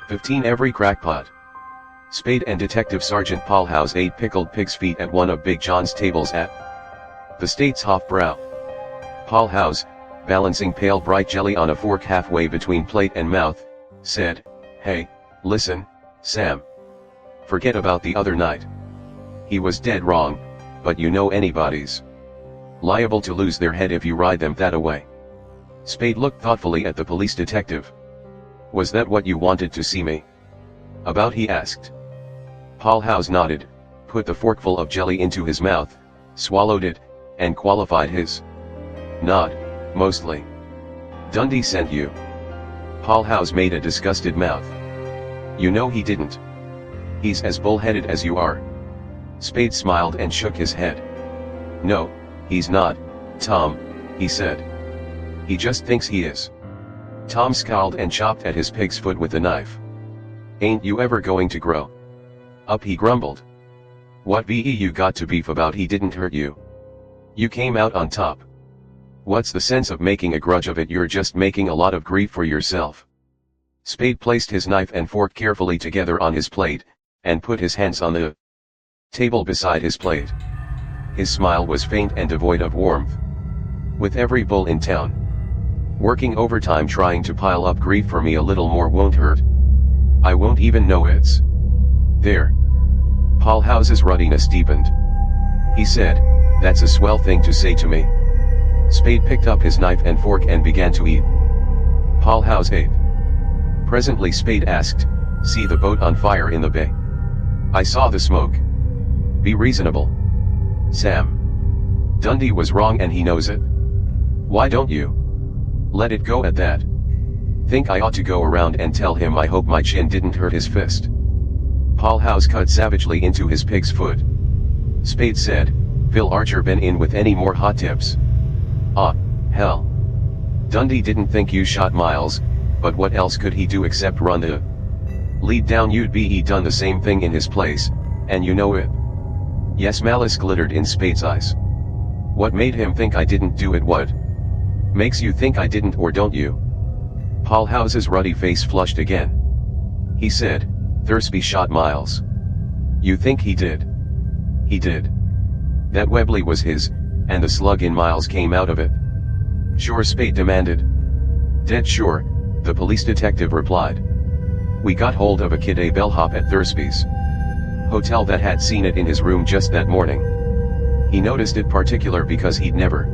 15 Every crackpot. Spade and Detective Sergeant Paulhouse ate pickled pig's feet at one of Big John's tables at the State's Hofbrau. Paulhouse, balancing pale bright jelly on a fork halfway between plate and mouth, said, "Hey, listen, Sam. Forget about the other night. He was dead wrong, but you know anybody's liable to lose their head if you ride them that away." Spade looked thoughtfully at the police detective. "Was that what you wanted to see me about?" he asked. Paulhouse nodded, put the forkful of jelly into his mouth, swallowed it, and qualified his nod, "Mostly. Dundee sent you." Paulhouse made a disgusted mouth. "You know he didn't. He's as bullheaded as you are." Spade smiled and shook his head. "No, he's not, Tom," he said. "He just thinks he is." Tom scowled and chopped at his pig's foot with a knife. "Ain't you ever going to grow up?" he grumbled. "What be you got to beef about? He didn't hurt you. You came out on top. What's the sense of making a grudge of it? You're just making a lot of grief for yourself." Spade placed his knife and fork carefully together on his plate, and put his hands on the table beside his plate. His smile was faint and devoid of warmth. "With every bull in town working overtime trying to pile up grief for me, a little more won't hurt. I won't even know it's there." Paulhouse's ruddiness deepened. He said, "That's a swell thing to say to me." Spade picked up his knife and fork and began to eat. Paulhouse ate. Presently Spade asked, "See the boat on fire in the bay?" "I saw the smoke." "Be reasonable, Sam. Dundee was wrong and he knows it. Why don't you let it go at that? Think I ought to go around and tell him I hope my chin didn't hurt his fist?" Paulhouse cut savagely into his pig's foot. Spade said, "Phil Archer been in with any more hot tips?" "Ah, hell. Dundee didn't think you shot Miles, but what else could he do except run the lead down? You'd be done the same thing in his place, and you know it." "Yes." Malice glittered in Spade's eyes. "What made him think I didn't do it? What makes you think I didn't, or don't you?" Paulhouse's ruddy face flushed again. He said, "Thursby shot Miles." "You think he did?" "He did. That Webley was his, and the slug in Miles came out of it." "Sure?" Spade demanded. "Dead sure," the police detective replied. "We got hold of a kid, a bellhop at Thursby's hotel, that had seen it in his room just that morning. He noticed it particular because he'd never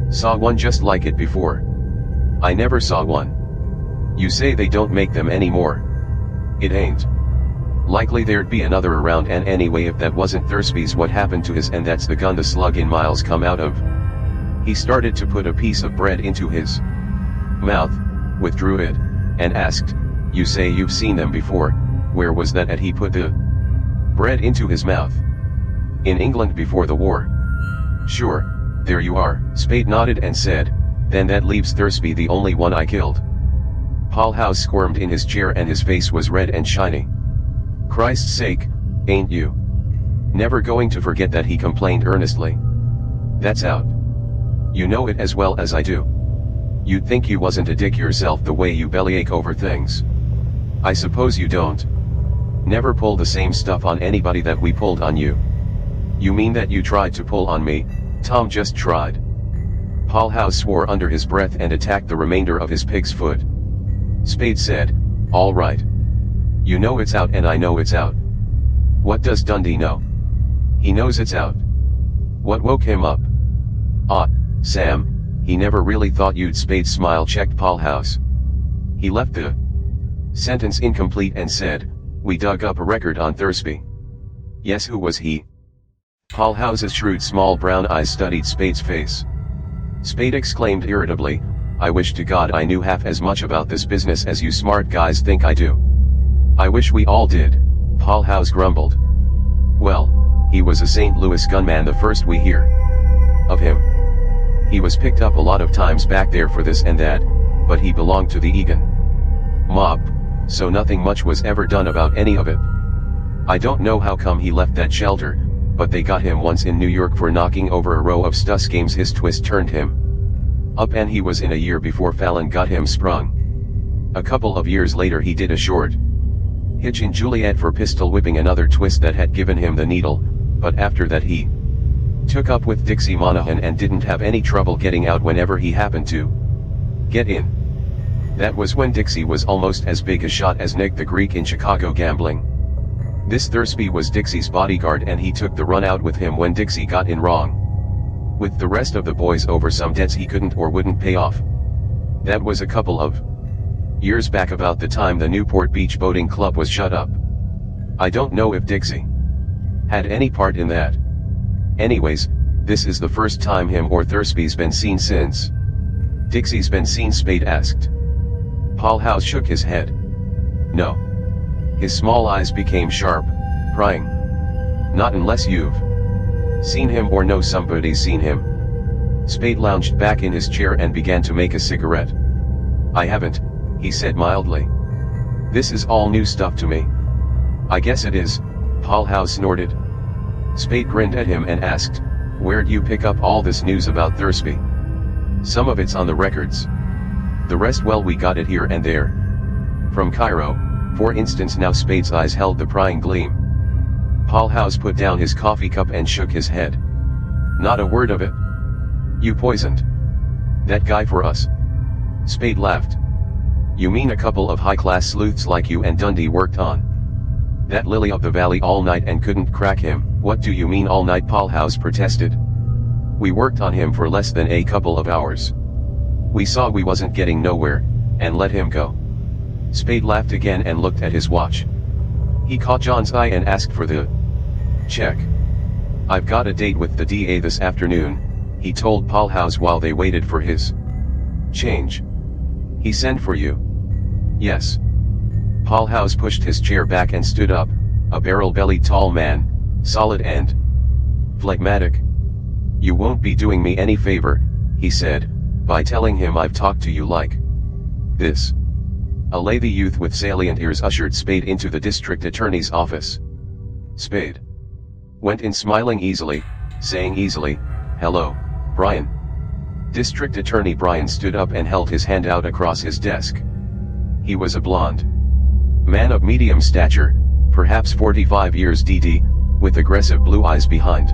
saw one just like it before." "I never saw one." "You say they don't make them anymore?" "It ain't likely there'd be another around, and anyway if that wasn't Thursby's, what happened to his? And that's the gun the slug in Miles come out of." He started to put a piece of bread into his mouth, withdrew it, and asked, "You say you've seen them before, where was that at?" He put the bread into his mouth. "In England before the war." "Sure, there you are." Spade nodded and said, "Then that leaves Thursby the only one I killed." Paulhouse squirmed in his chair and his face was red and shiny. "Christ's sake, ain't you never going to forget that?" he complained earnestly. "That's out. You know it as well as I do. You'd think you wasn't a dick yourself the way you bellyache over things." "I suppose you don't never pull the same stuff on anybody that we pulled on you." "You mean that you tried to pull on me?" "Tom just tried." Paulhouse swore under his breath and attacked the remainder of his pig's foot. Spade said, "All right. You know it's out and I know it's out. What does Dundee know?" "He knows it's out." "What woke him up?" "Ah, Sam, he never really thought you'd." Spade's smile checked Paulhouse. He left the sentence incomplete and said, "We dug up a record on Thursby." "Yes, who was he?" Paulhouse's shrewd small brown eyes studied Spade's face. Spade exclaimed irritably, "I wish to God I knew half as much about this business as you smart guys think I do." "I wish we all did," Paulhouse grumbled. "Well, he was a St. Louis gunman, the first we hear of him. He was picked up a lot of times back there for this and that, but he belonged to the Egan mob, so nothing much was ever done about any of it. I don't know how come he left that shelter, but they got him once in New York for knocking over a row of Stuss games. His twist turned him up and he was in a year before Fallon got him sprung. A couple of years later he did a short Hitchin Juliet for pistol whipping, another twist that had given him the needle, but after that he took up with Dixie Monahan and didn't have any trouble getting out whenever he happened to get in. That was when Dixie was almost as big a shot as Nick the Greek in Chicago gambling. This Thursby was Dixie's bodyguard, and he took the run out with him when Dixie got in wrong with the rest of the boys over some debts he couldn't or wouldn't pay off. That was a couple of years back, about the time the Newport Beach Boating Club was shut up. I don't know if Dixie had any part in that. Anyways, this is the first time him or Thursby's been seen since. Dixie's been seen? Spade asked. Paul House shook his head. No. His small eyes became sharp, prying. Not unless you've seen him or know somebody's seen him. Spade lounged back in his chair and began to make a cigarette. I haven't, he said mildly. This is all new stuff to me. I guess it is, Paul House snorted. Spade grinned at him and asked, where'd you pick up all this news about Thursby? Some of it's on the records. The rest, well, we got it here and there. From Cairo, for instance. Now Spade's eyes held the prying gleam. Paul House put down his coffee cup and shook his head. Not a word of it. You poisoned that guy for us. Spade laughed. You mean a couple of high-class sleuths like you and Dundee worked on that lily of the valley all night and couldn't crack him? What do you mean all night? Paul House protested. We worked on him for less than a couple of hours. We saw we wasn't getting nowhere, and let him go. Spade laughed again and looked at his watch. He caught John's eye and asked for the check. I've got a date with the DA this afternoon, he told Paul House while they waited for his change. He sent for you? Yes. Paul House pushed his chair back and stood up, a barrel-bellied tall man, solid and phlegmatic. You won't be doing me any favor, he said, by telling him I've talked to you like this. A lathy youth with salient ears ushered Spade into the district attorney's office. Spade went in smiling easily, saying easily, hello, Brian. District Attorney Brian stood up and held his hand out across his desk. He was a blond man of medium stature, perhaps 45 years DD, with aggressive blue eyes behind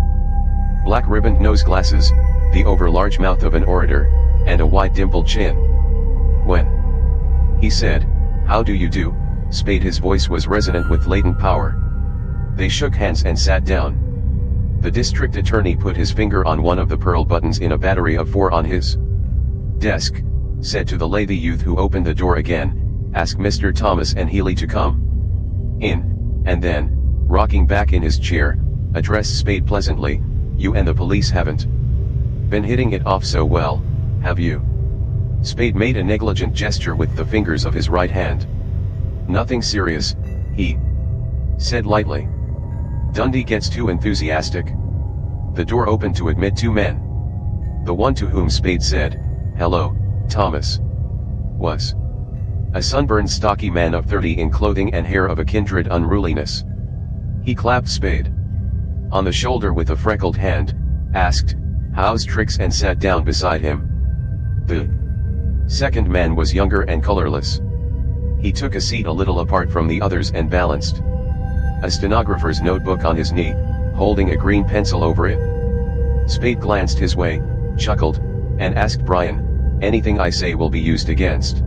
black ribboned nose glasses, the over-large mouth of an orator, and a wide dimpled chin. When he said, how do you do, Spade, his voice was resonant with latent power. They shook hands and sat down. The district attorney put his finger on one of the pearl buttons in a battery of 4 on his desk, said to the lathy youth who opened the door again, ask Mr. Thomas and Healy to come in, and then, rocking back in his chair, addressed Spade pleasantly, you and the police haven't been hitting it off so well, have you? Spade made a negligent gesture with the fingers of his right hand. Nothing serious, he said lightly. Dundee gets too enthusiastic. The door opened to admit 2 men. The one to whom Spade said, hello, Thomas, was a sunburned, stocky man of 30 in clothing and hair of a kindred unruliness. He clapped Spade on the shoulder with a freckled hand, asked, how's tricks, and sat down beside him. The second man was younger and colorless. He took a seat a little apart from the others and balanced a stenographer's notebook on his knee, holding a green pencil over it. Spade glanced his way, chuckled, and asked Brian, anything I say will be used against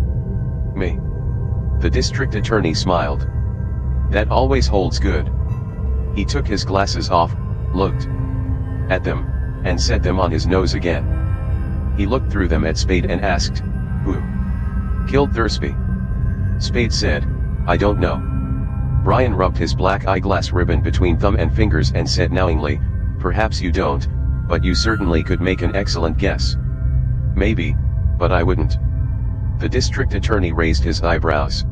me? The district attorney smiled. That always holds good. He took his glasses off, looked at them, and set them on his nose again. He looked through them at Spade and asked, who killed Thursby? Spade said, I don't know. Brian rubbed his black eyeglass ribbon between thumb and fingers and said knowingly, perhaps you don't, but you certainly could make an excellent guess. Maybe, but I wouldn't. The district attorney raised his eyebrows.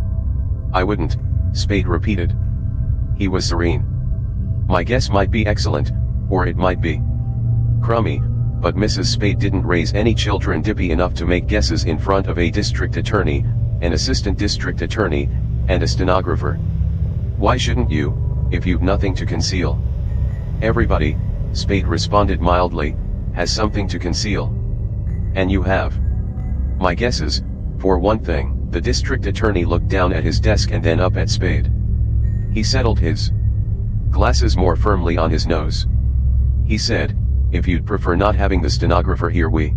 I wouldn't, Spade repeated. He was serene. My guess might be excellent, or it might be crummy, but Mrs. Spade didn't raise any children dippy enough to make guesses in front of a district attorney, an assistant district attorney, and a stenographer. Why shouldn't you, if you've nothing to conceal? Everybody, Spade responded mildly, has something to conceal. And you have. My guesses, for one thing. The district attorney looked down at his desk and then up at Spade. He settled his glasses more firmly on his nose. He said, "If you'd prefer not having the stenographer here, we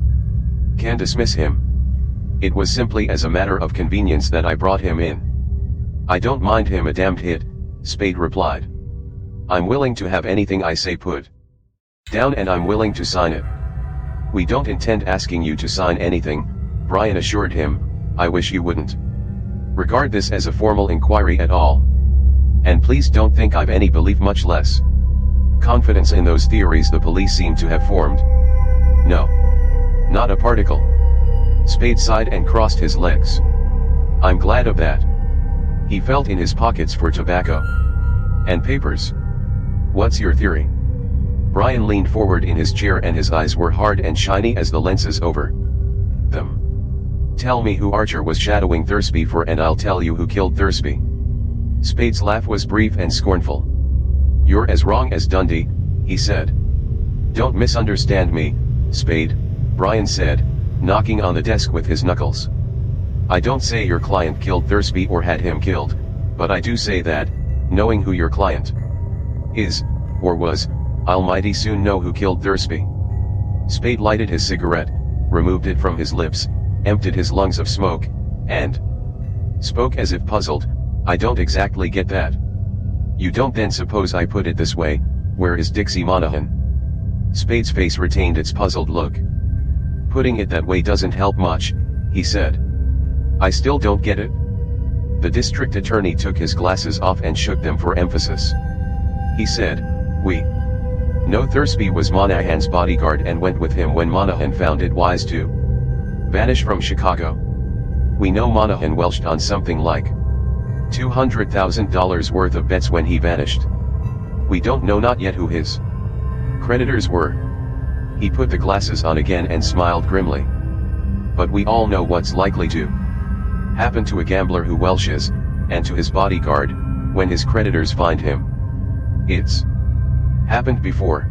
can dismiss him. It was simply as a matter of convenience that I brought him in." "I don't mind him a damned hit," Spade replied. "I'm willing to have anything I say put down, and I'm willing to sign it." "We don't intend asking you to sign anything," Brian assured him. "I wish you wouldn't regard this as a formal inquiry at all. And please don't think I've any belief, much less confidence in those theories the police seem to have formed. No. Not a particle." Spade sighed and crossed his legs. "I'm glad of that." He felt in his pockets for tobacco and papers. "What's your theory?" Brian leaned forward in his chair and his eyes were hard and shiny as the lenses over them. "Tell me who Archer was shadowing Thursby for and I'll tell you who killed Thursby." Spade's laugh was brief and scornful. "You're as wrong as Dundee," he said. "Don't misunderstand me, Spade," Brian said, knocking on the desk with his knuckles. "I don't say your client killed Thursby or had him killed, but I do say that, knowing who your client is, or was, I'll mighty soon know who killed Thursby." Spade lighted his cigarette, removed it from his lips, emptied his lungs of smoke, and spoke as if puzzled. "I don't exactly get that." "You don't? Then suppose I put it this way, where is Dixie Monahan?" Spade's face retained its puzzled look. "Putting it that way doesn't help much," he said. "I still don't get it." The district attorney took his glasses off and shook them for emphasis. He said, "We know Thursby was Monahan's bodyguard and went with him when Monahan found it wise to vanish from Chicago. We know Monahan welched on something like $200,000 worth of bets when he vanished. We don't know not yet who his creditors were." He put the glasses on again and smiled grimly. "But we all know what's likely to happen to a gambler who welches, and to his bodyguard, when his creditors find him. It's happened before."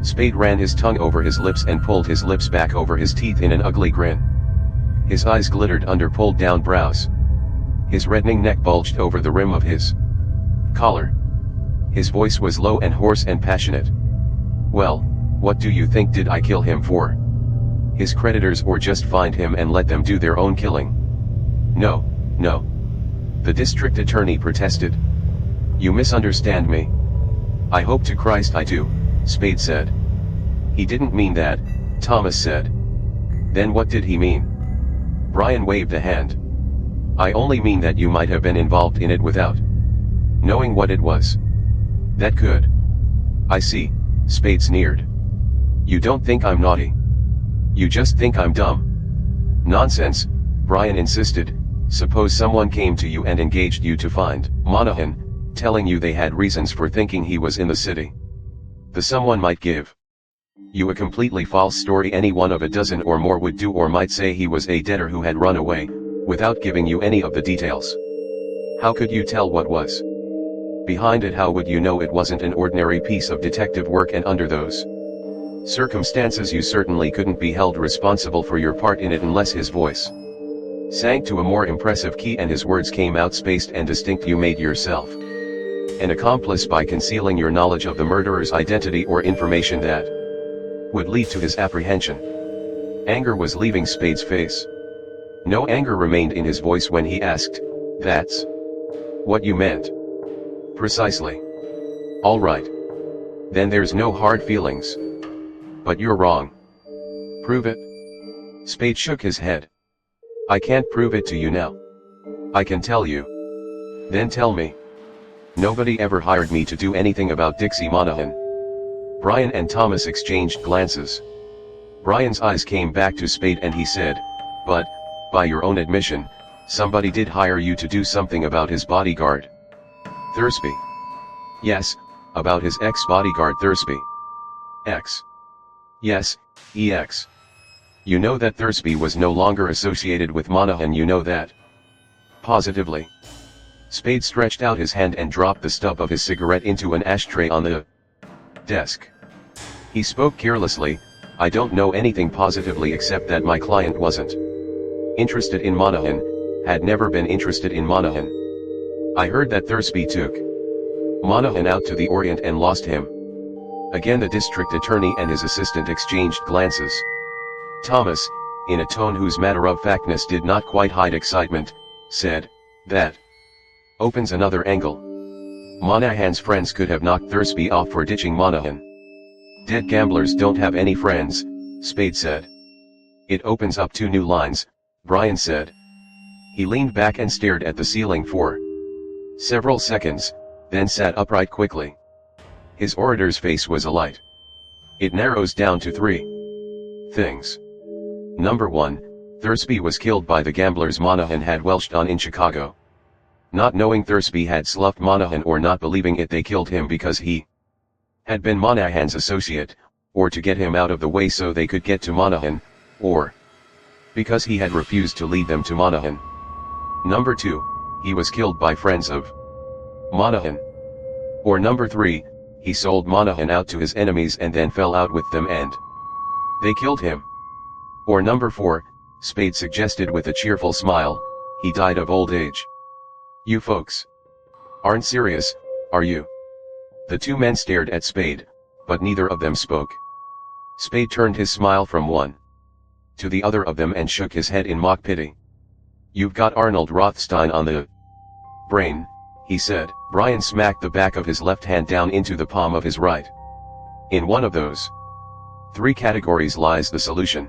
Spade ran his tongue over his lips and pulled his lips back over his teeth in an ugly grin. His eyes glittered under pulled-down brows. His reddening neck bulged over the rim of his collar. His voice was low and hoarse and passionate. "Well, what do you think? Did I kill him for his creditors or just find him and let them do their own killing?" "No, no," the district attorney protested. "You misunderstand me." "I hope to Christ I do," Spade said. "He didn't mean that," Thomas said. "Then what did he mean?" Brian waved a hand. "I only mean that you might have been involved in it without knowing what it was. That could." "I see," Spade sneered. "You don't think I'm naughty. You just think I'm dumb." "Nonsense," Brian insisted. "Suppose someone came to you and engaged you to find Monahan, telling you they had reasons for thinking he was in the city. The someone might give you a completely false story any one of a dozen or more would do, or might say he was a debtor who had run away, without giving you any of the details. How could you tell what was behind it? How would you know it wasn't an ordinary piece of detective work? And under those circumstances you certainly couldn't be held responsible for your part in it." Unless his voice sank to a more impressive key and his words came out spaced and distinct. "You made yourself an accomplice by concealing your knowledge of the murderer's identity or information that would lead to his apprehension." Anger was leaving Spade's face. No anger remained in his voice when he asked, "That's what you meant?" "Precisely." "All right. Then there's no hard feelings." "But you're wrong." "Prove it." Spade shook his head. "I can't prove it to you now." "I can tell you." "Then tell me." "Nobody ever hired me to do anything about Dixie Monahan." Brian and Thomas exchanged glances. Brian's eyes came back to Spade and he said, "But, by your own admission, somebody did hire you to do something about his bodyguard." "Thursby?" "Yes, about his ex-bodyguard Thursby." "Ex?" "Yes, EX. You know that Thursby was no longer associated with Monahan, you know that?" "Positively." Spade stretched out his hand and dropped the stub of his cigarette into an ashtray on the desk. He spoke carelessly, "I don't know anything positively except that my client wasn't interested in Monahan, had never been interested in Monahan. I heard that Thursby took Monahan out to the Orient and lost him. Again the district attorney and his assistant exchanged glances. Thomas, in a tone whose matter-of-factness did not quite hide excitement, said, "That opens another angle. Monahan's friends could have knocked Thursby off for ditching Monahan." "Dead gamblers don't have any friends," Spade said. "It opens up two new lines," Brian said. He leaned back and stared at the ceiling for several seconds, then sat upright quickly. His orator's face was alight. "It narrows down to three things. Number 1, Thursby was killed by the gamblers Monahan had welched on in Chicago. Not knowing Thursby had sloughed Monahan or not believing it, they killed him because he had been Monahan's associate, or to get him out of the way so they could get to Monahan, or because he had refused to lead them to Monahan. Number 2, he was killed by friends of Monahan. Or number 3, he sold Monahan out to his enemies and then fell out with them and they killed him. Or number 4, Spade suggested with a cheerful smile, he died of old age. You folks aren't serious, are you?" The two men stared at Spade, but neither of them spoke. Spade turned his smile from one to the other of them and shook his head in mock pity. "You've got Arnold Rothstein on the brain," he said. Brian smacked the back of his left hand down into the palm of his right. "In one of those three categories lies the solution."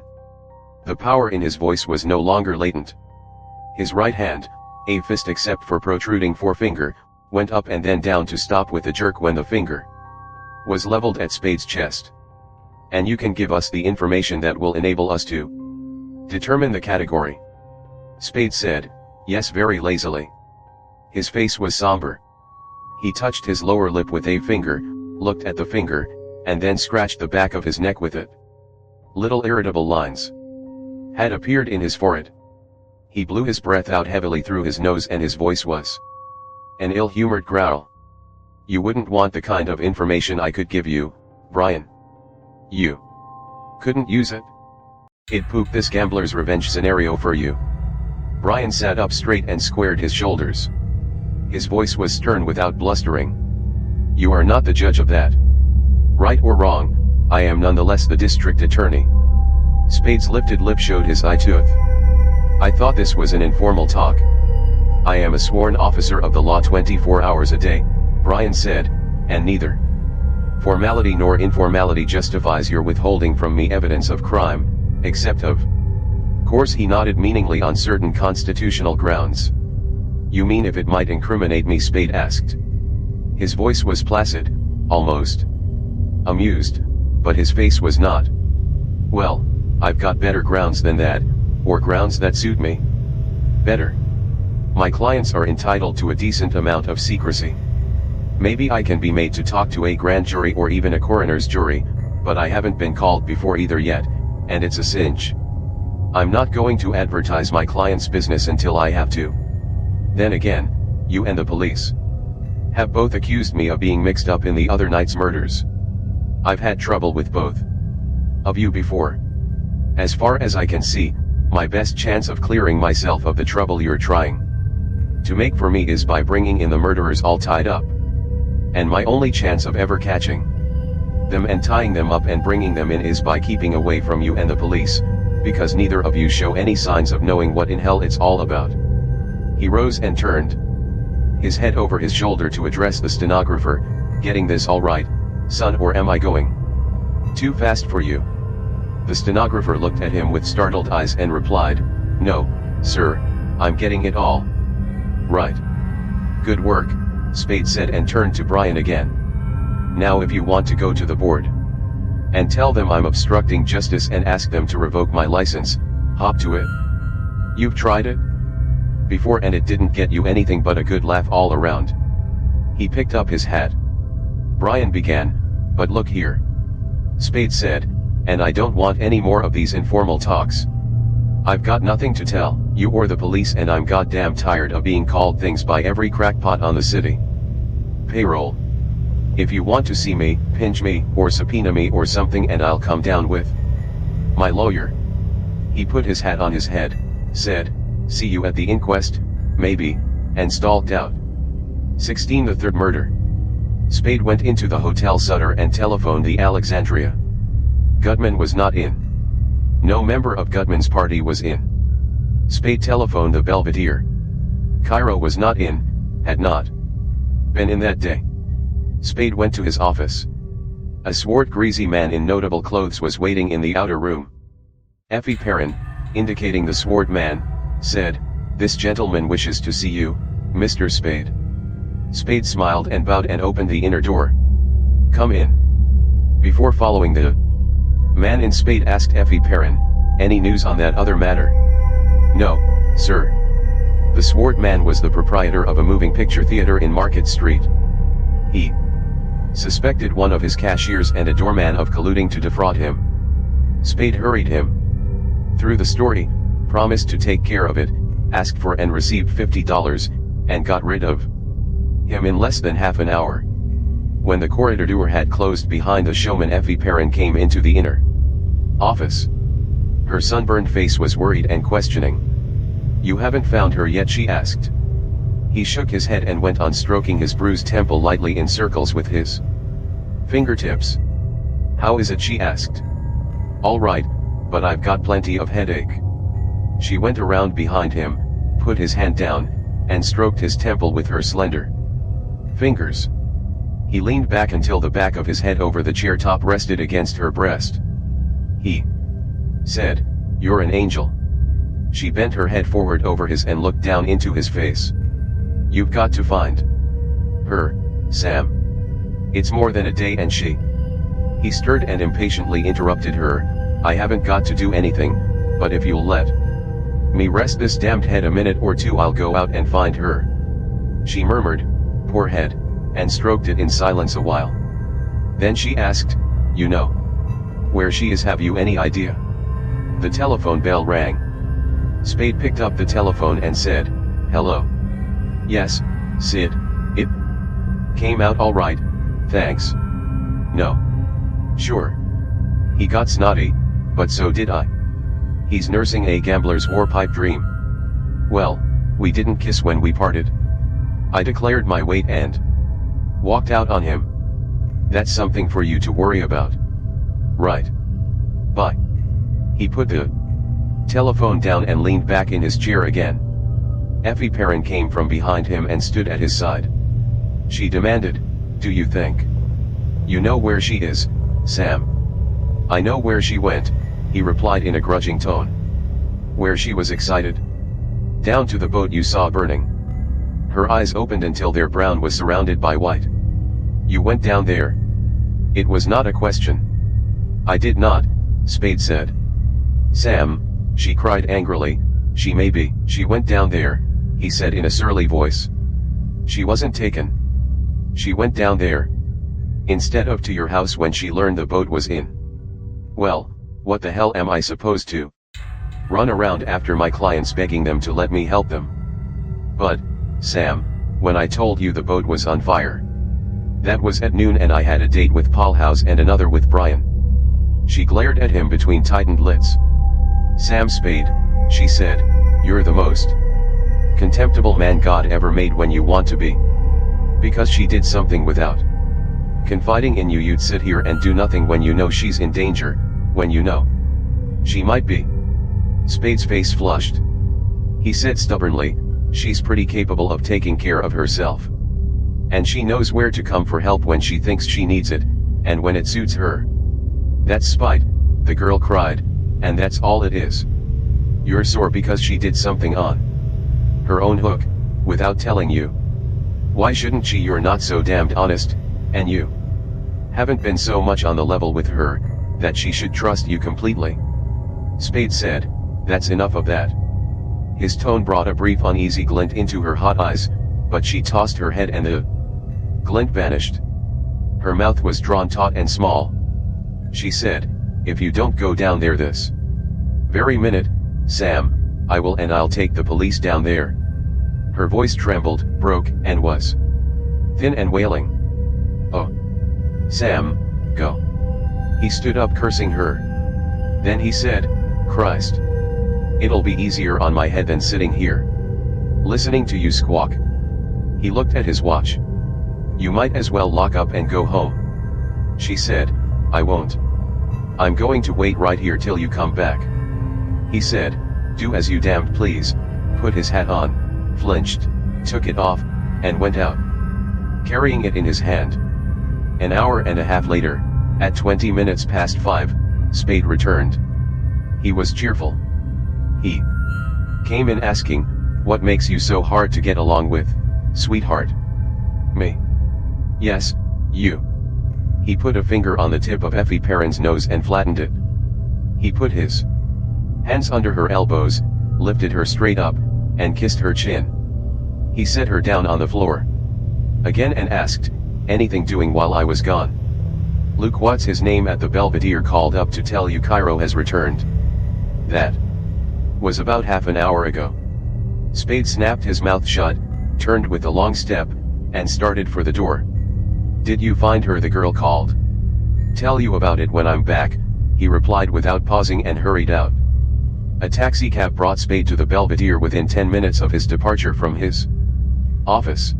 The power in his voice was no longer latent. His right hand, a fist except for protruding forefinger, went up and then down to stop with a jerk when the finger was leveled at Spade's chest. "And you can give us the information that will enable us to determine the category?" Spade said, "Yes," very lazily. His face was somber. He touched his lower lip with a finger, looked at the finger, and then scratched the back of his neck with it. Little irritable lines had appeared in his forehead. He blew his breath out heavily through his nose and his voice was an ill-humored growl. "You wouldn't want the kind of information I could give you, Brian. You couldn't use it. It'd poop this gambler's revenge scenario for you." Brian sat up straight and squared his shoulders. His voice was stern without blustering. "You are not the judge of that. Right or wrong, I am nonetheless the district attorney." Spade's lifted lip showed his eye tooth. "I thought this was an informal talk." "I am a sworn officer of the law 24 hours a day," Brian said, "and neither formality nor informality justifies your withholding from me evidence of crime, except of course." He nodded meaningly, "on certain constitutional grounds." "You mean if it might incriminate me?" Spade asked. His voice was placid, almost amused, but his face was not. "Well, I've got better grounds than that, or grounds that suit me better. My clients are entitled to a decent amount of secrecy. Maybe I can be made to talk to a grand jury or even a coroner's jury, but I haven't been called before either yet, and it's a cinch. I'm not going to advertise my client's business until I have to. Then again, you and the police have both accused me of being mixed up in the other night's murders. I've had trouble with both of you before. As far as I can see, my best chance of clearing myself of the trouble you're trying to make for me is by bringing in the murderers all tied up. And my only chance of ever catching them and tying them up and bringing them in is by keeping away from you and the police, because neither of you show any signs of knowing what in hell it's all about." He rose and turned his head over his shoulder to address the stenographer. "Getting this all right, son, or am I going too fast for you?" The stenographer looked at him with startled eyes and replied, "No, sir, I'm getting it all right." "Good work," Spade said and turned to Brian again. "Now if you want to go to the board and tell them I'm obstructing justice and ask them to revoke my license, hop to it. You've tried it before and it didn't get you anything but a good laugh all around." He picked up his hat. Brian began, "But look here," Spade said, "and I don't want any more of these informal talks. I've got nothing to tell you or the police, and I'm goddamn tired of being called things by every crackpot on the city payroll. If you want to see me, pinch me, or subpoena me or something, and I'll come down with my lawyer." He put his hat on his head, said, "See you at the inquest, maybe," and stalked out. 16. The third murder. Spade went into the Hotel Sutter and telephoned the Alexandria. Gutman was not in. No member of Gutman's party was in. Spade telephoned the Belvedere. Cairo was not in, had not been in that day. Spade went to his office. A swart greasy man in notable clothes was waiting in the outer room. Effie Perrin, indicating the swart man, said, "This gentleman wishes to see you, Mr. Spade." Spade smiled and bowed and opened the inner door. "Come in." Before following the man in, Spade asked Effie Perrin, "Any news on that other matter?" "No, sir." The swart man was the proprietor of a moving picture theater in Market Street. He suspected one of his cashiers and a doorman of colluding to defraud him. Spade hurried him through the story, promised to take care of it, asked for and received $50, and got rid of him in less than half an hour. When the corridor door had closed behind the showman, Effie Perrin came into the inner office. Her sunburned face was worried and questioning. "You haven't found her yet?" she asked. He shook his head and went on stroking his bruised temple lightly in circles with his fingertips. "How is it?" she asked. "All right, but I've got plenty of headache." She went around behind him, put his hand down, and stroked his temple with her slender fingers. He leaned back until the back of his head over the chair top rested against her breast. He said, "You're an angel." She bent her head forward over his and looked down into his face. "You've got to find her, Sam. It's more than a day and she..." He stirred and impatiently interrupted her. "I haven't got to do anything, but if you'll let me rest this damned head a minute or two, I'll go out and find her." She murmured, "Poor head," and stroked it in silence a while. Then she asked, "You know where she is? Have you any idea?" The telephone bell rang. Spade picked up the telephone and said, "Hello." "Yes, Sid, it came out all right, thanks." "No. Sure." He got snotty, "But so did I. He's nursing a gambler's warpipe dream." "Well, we didn't kiss when we parted." I declared my weight and walked out on him. "That's something for you to worry about." "Right. Bye." He put the telephone down and leaned back in his chair again. Effie Perrin came from behind him and stood at his side. She demanded, "Do you think you know where she is, Sam?" "I know where she went," he replied in a grudging tone. "Where she was excited?" "Down to the boat you saw burning." Her eyes opened until their brown was surrounded by white. "You went down there?" It was not a question. "I did not," Spade said. "Sam," she cried angrily, "She went down there," he said in a surly voice. "She wasn't taken. She went down there. Instead of to your house when she learned the boat was in." "Well, what the hell am I supposed to run around after my clients begging them to let me help them?" "But, Sam, when I told you the boat was on fire, that was at noon and I had a date with Paul House and another with Brian." She glared at him between tightened lids. "Sam Spade," she said, "you're the most contemptible man God ever made when you want to be. Because she did something without confiding in you, you'd sit here and do nothing when you know she's in danger, when you know she might be." Spade's face flushed. He said stubbornly, "She's pretty capable of taking care of herself. And she knows where to come for help when she thinks she needs it, and when it suits her." "That's spite," the girl cried, "and that's all it is. You're sore because she did something on her own hook, without telling you. Why shouldn't she? You're not so damned honest, and you haven't been so much on the level with her, that she should trust you completely." Spade said, "That's enough of that." His tone brought a brief uneasy glint into her hot eyes, but she tossed her head and the glint vanished. Her mouth was drawn taut and small. She said, "If you don't go down there this very minute, Sam, I will, and I'll take the police down there." Her voice trembled, broke, and was thin and wailing. "Oh, Sam, go." He stood up cursing her. Then he said, "Christ. It'll be easier on my head than sitting here listening to you squawk." He looked at his watch. You might as well lock up and go home. She said, I won't. I'm going to wait right here till you come back. He said, do as you damned please, put his hat on, flinched, took it off, and went out, carrying it in his hand. An hour and a half later, at 20 minutes past 5, Spade returned. He was cheerful. He came in asking, what makes you so hard to get along with, sweetheart? Me? Yes, you. He put a finger on the tip of Effie Perrin's nose and flattened it. He put his hands under her elbows, lifted her straight up, and kissed her chin. He set her down on the floor again and asked, anything doing while I was gone? Luke, what's his name at the Belvedere, called up to tell you Cairo has returned. That was about half an hour ago. Spade snapped his mouth shut, turned with a long step, and started for the door. Did you find her? The girl called. Tell you about it when I'm back, he replied without pausing and hurried out. A taxicab brought Spade to the Belvedere within 10 minutes of his departure from his office.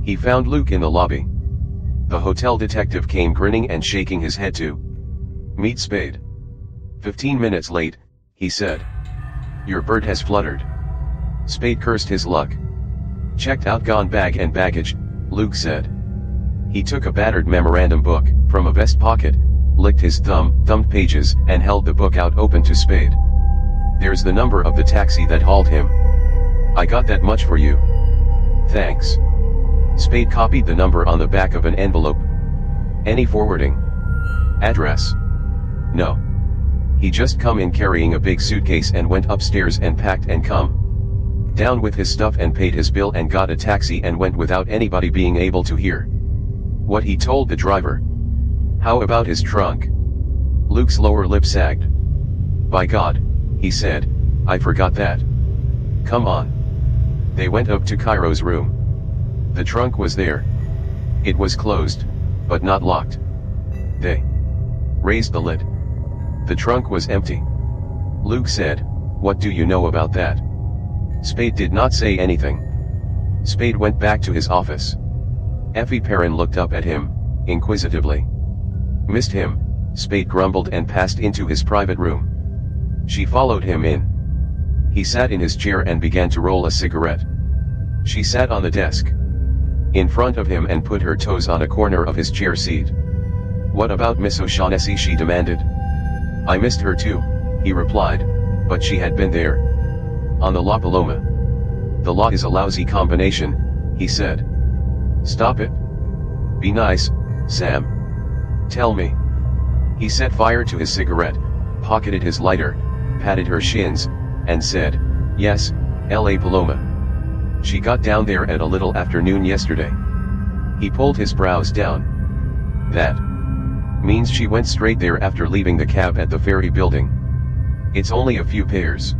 He found Luke in the lobby. The hotel detective came grinning and shaking his head to meet Spade. 15 minutes late, he said. Your bird has fluttered. Spade cursed his luck. Checked out gone bag and baggage, Luke said. He took a battered memorandum book from a vest pocket, licked his thumb, thumbed pages, and held the book out open to Spade. There's the number of the taxi that hauled him. I got that much for you. Thanks. Spade copied the number on the back of an envelope. Any forwarding address? No. He just come in carrying a big suitcase and went upstairs and packed and come down with his stuff and paid his bill and got a taxi and went without anybody being able to hear what he told the driver. How about his trunk? Luke's lower lip sagged. By God, he said, I forgot that. Come on. They went up to Cairo's room. The trunk was there. It was closed, but not locked. They raised the lid. The trunk was empty. Luke said, what do you know about that? Spade did not say anything. Spade went back to his office. Effie Perrin looked up at him, inquisitively. Missed him, Spade grumbled and passed into his private room. She followed him in. He sat in his chair and began to roll a cigarette. She sat on the desk in front of him and put her toes on a corner of his chair seat. What about Miss O'Shaughnessy? She demanded. I missed her too, he replied, but she had been there. On the La Paloma. The law is a lousy combination, he said. Stop it. Be nice, Sam. Tell me. He set fire to his cigarette, pocketed his lighter, patted her shins, and said, yes, La Paloma. She got down there at a little after noon yesterday. He pulled his brows down. That means she went straight there after leaving the cab at the ferry building. It's only a few pairs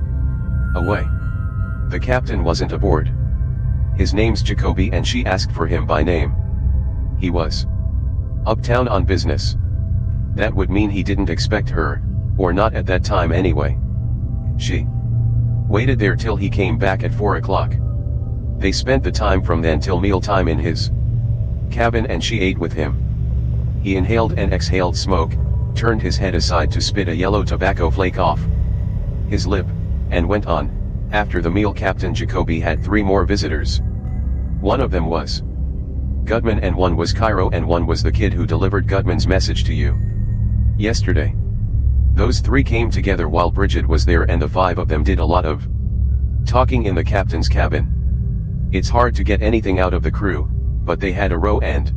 away. The captain wasn't aboard. His name's Jacoby and she asked for him by name. He was uptown on business. That would mean he didn't expect her, or not at that time anyway. She waited there till he came back at 4 o'clock. They spent the time from then till mealtime in his cabin and she ate with him. He inhaled and exhaled smoke, turned his head aside to spit a yellow tobacco flake off his lip, and went on. After the meal, Captain Jacoby had 3 more visitors. One of them was Gutman and one was Cairo and one was the kid who delivered Gutman's message to you yesterday. Those 3 came together while Bridget was there and the 5 of them did a lot of talking in the captain's cabin. It's hard to get anything out of the crew, but they had a row and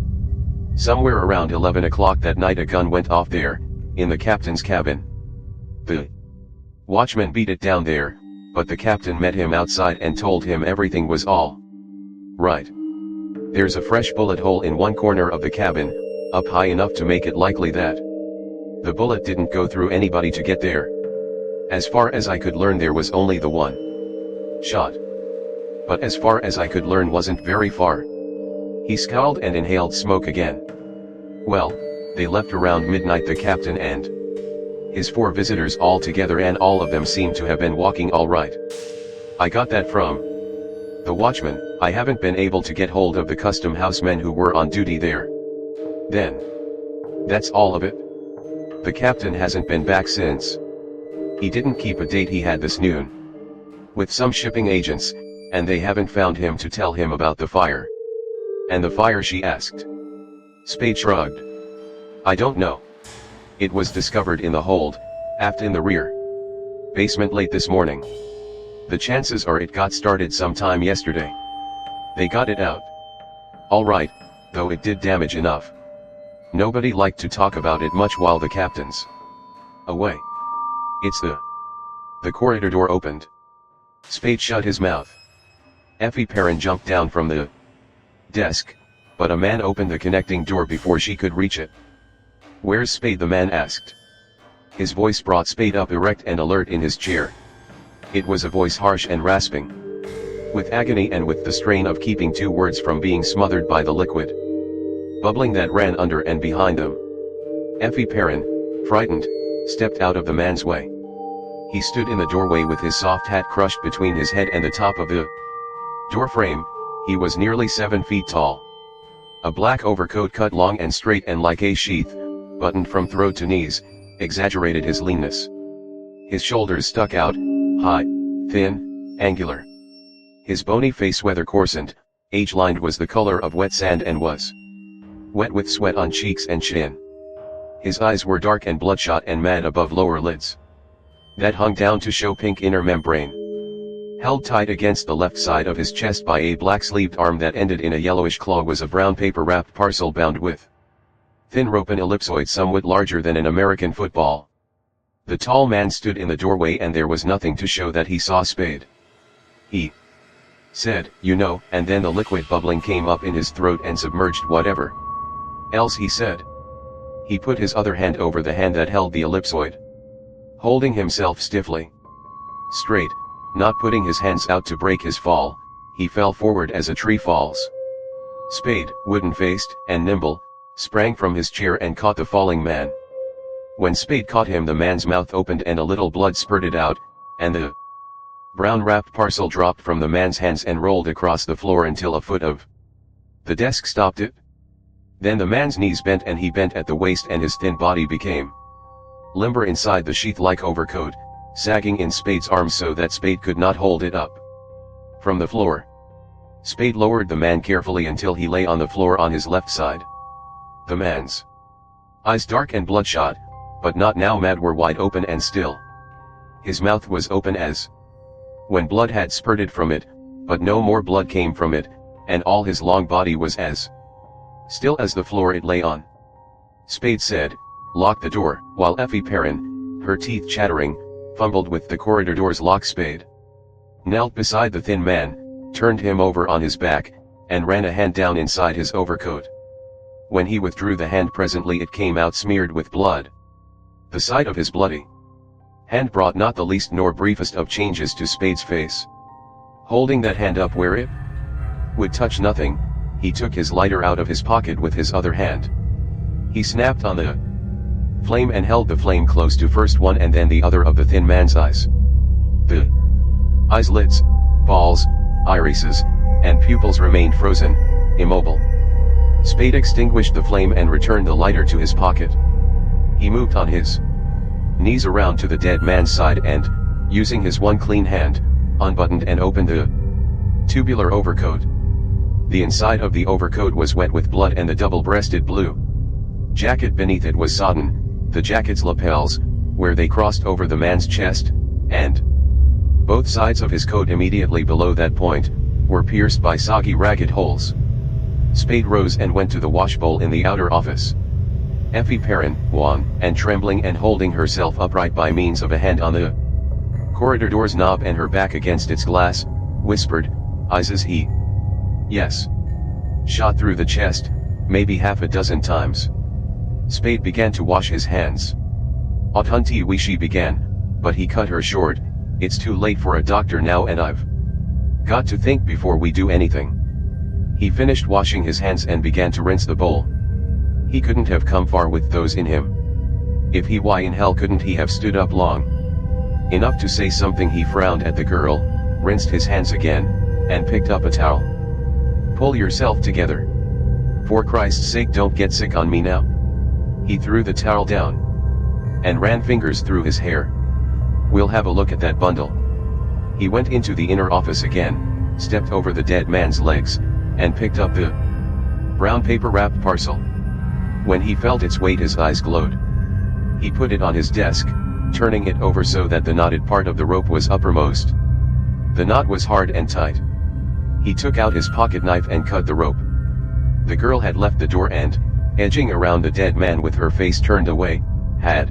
somewhere around 11 o'clock that night a gun went off there, in the captain's cabin. The watchman beat it down there, but the captain met him outside and told him everything was all right. There's a fresh bullet hole in one corner of the cabin, up high enough to make it likely that the bullet didn't go through anybody to get there. As far as I could learn there was only the one shot. But as far as I could learn wasn't very far. He scowled and inhaled smoke again. Well, they left around midnight, the captain and his 4 visitors all together, and all of them seemed to have been walking all right. I got that from The watchman, I haven't been able to get hold of the custom house men who were on duty there. Then. That's all of it? The captain hasn't been back since. He didn't keep a date he had this noon. With some shipping agents, and they haven't found him to tell him about the fire. And the fire, she asked. Spade shrugged. I don't know. It was discovered in the hold, aft in the rear basement late this morning. The chances are it got started sometime yesterday. They got it out. All right, though it did damage enough. Nobody liked to talk about it much while the captain's away. It's the corridor door opened. Spade shut his mouth. Effie Perrin jumped down from the desk, but a man opened the connecting door before she could reach it. Where's Spade? The man asked. His voice brought Spade up erect and alert in his chair. It was a voice harsh and rasping. With agony and with the strain of keeping two words from being smothered by the liquid bubbling that ran under and behind them. Effie Perrin, frightened, stepped out of the man's way. He stood in the doorway with his soft hat crushed between his head and the top of the door frame. He was nearly 7 feet tall. A black overcoat cut long and straight and like a sheath, buttoned from throat to knees, exaggerated his leanness. His shoulders stuck out, high, thin, angular. His bony face, weather coarsened, age-lined, was the color of wet sand and was wet with sweat on cheeks and chin. His eyes were dark and bloodshot and mad above lower lids that hung down to show pink inner membrane. Held tight against the left side of his chest by a black-sleeved arm that ended in a yellowish claw was a brown paper-wrapped parcel bound with thin rope, an ellipsoid somewhat larger than an American football. The tall man stood in the doorway and there was nothing to show that he saw Spade. He said, "You know," and then the liquid bubbling came up in his throat and submerged whatever else he said. He put his other hand over the hand that held the ellipsoid. Holding himself stiffly straight, not putting his hands out to break his fall, he fell forward as a tree falls. Spade, wooden-faced and nimble, sprang from his chair and caught the falling man. When Spade caught him, the man's mouth opened and a little blood spurted out, and the brown-wrapped parcel dropped from the man's hands and rolled across the floor until a foot of the desk stopped it. Then the man's knees bent and he bent at the waist and his thin body became limber inside the sheath-like overcoat, sagging in Spade's arms so that Spade could not hold it up from the floor. Spade lowered the man carefully until he lay on the floor on his left side. The man's eyes, dark and bloodshot, but not now mad, were wide open and still. His mouth was open as when blood had spurted from it, but no more blood came from it, and all his long body was as still as the floor it lay on. Spade said, "Lock the door," while Effie Perrin, her teeth chattering, fumbled with the corridor door's lock. Spade knelt beside the thin man, turned him over on his back, and ran a hand down inside his overcoat. When he withdrew the hand, presently it came out smeared with blood. The sight of his bloody hand brought not the least nor briefest of changes to Spade's face. Holding that hand up where it would touch nothing, he took his lighter out of his pocket with his other hand. He snapped on the flame and held the flame close to first one and then the other of the thin man's eyes. The eyes' lids, balls, irises, and pupils remained frozen, immobile. Spade extinguished the flame and returned the lighter to his pocket. He moved on his knees around to the dead man's side and, using his one clean hand, unbuttoned and opened the tubular overcoat. The inside of the overcoat was wet with blood and the double-breasted blue jacket beneath it was sodden, the jacket's lapels, where they crossed over the man's chest, and both sides of his coat immediately below that point, were pierced by soggy ragged holes. Spade rose and went to the washbowl in the outer office. Effie Perrin, wan and trembling and holding herself upright by means of a hand on the corridor door's knob and her back against its glass, whispered, "Eyes as he yes. Shot through the chest, maybe half a dozen times." Spade began to wash his hands. "Ought hunty we," she began, but he cut her short. "It's too late for a doctor now and I've got to think before we do anything." He finished washing his hands and began to rinse the bowl. He couldn't have come far with those in him. If he, why in hell couldn't he have stood up long enough to say something? He frowned at the girl, rinsed his hands again, and picked up a towel. "Pull yourself together. For Christ's sake, don't get sick on me now." He threw the towel down and ran fingers through his hair. "We'll have a look at that bundle." He went into the inner office again, stepped over the dead man's legs, and picked up the brown paper wrapped parcel. When he felt its weight, his eyes glowed. He put it on his desk, turning it over so that the knotted part of the rope was uppermost. The knot was hard and tight. He took out his pocket knife and cut the rope. The girl had left the door and, edging around the dead man with her face turned away, had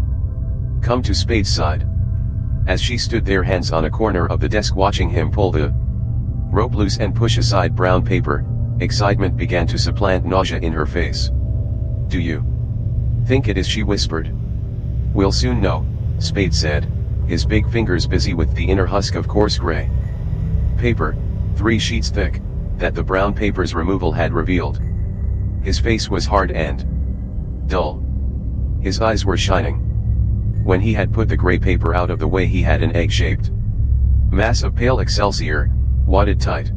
come to Spade's side. As she stood there, hands on a corner of the desk, watching him pull the rope loose and push aside brown paper, excitement began to supplant nausea in her face. "Do you think it is?" she whispered. "We'll soon know," Spade said, his big fingers busy with the inner husk of coarse gray paper, 3 sheets thick, that the brown paper's removal had revealed. His face was hard and dull. His eyes were shining. When he had put the gray paper out of the way, he had an egg-shaped mass of pale excelsior, wadded tight.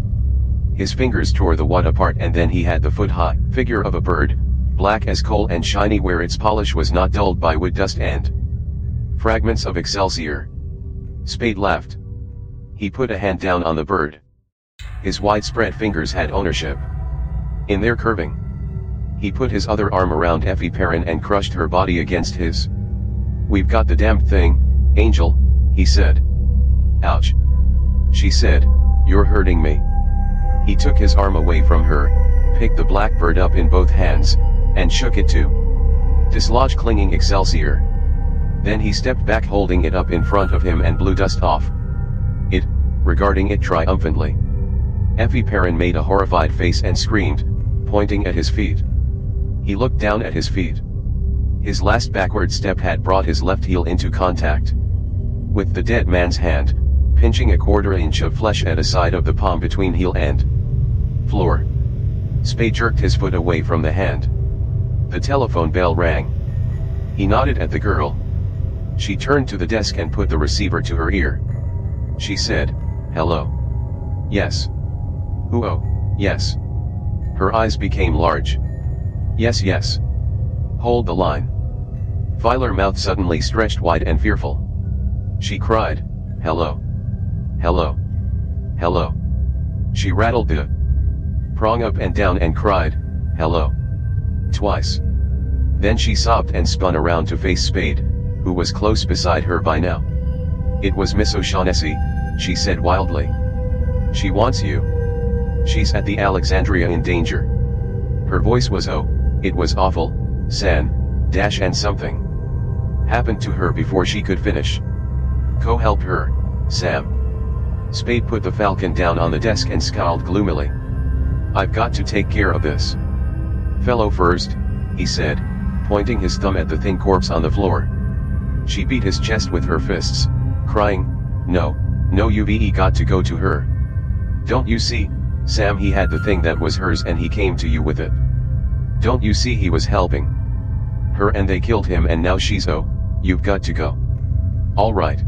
His fingers tore the wad apart, and then he had the foot-high figure of a bird, black as coal and shiny where its polish was not dulled by wood dust and fragments of excelsior. Spade laughed. He put a hand down on the bird. His widespread fingers had ownership in their curving. He put his other arm around Effie Perrin and crushed her body against his. "We've got the damned thing, Angel," he said. "Ouch," she said, "you're hurting me." He took his arm away from her, picked the black bird up in both hands, and shook it to dislodge clinging excelsior. Then he stepped back, holding it up in front of him, and blew dust off it, regarding it triumphantly. Effie Perrin made a horrified face and screamed, pointing at his feet. He looked down at his feet. His last backward step had brought his left heel into contact with the dead man's hand, pinching a 1/4 inch of flesh at a side of the palm between heel and floor. Spade jerked his foot away from the hand. The telephone bell rang. He nodded at the girl. She turned to the desk and put the receiver to her ear. She said, "Hello." "Yes." "Who? Oh, yes." Her eyes became large. "Yes, yes. Hold the line." Filer mouth suddenly stretched wide and fearful. She cried, "Hello. Hello. Hello." She rattled the prong up and down and cried, "Hello." Twice. Then she sobbed and spun around to face Spade, who was close beside her by now. "It was Miss O'Shaughnessy," she said wildly. "She wants you. She's at the Alexandria in danger." Her voice was it was awful, dash and something happened to her before she could finish. "Go help her, Sam." Spade put the Falcon down on the desk and scowled gloomily. "I've got to take care of this fellow first," he said, pointing his thumb at the thin corpse on the floor. She beat his chest with her fists, crying, No, you've got to go to her. Don't you see, Sam, he had the thing that was hers and he came to you with it. Don't you see he was helping her and they killed him, and now she's you've got to go." "All right."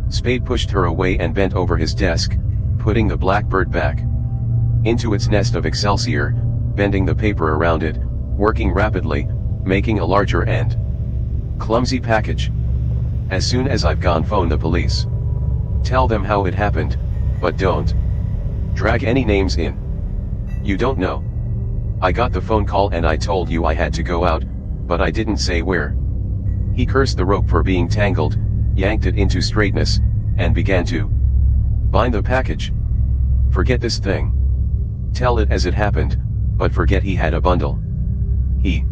Spade pushed her away and bent over his desk, putting the blackbird back into its nest of excelsior, bending the paper around it, working rapidly, making a larger and clumsy package. "As soon as I've gone, phone the police. Tell them how it happened, but don't drag any names in. You don't know. I got the phone call and I told you I had to go out, but I didn't say where." He cursed the rope for being tangled, yanked it into straightness, and began to bind the package. "Forget this thing. Tell it as it happened, but forget he had a bundle." He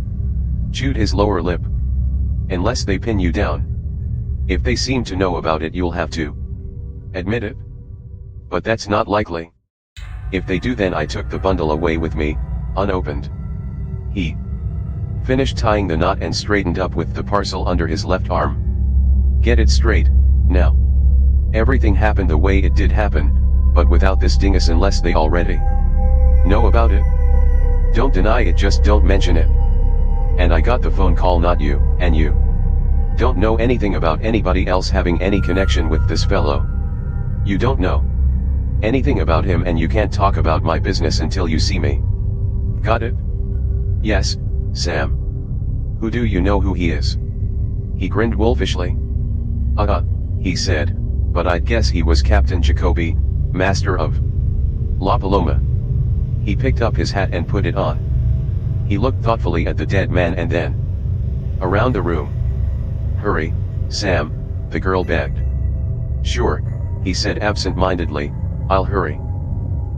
chewed his lower lip. "Unless they pin you down. If they seem to know about it, you'll have to admit it. But that's not likely. If they do, then I took the bundle away with me, unopened." He finished tying the knot and straightened up with the parcel under his left arm. "Get it straight, now. Everything happened the way it did happen, but without this dingus, unless they already know about it. Don't deny it, just don't mention it. And I got the phone call, not you, and you don't know anything about anybody else having any connection with this fellow. You don't know. Anything about him and you can't talk about my business until you see me. Got it? Yes, Sam. Who do you know who he is? He grinned wolfishly. He said, but I'd guess he was Captain Jacoby, master of La Paloma. He picked up his hat and put it on. He looked thoughtfully at the dead man and then around the room. Hurry, Sam, the girl begged. Sure, he said absent-mindedly, I'll hurry.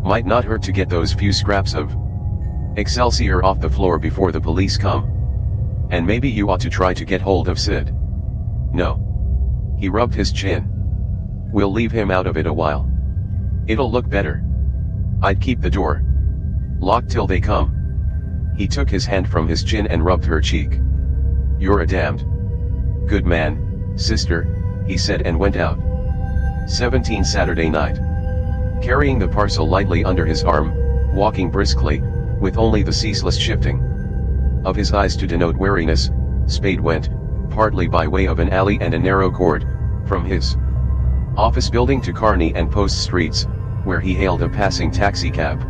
Might not hurt to get those few scraps of Excelsior off the floor before the police come. And maybe you ought to try to get hold of Sid. No. He rubbed his chin. We'll leave him out of it a while. It'll look better. I'd keep the door locked till they come. He took his hand from his chin and rubbed her cheek. You're a damned good man, sister, he said and went out. 17 Saturday night. Carrying the parcel lightly under his arm, walking briskly, with only the ceaseless shifting of his eyes to denote wariness, Spade went, partly by way of an alley and a narrow court, from his office building to Kearny and Post Streets, where he hailed a passing taxicab.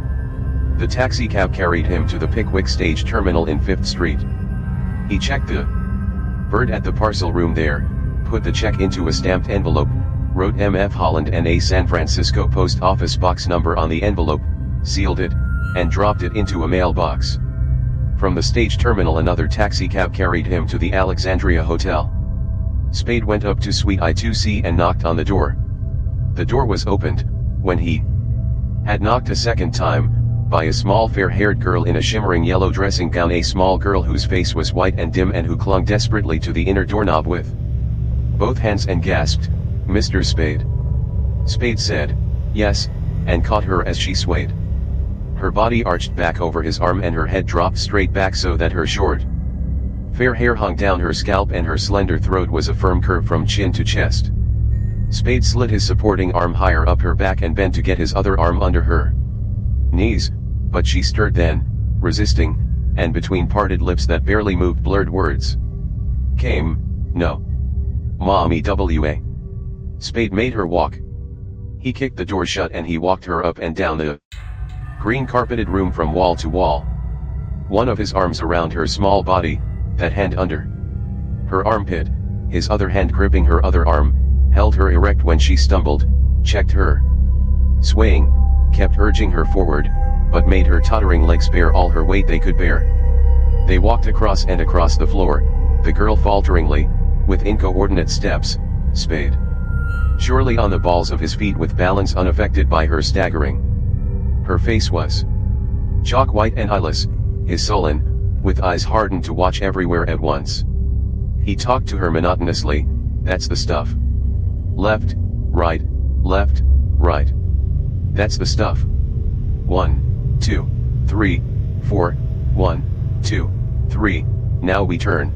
The taxicab carried him to the Pickwick stage terminal in 5th Street. He checked the bird at the parcel room there, put the check into a stamped envelope, wrote M.F. Holland and a San Francisco post office box number on the envelope, sealed it, and dropped it into a mailbox. From the stage terminal another taxicab carried him to the Alexandria Hotel. Spade went up to Suite I2C and knocked on the door. The door was opened, when he had knocked a second time, by a small fair-haired girl in a shimmering yellow dressing gown, a small girl whose face was white and dim and who clung desperately to the inner doorknob with both hands and gasped, Mr. Spade. Spade said, yes, and caught her as she swayed. Her body arched back over his arm and her head dropped straight back so that her short, fair hair hung down her scalp and her slender throat was a firm curve from chin to chest. Spade slid his supporting arm higher up her back and bent to get his other arm under her knees, but she stirred then, resisting, and between parted lips that barely moved blurred words came, no. Mommy W.A. Spade made her walk. He kicked the door shut and he walked her up and down the green carpeted room from wall to wall. One of his arms around her small body, that hand under her armpit, his other hand gripping her other arm, held her erect when she stumbled, checked her swaying, kept urging her forward, but made her tottering legs bear all her weight they could bear. They walked across and across the floor, the girl falteringly, with incoordinate steps, Spade surely on the balls of his feet with balance unaffected by her staggering. Her face was chalk white and eyeless, his sullen, with eyes hardened to watch everywhere at once. He talked to her monotonously, that's the stuff. Left, right, that's the stuff. 1, 2, 3, 4, 1, 2, 3, now we turn.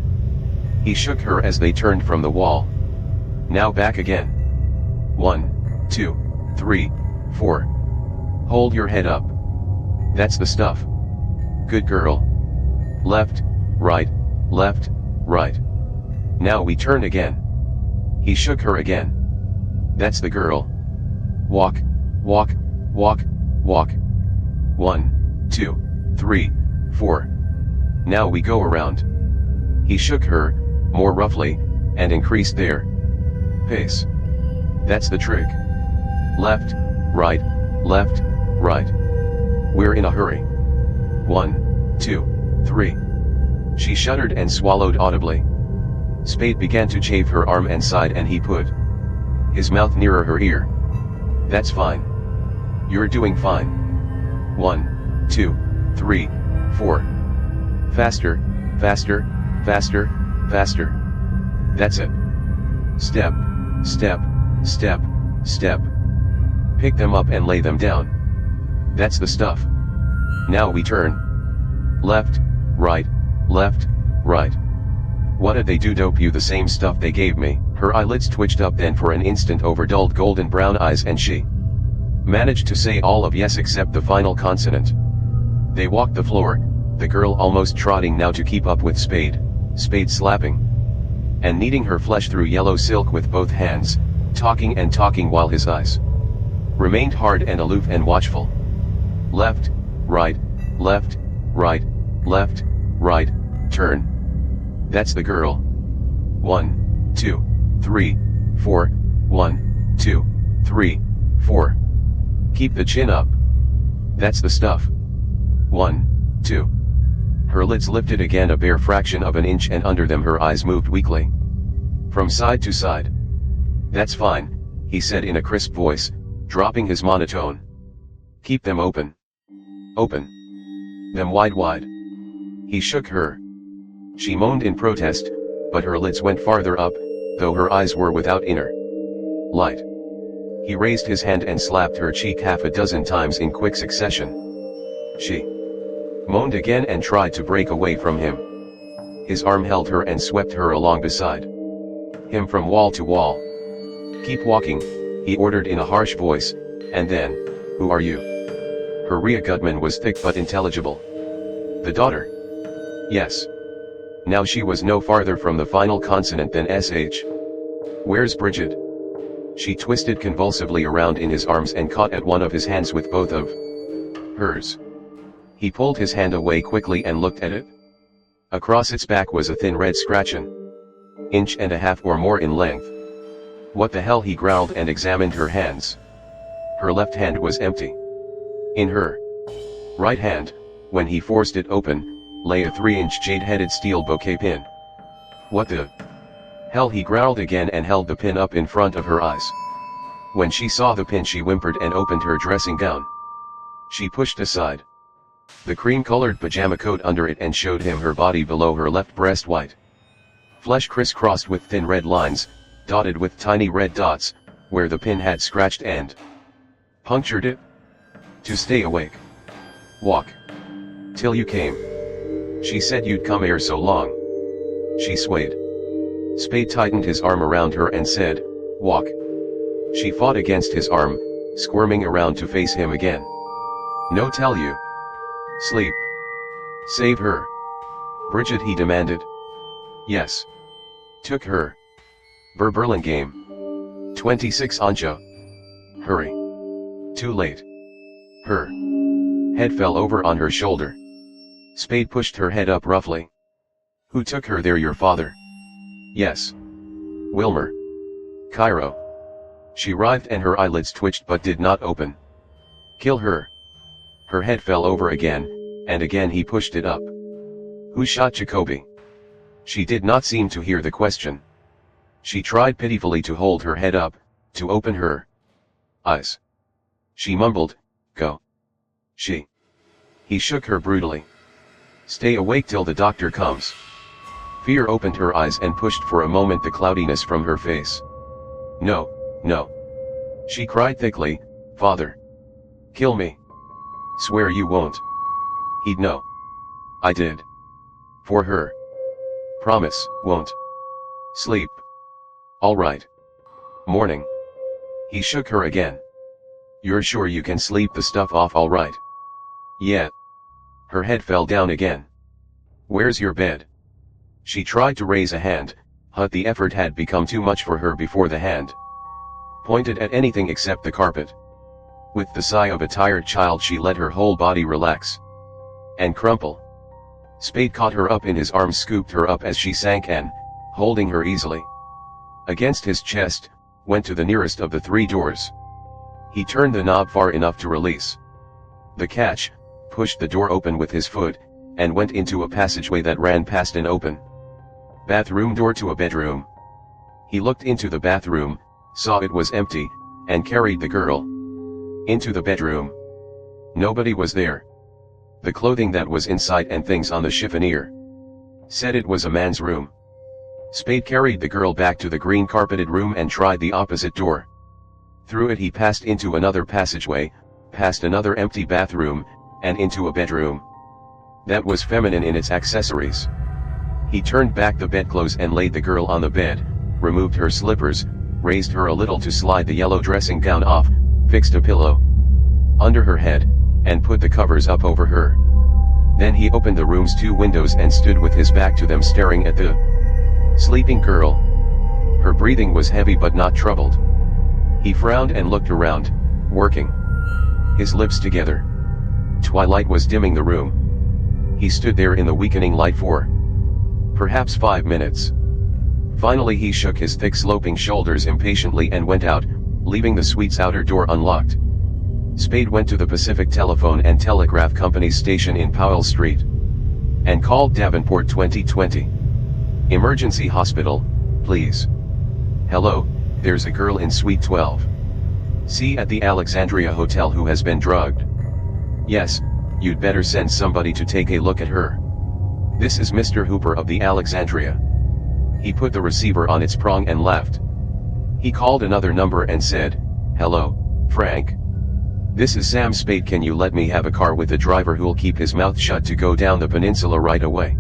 He shook her as they turned from the wall. Now back again. 1, 2, 3, 4. Hold your head up. That's the stuff. Good girl. Left, right. Now we turn again. He shook her again. That's the girl. Walk. 1, 2, 3, 4. Now we go around. He shook her, more roughly, and increased their pace. That's the trick. Left, right. We're in a hurry. 1, 2, 3. She shuddered and swallowed audibly. Spade began to chafe her arm and side and he put his mouth nearer her ear. That's fine. You're doing fine. 1, 2, 3, 4. Faster. That's it. Step. Pick them up and lay them down. That's the stuff. Now we turn. Left, right. What did they do? Dope you the same stuff they gave me. Her eyelids twitched up then for an instant over dulled golden brown eyes and she managed to say all of yes except the final consonant. They walked the floor, the girl almost trotting now to keep up with Spade slapping and kneading her flesh through yellow silk with both hands, talking while his eyes Remained hard and aloof and watchful. Left, right, left, right, left, right, turn. That's the girl. 1, 2, 3, 4, 1, 2, 3, 4. Keep the chin up. That's the stuff. 1, 2. Her lids lifted again a bare fraction of an inch, and under them her eyes moved weakly, from side to side. That's fine, he said in a crisp voice, dropping his monotone. Keep them open. Open. Them wide wide. He shook her. She moaned in protest, but her lids went farther up, though her eyes were without inner light. He raised his hand and slapped her cheek half a dozen times in quick succession. She moaned again and tried to break away from him. His arm held her and swept her along beside him from wall to wall. Keep walking, he ordered in a harsh voice, and then, who are you? Her Rhea Gutman was thick but intelligible. The daughter? Yes. Now she was no farther from the final consonant than sh. Where's Bridget? She twisted convulsively around in his arms and caught at one of his hands with both of hers. He pulled his hand away quickly and looked at it. Across its back was a thin red scratch, an inch and a half or more in length. What the hell, he growled and examined her hands. Her left hand was empty. In her right hand, when he forced it open, lay a 3-inch jade-headed steel bouquet pin. What the hell, he growled again and held the pin up in front of her eyes. When she saw the pin she whimpered and opened her dressing gown. She pushed aside the cream-colored pajama coat under it and showed him her body below her left breast, white flesh crisscrossed with thin red lines, dotted with tiny red dots, where the pin had scratched and punctured it. To stay awake. Walk. Till you came. She said you'd come here so long. She swayed. Spade tightened his arm around her and said, walk. She fought against his arm, squirming around to face him again. No, tell you. Sleep. Save her. Bridget, he demanded. Yes. Took her. Burlingame. 26 Anja. Hurry. Too late. Her head fell over on her shoulder. Spade pushed her head up roughly. Who took her there? Your father? Yes. Wilmer. Cairo. She writhed and her eyelids twitched but did not open. Kill her. Her head fell over again, and again he pushed it up. Who shot Jacoby? She did not seem to hear the question. She tried pitifully to hold her head up, to open her eyes. She mumbled, go. He shook her brutally. Stay awake till the doctor comes. Fear opened her eyes and pushed for a moment the cloudiness from her face. No, no. She cried thickly, Father. Kill me. Swear you won't. He'd know. I did. For her. Promise, won't. Sleep. All right. Morning. He shook her again. You're sure you can sleep the stuff off all right? Yeah. Her head fell down again. Where's your bed? She tried to raise a hand, but the effort had become too much for her before the hand pointed at anything except the carpet. With the sigh of a tired child she let her whole body relax and crumple. Spade caught her up in his arms, scooped her up as she sank and, holding her easily against his chest, went to the nearest of the 3 doors. He turned the knob far enough to release the catch, pushed the door open with his foot, and went into a passageway that ran past an open bathroom door to a bedroom. He looked into the bathroom, saw it was empty, and carried the girl into the bedroom. Nobody was there. The clothing that was inside and things on the chiffonier said it was a man's room. Spade carried the girl back to the green carpeted room and tried the opposite door. Through it he passed into another passageway, past another empty bathroom, and into a bedroom that was feminine in its accessories. He turned back the bedclothes and laid the girl on the bed, removed her slippers, raised her a little to slide the yellow dressing gown off, fixed a pillow under her head, and put the covers up over her. Then he opened the room's 2 windows and stood with his back to them, staring at the sleeping girl. Her breathing was heavy but not troubled. He frowned and looked around, working. His lips together. Twilight was dimming the room. He stood there in the weakening light for perhaps 5 minutes. Finally he shook his thick sloping shoulders impatiently and went out, leaving the suite's outer door unlocked. Spade went to the Pacific Telephone and Telegraph Company's station in Powell Street and called Davenport 2020. Emergency hospital, please. Hello, there's a girl in suite 12. C at the Alexandria Hotel who has been drugged. Yes, you'd better send somebody to take a look at her. This is Mr. Hooper of the Alexandria. He put the receiver on its prong and left. He called another number and said, "Hello, Frank. This is Sam Spade. Can you let me have a car with a driver who'll keep his mouth shut to go down the peninsula right away?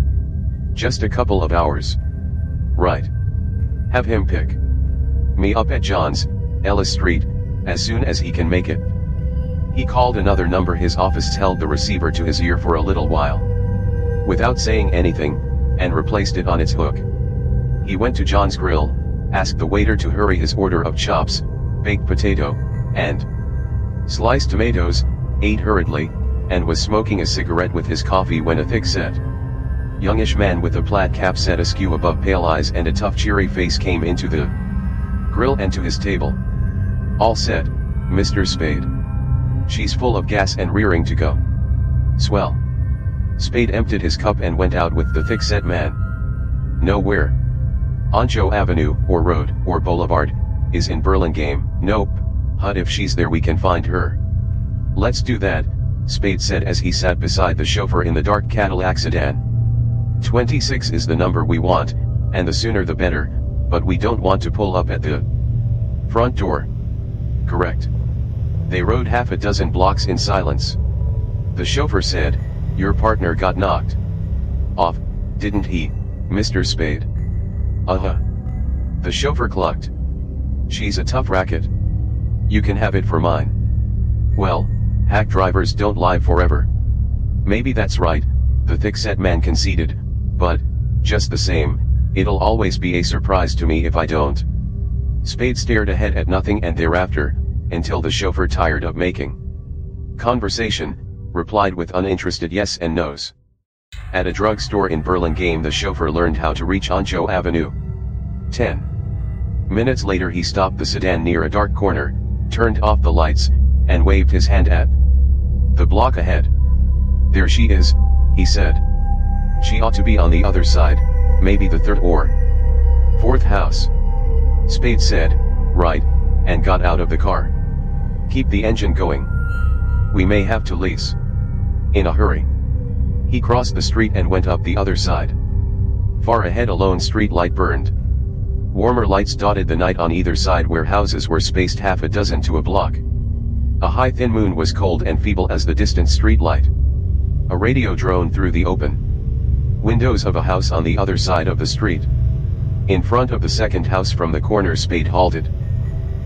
Just a couple of hours." "Right. Have him pick me up at John's, Ellis Street, as soon as he can make it." He called another number. His office held the receiver to his ear for a little while, without saying anything, and replaced it on its hook. He went to John's Grill, asked the waiter to hurry his order of chops, baked potato, and sliced tomatoes, ate hurriedly, and was smoking a cigarette with his coffee when a thick-set, youngish man with a plaid cap set askew above pale eyes and a tough cheery face came into the grill and to his table. "All set, Mr. Spade. She's full of gas and rearing to go." "Swell." Spade emptied his cup and went out with the thick-set man. "Know where Anjo Avenue, or Road, or Boulevard, is in Burlingame?" "Nope, Hud, if she's there we can find her." "Let's do that," Spade said as he sat beside the chauffeur in the dark Cadillac sedan. 26 is the number we want, and the sooner the better, but we don't want to pull up at the front door." "Correct." They rode half a dozen blocks in silence. The chauffeur said, "Your partner got knocked off, didn't he, Mr. Spade?" "Uh-huh." The chauffeur clucked. "She's a tough racket. You can have it for mine." "Well, hack drivers don't lie forever." "Maybe that's right," the thick-set man conceded, "but, just the same, it'll always be a surprise to me if I don't." Spade stared ahead at nothing and thereafter, until the chauffeur tired of making conversation, replied with uninterested yes and no's. At a drugstore in Burlingame the chauffeur learned how to reach Anjo Avenue. 10 minutes later he stopped the sedan near a dark corner, turned off the lights, and waved his hand at the block ahead. "There she is," he said. "She ought to be on the other side, maybe the third or fourth house." Spade said, "Right," and got out of the car. "Keep the engine going. We may have to lease in a hurry." He crossed the street and went up the other side. Far ahead a lone street light burned. Warmer lights dotted the night on either side where houses were spaced half a dozen to a block. A high thin moon was cold and feeble as the distant street light. A radio droned through the open windows of a house on the other side of the street. In front of the second house from the corner Spade halted.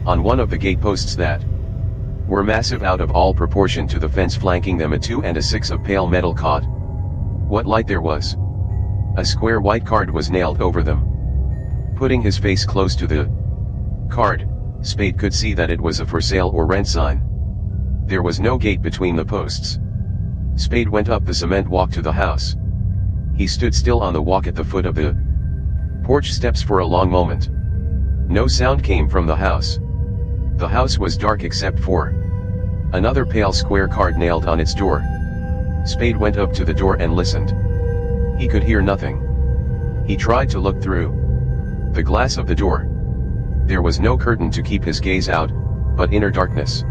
On one of the gateposts that were massive out of all proportion to the fence flanking them a 2 and a 6 of pale metal caught what light there was. A square white card was nailed over them. Putting his face close to the card, Spade could see that it was a for sale or rent sign. There was no gate between the posts. Spade went up the cement walk to the house. He stood still on the walk at the foot of the porch steps for a long moment. No sound came from the house. The house was dark except for another pale square card nailed on its door. Spade went up to the door and listened. He could hear nothing. He tried to look through the glass of the door. There was no curtain to keep his gaze out, but inner darkness.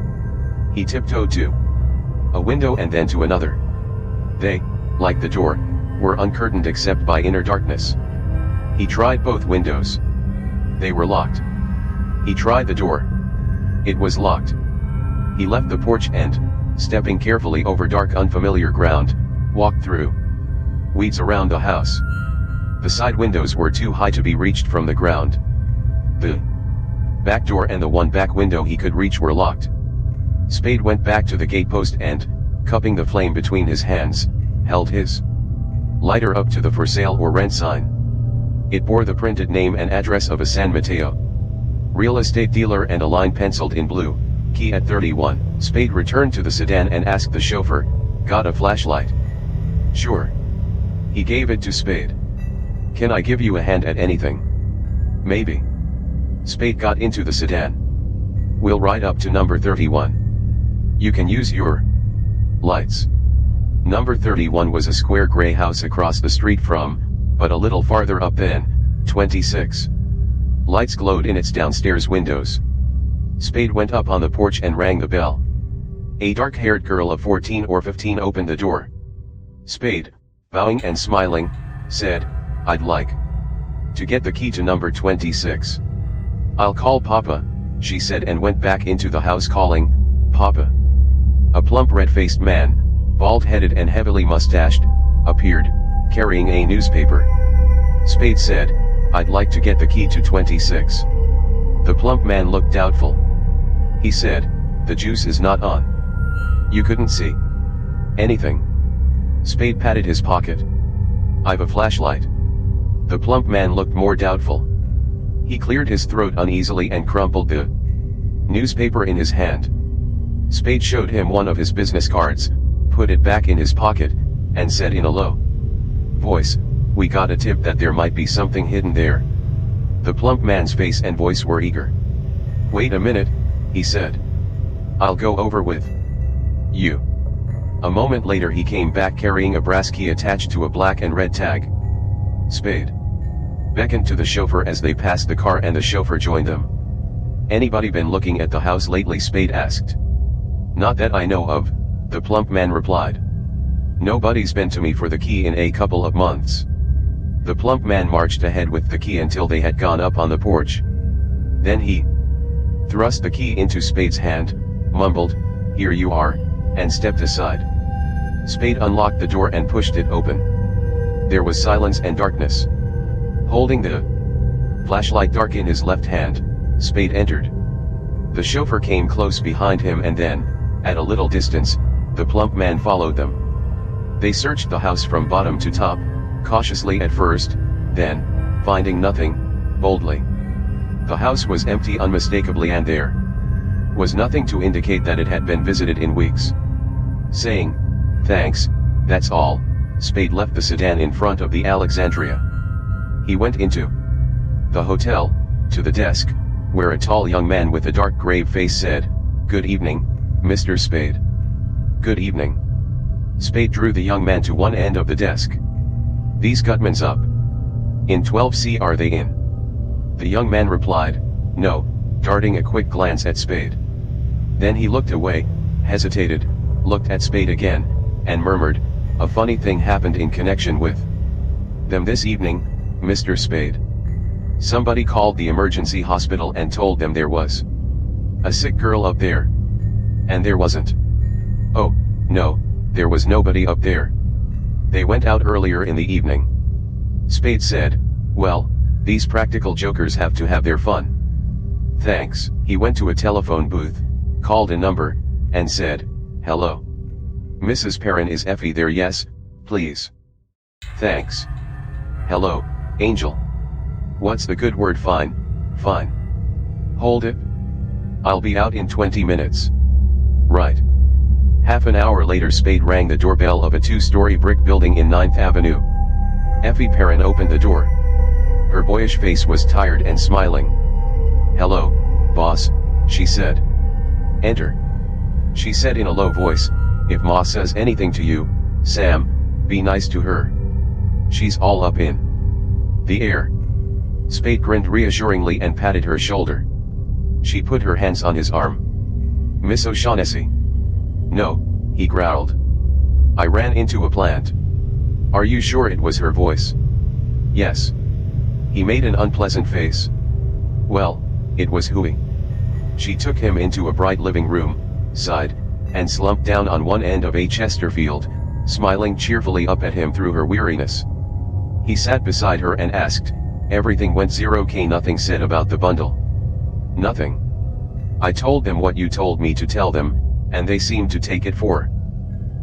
He tiptoed to a window and then to another. They, like the door, were uncurtained except by inner darkness. He tried both windows. They were locked. He tried the door. It was locked. He left the porch and, stepping carefully over dark unfamiliar ground, walked through weeds around the house. The side windows were too high to be reached from the ground. The back door and the one back window he could reach were locked. Spade went back to the gatepost and, cupping the flame between his hands, held his lighter up to the for sale or rent sign. It bore the printed name and address of a San Mateo real estate dealer and a line penciled in blue, Key at 31. Spade returned to the sedan and asked the chauffeur, "Got a flashlight?" "Sure." He gave it to Spade. "Can I give you a hand at anything?" "Maybe." Spade got into the sedan. "We'll ride up to number 31. You can use your lights." Number 31 was a square gray house across the street from, but a little farther up than, 26. Lights glowed in its downstairs windows. Spade went up on the porch and rang the bell. A dark-haired girl of 14 or 15 opened the door. Spade, bowing and smiling, said, "I'd like to get the key to number 26. "I'll call Papa," she said, and went back into the house calling, "Papa." A plump red-faced man, bald-headed and heavily mustached, appeared, carrying a newspaper. Spade said, "I'd like to get the key to 26. The plump man looked doubtful. He said, "The juice is not on. You couldn't see anything?" Spade patted his pocket. "I've a flashlight." The plump man looked more doubtful. He cleared his throat uneasily and crumpled the newspaper in his hand. Spade showed him one of his business cards, put it back in his pocket, and said in a low voice, "We got a tip that there might be something hidden there." The plump man's face and voice were eager. "Wait a minute," he said. "I'll go over with you." A moment later he came back carrying a brass key attached to a black and red tag. Spade beckoned to the chauffeur as they passed the car and the chauffeur joined them. "Anybody been looking at the house lately?" Spade asked. "Not that I know of," the plump man replied. "Nobody's been to me for the key in a couple of months." The plump man marched ahead with the key until they had gone up on the porch. Then he thrust the key into Spade's hand, mumbled, "Here you are," and stepped aside. Spade unlocked the door and pushed it open. There was silence and darkness. Holding the flashlight dark in his left hand, Spade entered. The chauffeur came close behind him and then, at a little distance, the plump man followed them. They searched the house from bottom to top, cautiously at first, then, finding nothing, boldly. The house was empty unmistakably and there was nothing to indicate that it had been visited in weeks. Saying, "Thanks, that's all," Spade left the sedan in front of the Alexandria. He went into the hotel, to the desk, where a tall young man with a dark grave face said, "Good evening, Mr. Spade." "Good evening." Spade drew the young man to one end of the desk. "These gutmen's up in 12C, are they in?" The young man replied, "No," darting a quick glance at Spade. Then he looked away, hesitated, looked at Spade again, and murmured, "A funny thing happened in connection with them this evening, Mr. Spade. Somebody called the emergency hospital and told them there was a sick girl up there. And there wasn't." "Oh, no, there was nobody up there. They went out earlier in the evening." Spade said, "Well, these practical jokers have to have their fun. Thanks." He went to a telephone booth, called a number, and said, "Hello. Mrs. Perrin, is Effie there?" "Yes, please." "Thanks." "Hello, Angel. What's the good word?" "Fine, fine." "Hold it. I'll be out in 20 minutes. "Right." Half an hour later Spade rang the doorbell of a 2-story brick building in 9th Avenue. Effie Perrin opened the door. Her boyish face was tired and smiling. "Hello, boss," she said. "Enter." She said in a low voice, "If Ma says anything to you, Sam, be nice to her. She's all up in the air." Spade grinned reassuringly and patted her shoulder. She put her hands on his arm. "Miss O'Shaughnessy?" "No," he growled. "I ran into a plant." "Are you sure it was her voice?" "Yes." He made an unpleasant face. "Well, it was hooey." She took him into a bright living room, sighed, and slumped down on one end of a Chesterfield, smiling cheerfully up at him through her weariness. He sat beside her and asked, "Everything went OK?" "Nothing said about the bundle." "Nothing. I told them what you told me to tell them, and they seemed to take it for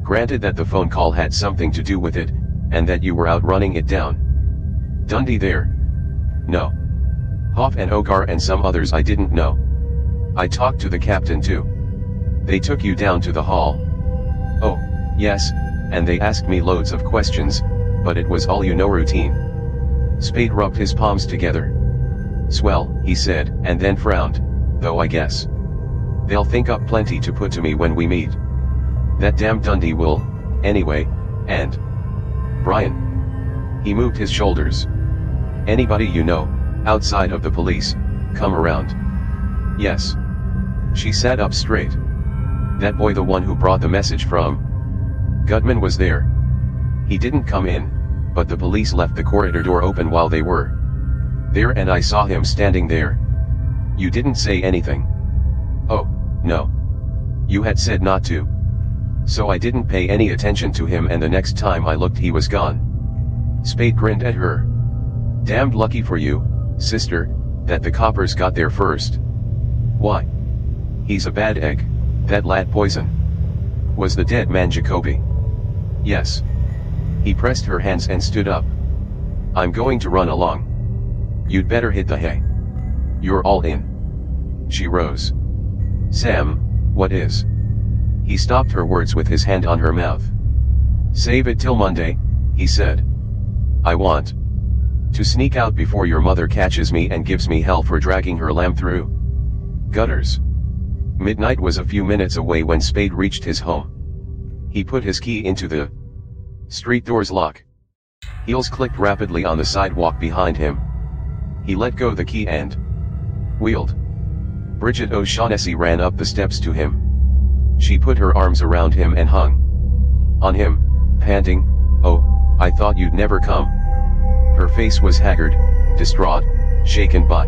granted that the phone call had something to do with it, and that you were out running it down." "Dundee there?" "No. Hoff and Ogar and some others I didn't know. I talked to the captain too." They took you down to the hall? Oh, yes, and they asked me loads of questions, but it was all routine. Spade rubbed his palms together. Swell, he said, and then frowned, though I guess they'll think up plenty to put to me when we meet. That damn Dundee will, anyway, and Brian. He moved his shoulders. Anybody you know, outside of the police, come around? Yes. She sat up straight. That boy, the one who brought the message from Gutman, was there. He didn't come in, but the police left the corridor door open while they were there, and I saw him standing there. You didn't say anything? Oh, no. You had said not to. So I didn't pay any attention to him, and the next time I looked he was gone. Spade grinned at her. Damned lucky for you, sister, that the coppers got there first. Why? He's a bad egg, that lad Poison. Was the dead man Jacoby? Yes. He pressed her hands and stood up. I'm going to run along. You'd better hit the hay. You're all in. She rose. Sam, what is? He stopped her words with his hand on her mouth. Save it till Monday, he said. I want to sneak out before your mother catches me and gives me hell for dragging her lamb through gutters. Midnight was a few minutes away when Spade reached his home. He put his key into the street door's lock. Heels clicked rapidly on the sidewalk behind him. He let go the key and wheeled. Bridget O'Shaughnessy ran up the steps to him. She put her arms around him and hung on him, panting, "Oh, I thought you'd never come." Her face was haggard, distraught, shaken by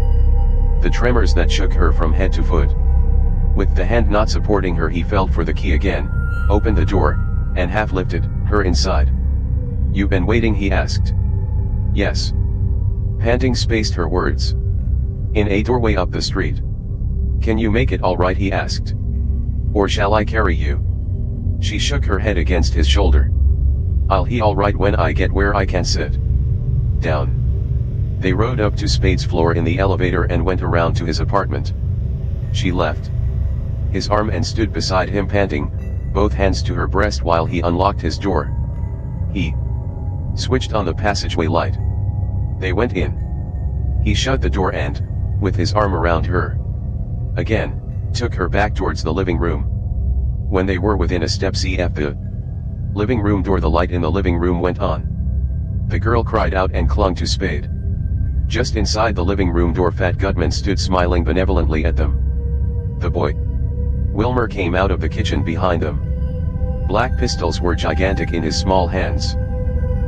the tremors that shook her from head to foot. With the hand not supporting her, he felt for the key again, opened the door, and half lifted her inside. "You've been waiting?" he asked. "Yes." Panting spaced her words. In a doorway up the street. "Can you make it all right?" he asked. "Or shall I carry you?" She shook her head against his shoulder. "I'll be all right when I get where I can sit down." They rode up to Spade's floor in the elevator and went around to his apartment. She left his arm and stood beside him, panting, both hands to her breast while he unlocked his door. He switched on the passageway light. They went in. He shut the door and, with his arm around her again, took her back towards the living room. When they were within a step of the living room door, the light in the living room went on. The girl cried out and clung to Spade. Just inside the living room door, Fat Gutman stood smiling benevolently at them. The boy, Wilmer, came out of the kitchen behind them. Black pistols were gigantic in his small hands.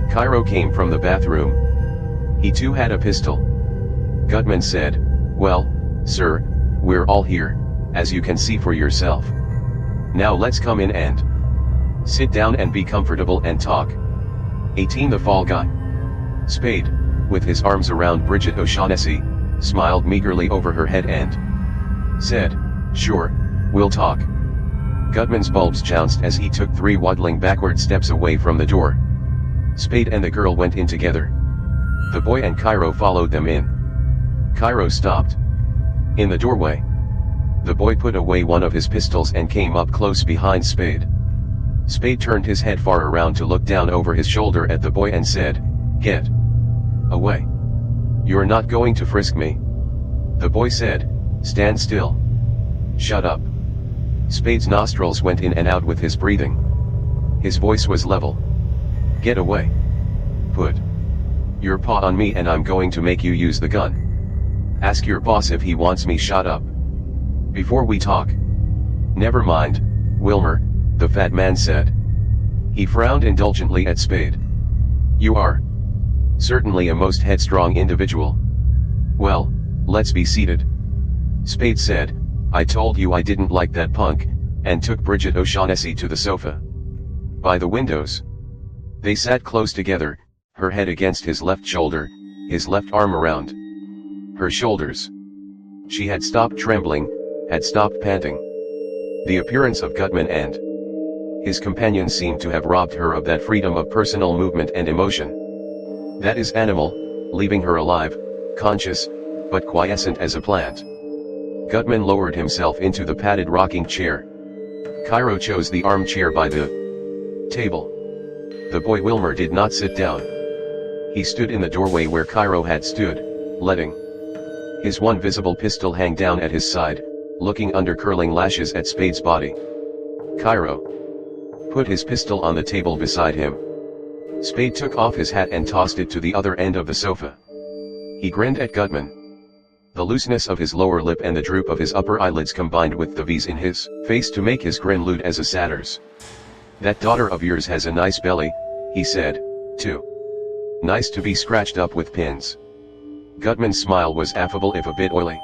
Cairo came from the bathroom. He too had a pistol. Gutman said, "Well, sir, we're all here, as you can see for yourself. Now let's come in and sit down and be comfortable and talk." 18 The Fall Guy. Spade, with his arms around Bridget O'Shaughnessy, smiled meagerly over her head and said, "Sure, we'll talk." Gutman's bulbs jounced as he took 3 waddling backward steps away from the door. Spade and the girl went in together. The boy and Cairo followed them in. Cairo stopped in the doorway. The boy put away one of his pistols and came up close behind Spade. Spade turned his head far around to look down over his shoulder at the boy and said, "Get away. You're not going to frisk me." The boy said, "Stand still." "Shut up." Spade's nostrils went in and out with his breathing. His voice was level. "Get away. Put your paw on me and I'm going to make you use the gun. Ask your boss if he wants me shot up before we talk." "Never mind, Wilmer," the fat man said. He frowned indulgently at Spade. "You are certainly a most headstrong individual. Well, let's be seated." Spade said, "I told you I didn't like that punk," and took Bridget O'Shaughnessy to the sofa by the windows. They sat close together, her head against his left shoulder, his left arm around her shoulders. She had stopped trembling, had stopped panting. The appearance of Gutman and his companion seemed to have robbed her of that freedom of personal movement and emotion that is animal, leaving her alive, conscious, but quiescent as a plant. Gutman lowered himself into the padded rocking chair. Cairo chose the armchair by the table. The boy Wilmer did not sit down. He stood in the doorway where Cairo had stood, letting his one visible pistol hang down at his side, looking under curling lashes at Spade's body. Cairo put his pistol on the table beside him. Spade took off his hat and tossed it to the other end of the sofa. He grinned at Gutman. The looseness of his lower lip and the droop of his upper eyelids combined with the V's in his face to make his grin lewd as a satyr's. "That daughter of yours has a nice belly," he said, "too nice to be scratched up with pins." Gutman's smile was affable if a bit oily.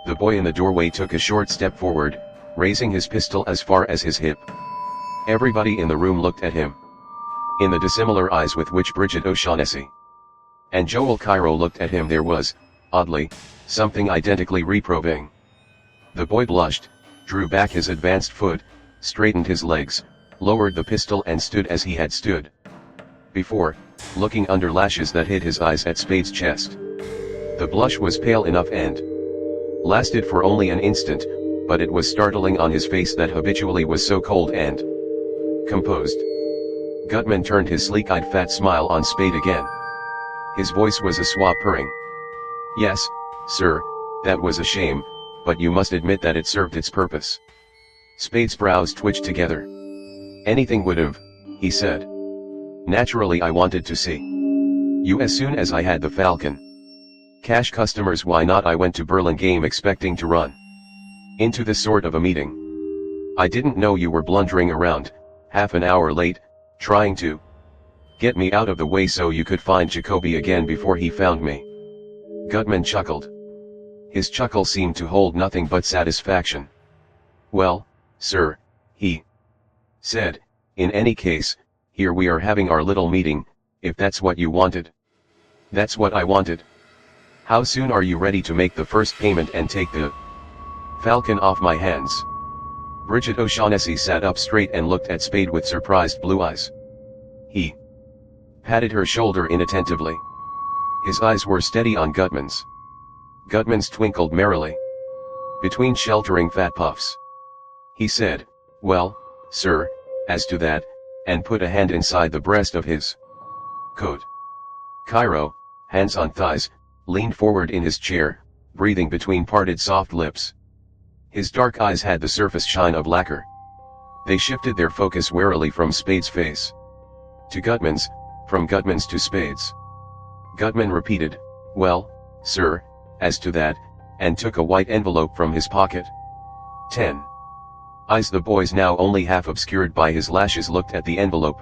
The boy in the doorway took a short step forward, raising his pistol as far as his hip. Everybody in the room looked at him. In the dissimilar eyes with which Bridget O'Shaughnessy and Joel Cairo looked at him there was, oddly, something identically reproving. The boy blushed, drew back his advanced foot, straightened his legs, lowered the pistol and stood as he had stood before, looking under lashes that hid his eyes at Spade's chest. The blush was pale enough and lasted for only an instant, but it was startling on his face that habitually was so cold and composed. Gutman turned his sleek-eyed fat smile on Spade again. His voice was a suave purring. "Yes, sir, that was a shame, but you must admit that it served its purpose." Spade's brows twitched together. "Anything would have," he said. "Naturally I wanted to see you as soon as I had the Falcon. Cash customers, why not? I went to Burlingame expecting to run into this sort of a meeting. I didn't know you were blundering around, half an hour late, trying to get me out of the way so you could find Jacoby again before he found me." Gutman chuckled. His chuckle seemed to hold nothing but satisfaction. "Well, sir," he said, "in any case, here we are having our little meeting, if that's what you wanted." "That's what I wanted. How soon are you ready to make the first payment and take the Falcon off my hands?" Bridget O'Shaughnessy sat up straight and looked at Spade with surprised blue eyes. He patted her shoulder inattentively. His eyes were steady on Gutman's. Gutman's twinkled merrily between sheltering fat puffs. He said, "Well, sir, as to that," and put a hand inside the breast of his coat. Cairo, hands on thighs, leaned forward in his chair, breathing between parted soft lips. His dark eyes had the surface shine of lacquer. They shifted their focus warily from Spade's face to Gutman's, from Gutman's to Spade's. Gutman repeated, "Well, sir, as to that," and took a white envelope from his pocket. 10. Eyes the boy's now only half obscured by his lashes looked at the envelope.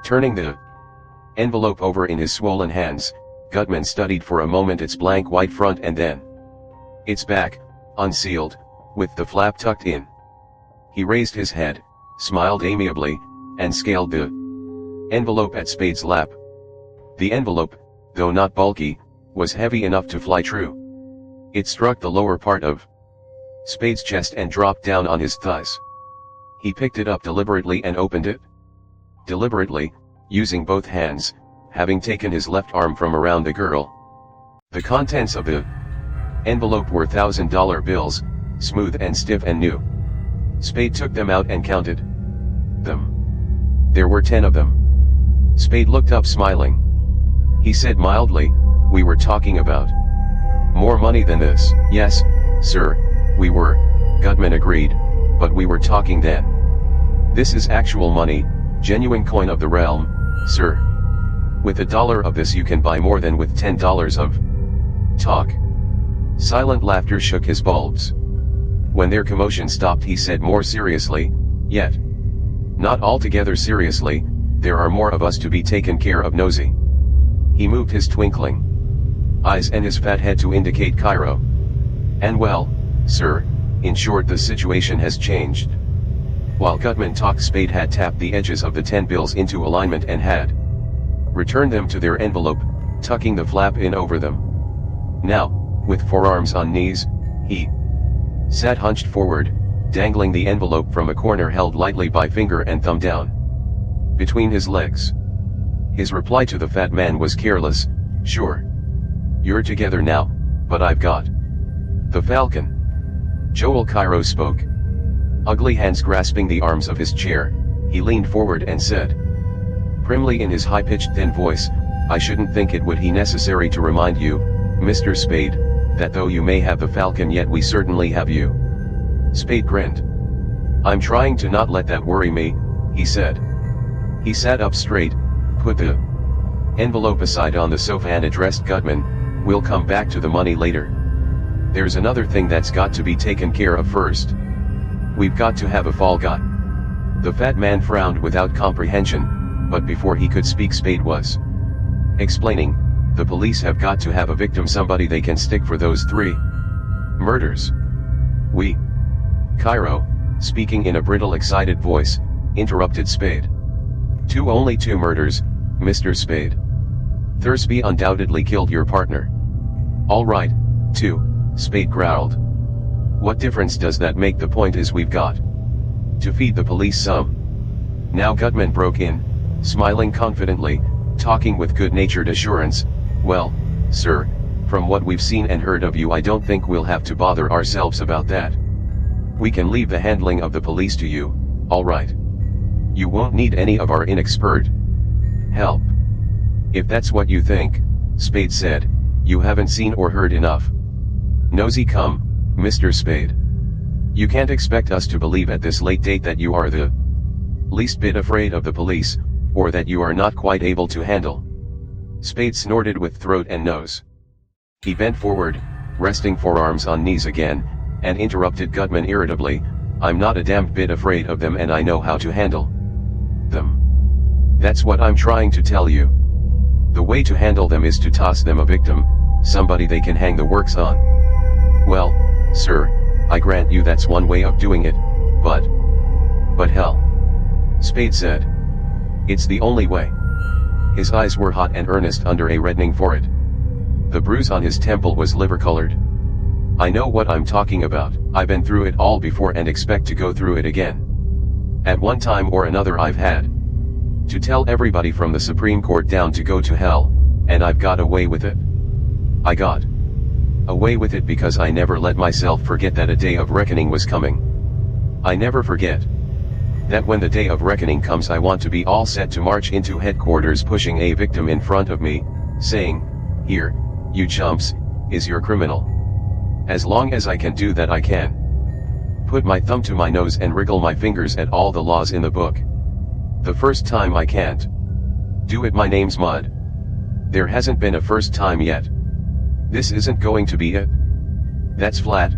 Turning the envelope over in his swollen hands, Gutman studied for a moment its blank white front and then its back, unsealed, with the flap tucked in. He raised his head, smiled amiably, and scaled the envelope at Spade's lap. The envelope, though not bulky, was heavy enough to fly true. It struck the lower part of Spade's chest and dropped down on his thighs. He picked it up deliberately and opened it. Deliberately, using both hands, having taken his left arm from around the girl. The contents of the envelope were $1,000 bills, smooth and stiff and new. Spade took them out and counted them. There were 10 of them. Spade looked up smiling. He said mildly, "We were talking about more money than this." "Yes, sir, we were," Gutman agreed, "but we were talking then. This is actual money, genuine coin of the realm, sir. With $1 of this you can buy more than with $10 of talk." Silent laughter shook his bulbs. When their commotion stopped he said more seriously, "Yet not altogether seriously, there are more of us to be taken care of, Nosy." He moved his twinkling eyes and his fat head to indicate Cairo. "And well, sir, in short the situation has changed." While Gutman talked, Spade had tapped the edges of the 10 bills into alignment and had returned them to their envelope, tucking the flap in over them. Now, with forearms on knees, he sat hunched forward, dangling the envelope from a corner held lightly by finger and thumb down between his legs. His reply to the fat man was careless, "Sure. You're together now, but I've got the Falcon." Joel Cairo spoke. ugly hands grasping the arms of his chair, he leaned forward and said, primly in his high-pitched thin voice, I shouldn't think it would be necessary to remind you, Mr. Spade, that though you may have the Falcon yet we certainly have you. Spade grinned. I'm trying to not let that worry me, he said. He sat up straight, put the envelope aside on the sofa and addressed Gutman, we'll come back to the money later. There's another thing that's got to be taken care of first. We've got to have a fall guy. The fat man frowned without comprehension, but before he could speak Spade was explaining, the police have got to have a victim, somebody they can stick for those 3 murders. We. Cairo, speaking in a brittle excited voice, interrupted Spade. Only 2 murders, Mr. Spade. Thursby undoubtedly killed your partner. All right, 2, Spade growled. What difference does that make? The point is we've got to feed the police some. Now Gutman broke in, smiling confidently, talking with good-natured assurance, well, sir, from what we've seen and heard of you I don't think we'll have to bother ourselves about that. We can leave the handling of the police to you, all right. You won't need any of our inexpert help. If that's what you think, Spade said, you haven't seen or heard enough. Nosy come, Mr. Spade. You can't expect us to believe at this late date that you are the least bit afraid of the police, or that you are not quite able to handle. Spade snorted with throat and nose. He bent forward, resting forearms on knees again, and interrupted Gutman irritably, I'm not a damned bit afraid of them and I know how to handle them. That's what I'm trying to tell you. The way to handle them is to toss them a victim, somebody they can hang the works on. Well, sir, I grant you that's one way of doing it, but hell. Spade said. It's the only way. His eyes were hot and earnest under a reddening forehead. The bruise on his temple was liver-colored. I know what I'm talking about, I've been through it all before and expect to go through it again. At one time or another I've had to tell everybody from the Supreme Court down to go to hell, and I've got away with it. I got away with it because I never let myself forget that a day of reckoning was coming. I never forget that when the day of reckoning comes I want to be all set to march into headquarters pushing a victim in front of me, saying, here, you chumps, is your criminal. As long as I can do that I can put my thumb to my nose and wriggle my fingers at all the laws in the book. The first time I can't do it, my name's mud. There hasn't been a first time yet. This isn't going to be it. That's flat.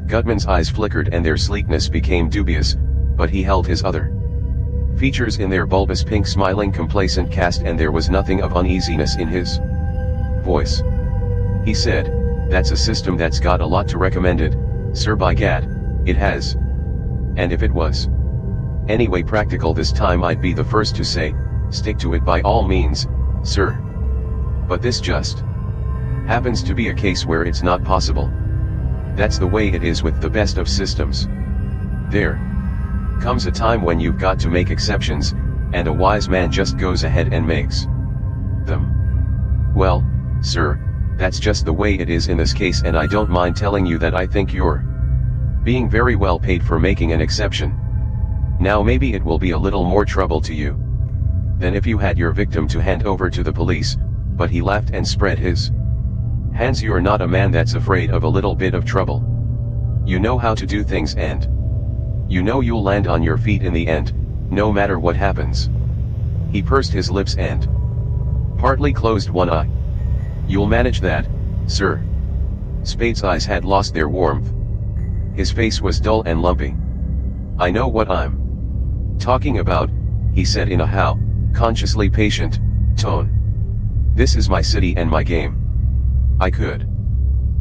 Gutman's eyes flickered and their sleekness became dubious, but he held his other features in their bulbous pink smiling complacent cast and there was nothing of uneasiness in his voice. He said, that's a system that's got a lot to recommend it, sir, by gad, it has. And if it was anyway practical this time I'd be the first to say, stick to it by all means, sir. But this just happens to be a case where it's not possible. That's the way it is with the best of systems. There comes a time when you've got to make exceptions, and a wise man just goes ahead and makes them. Well, sir, that's just the way it is in this case, and I don't mind telling you that I think you're being very well paid for making an exception. Now maybe it will be a little more trouble to you than if you had your victim to hand over to the police, but he laughed and spread his hands. You're not a man that's afraid of a little bit of trouble. You know how to do things and you know you'll land on your feet in the end, no matter what happens. He pursed his lips and partly closed one eye. You'll manage that, sir. Spade's eyes had lost their warmth. His face was dull and lumpy. I know what I'm talking about, he said in a how, consciously patient, tone. This is my city and my game. I could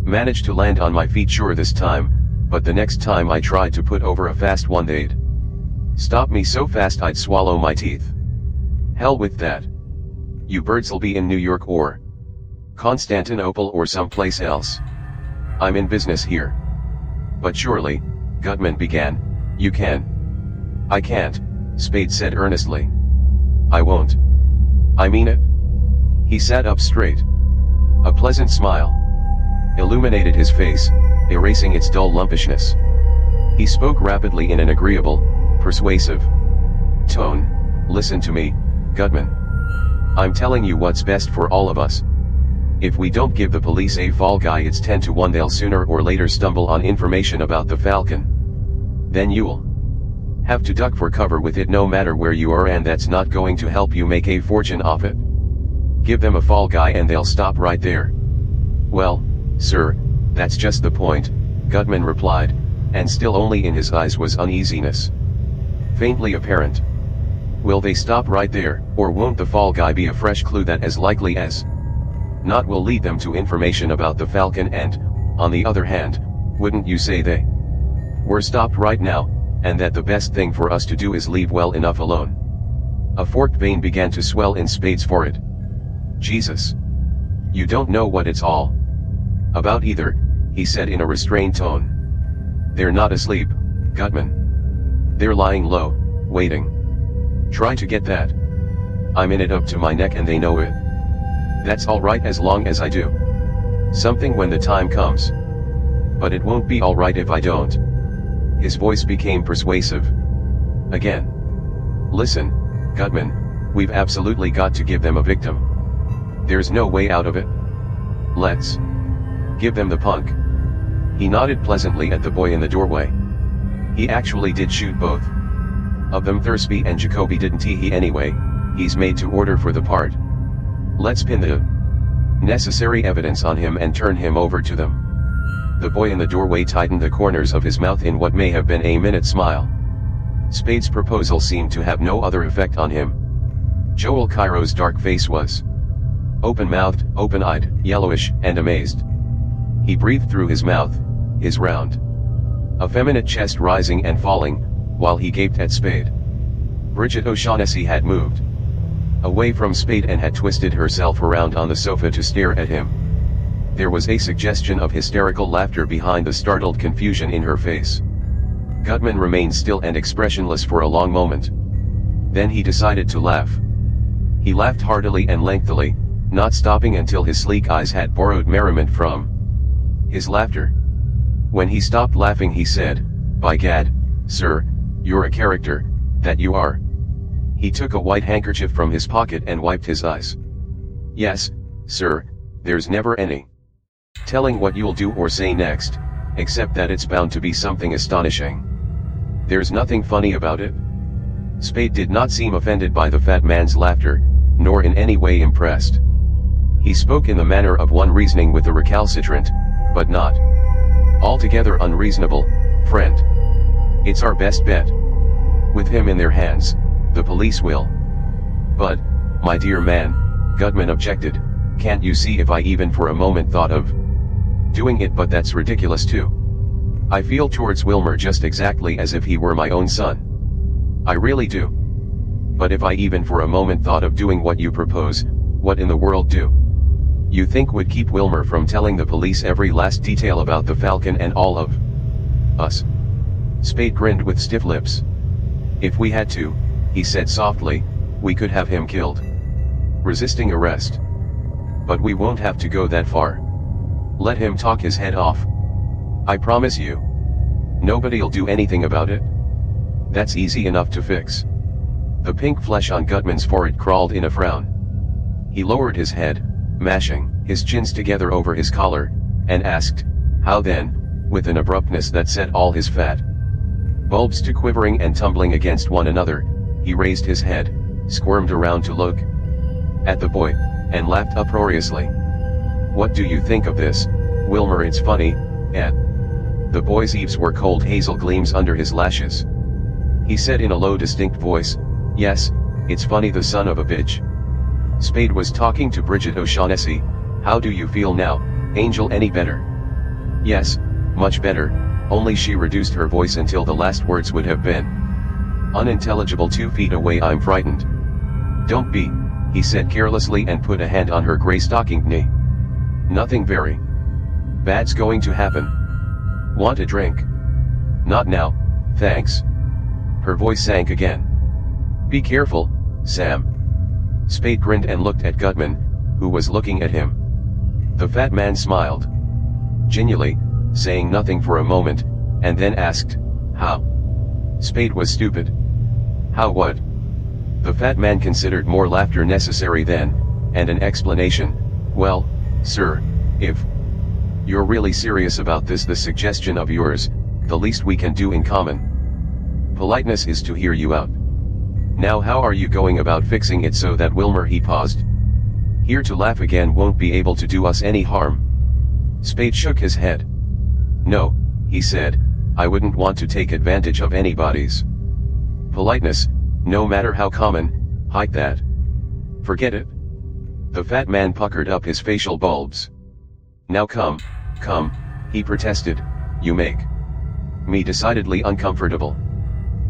manage to land on my feet sure this time, but the next time I tried to put over a fast one they'd stop me so fast I'd swallow my teeth. Hell with that. You birds'll be in New York or Constantinople or someplace else. I'm in business here. But surely, Gutman began, you can. I can't, Spade said earnestly. I won't. I mean it. He sat up straight. A pleasant smile illuminated his face, erasing its dull lumpishness. He spoke rapidly in an agreeable, persuasive tone. Listen to me, Gutman. I'm telling you what's best for all of us. If we don't give the police a fall guy, it's 10 to 1 they'll sooner or later stumble on information about the Falcon. Then you'll have to duck for cover with it no matter where you are, and that's not going to help you make a fortune off it. Give them a fall guy and they'll stop right there. Well, sir, that's just the point, Gutman replied, and still only in his eyes was uneasiness, faintly apparent. Will they stop right there, or won't the fall guy be a fresh clue that as likely as not will lead them to information about the Falcon? And, on the other hand, wouldn't you say they were stopped right now, and that the best thing for us to do is leave well enough alone? A forked vein began to swell in Spade's forehead. Jesus. You don't know what it's all about either, he said in a restrained tone. They're not asleep, Gutman. They're lying low, waiting. Try to get that. I'm in it up to my neck and they know it. That's alright as long as I do something when the time comes. But it won't be alright if I don't. His voice became persuasive again. Listen, Gutman, we've absolutely got to give them a victim. There's no way out of it. Let's give them the punk. He nodded pleasantly at the boy in the doorway. He actually did shoot both of them, Thursby and Jacoby, didn't he? Anyway, he's made to order for the part. Let's pin the necessary evidence on him and turn him over to them. The boy in the doorway tightened the corners of his mouth in what may have been a minute smile. Spade's proposal seemed to have no other effect on him. Joel Cairo's dark face was open-mouthed, open-eyed, yellowish, and amazed. He breathed through his mouth, his round, effeminate chest rising and falling, while he gaped at Spade. Bridget O'Shaughnessy had moved away from Spade and had twisted herself around on the sofa to stare at him. There was a suggestion of hysterical laughter behind the startled confusion in her face. Gutman remained still and expressionless for a long moment. Then he decided to laugh. He laughed heartily and lengthily, not stopping until his sleek eyes had borrowed merriment from his laughter. When he stopped laughing, he said, "By gad, sir, you're a character, that you are." He took a white handkerchief from his pocket and wiped his eyes. "Yes, sir, there's never any telling what you'll do or say next, except that it's bound to be something astonishing. There's nothing funny about it." Spade did not seem offended by the fat man's laughter, nor in any way impressed. He spoke in the manner of one reasoning with a recalcitrant, but not altogether unreasonable, friend. It's our best bet. With him in their hands, the police will. "But, my dear man," Gutman objected, "can't you see if I even for a moment thought of doing it? But that's ridiculous too. I feel towards Wilmer just exactly as if he were my own son. I really do. But if I even for a moment thought of doing what you propose, what in the world do you think would keep Wilmer from telling the police every last detail about the Falcon and all of us?" Spade grinned with stiff lips. "If we had to," he said softly, "we could have him killed, resisting arrest. But we won't have to go that far. Let him talk his head off. I promise you. Nobody'll do anything about it. That's easy enough to fix." The pink flesh on Gutman's forehead crawled in a frown. He lowered his head, mashing his chins together over his collar, and asked, "How then?" with an abruptness that set all his fat bulbs to quivering and tumbling against one another. He raised his head, squirmed around to look at the boy, and laughed uproariously. "What do you think of this, Wilmer? It's funny, eh?" The boy's eaves were cold hazel gleams under his lashes. He said in a low distinct voice, "Yes, it's funny, the son of a bitch." Spade was talking to Bridget O'Shaughnessy. "How do you feel now, Angel? Any better?" "Yes, much better," only she reduced her voice until the last words would have been unintelligible 2 feet away. "I'm frightened." "Don't be," he said carelessly and put a hand on her gray-stockinged knee. "Nothing very bad's going to happen. Want a drink?" "Not now, thanks." Her voice sank again. "Be careful, Sam." Spade grinned and looked at Gutman, who was looking at him. The fat man smiled genially, saying nothing for a moment, and then asked, How? Spade was stupid. How what? The fat man considered more laughter necessary then, and an explanation. Well, sir, if you're really serious about this, the suggestion of yours, the least we can do in common politeness is to hear you out. Now how are you going about fixing it so that Wilmer, he paused, here to laugh again, won't be able to do us any harm? Spade shook his head. No, he said, I wouldn't want to take advantage of anybody's politeness, no matter how common, hike that. Forget it. The fat man puckered up his facial bulbs. Now come, he protested, you make me decidedly uncomfortable.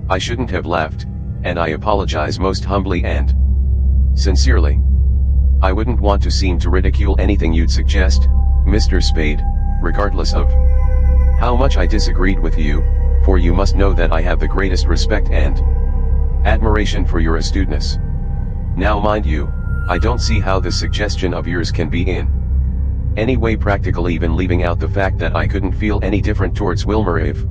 I shouldn't have laughed, and I apologize most humbly and sincerely. I wouldn't want to seem to ridicule anything you'd suggest, Mr. Spade, regardless of how much I disagreed with you, for you must know that I have the greatest respect and admiration for your astuteness. Now mind you, I don't see how this suggestion of yours can be in any way practical, even leaving out the fact that I couldn't feel any different towards Wilmer if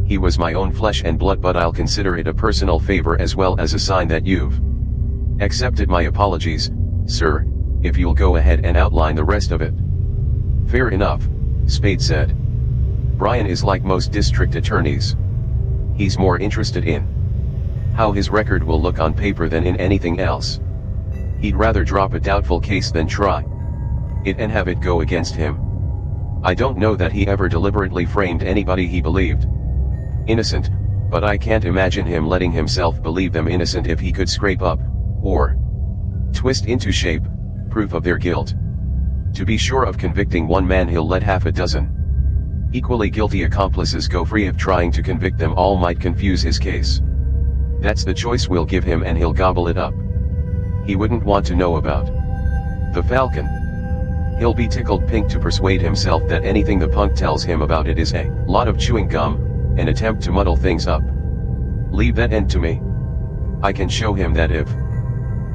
he was my own flesh and blood, but I'll consider it a personal favor as well as a sign that you've accepted my apologies, sir, if you'll go ahead and outline the rest of it. Fair enough, Spade said. Brian is like most district attorneys. He's more interested in how his record will look on paper than in anything else. He'd rather drop a doubtful case than try it and have it go against him. I don't know that he ever deliberately framed anybody he believed innocent, but I can't imagine him letting himself believe them innocent if he could scrape up, or twist into shape, proof of their guilt. To be sure of convicting one man, he'll let half a dozen equally guilty accomplices go free if trying to convict them all might confuse his case. That's the choice we'll give him, and he'll gobble it up. He wouldn't want to know about the Falcon. He'll be tickled pink to persuade himself that anything the punk tells him about it is a lot of chewing gum, an attempt to muddle things up. Leave that end to me. I can show him that if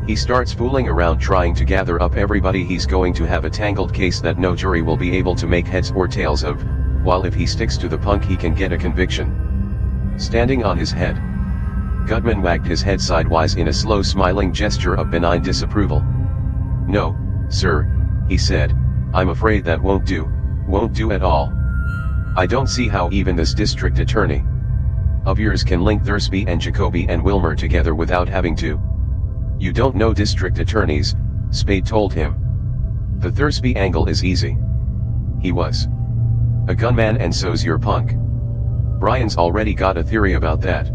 he starts fooling around trying to gather up everybody, he's going to have a tangled case that no jury will be able to make heads or tails of, while if he sticks to the punk he can get a conviction. Standing on his head, Gutman wagged his head sidewise in a slow smiling gesture of benign disapproval. No, sir, he said, I'm afraid that won't do at all. I don't see how even this district attorney of yours can link Thursby and Jacoby and Wilmer together without having to. You don't know district attorneys, Spade told him. The Thursby angle is easy. He was a gunman and so's your punk. Brian's already got a theory about that.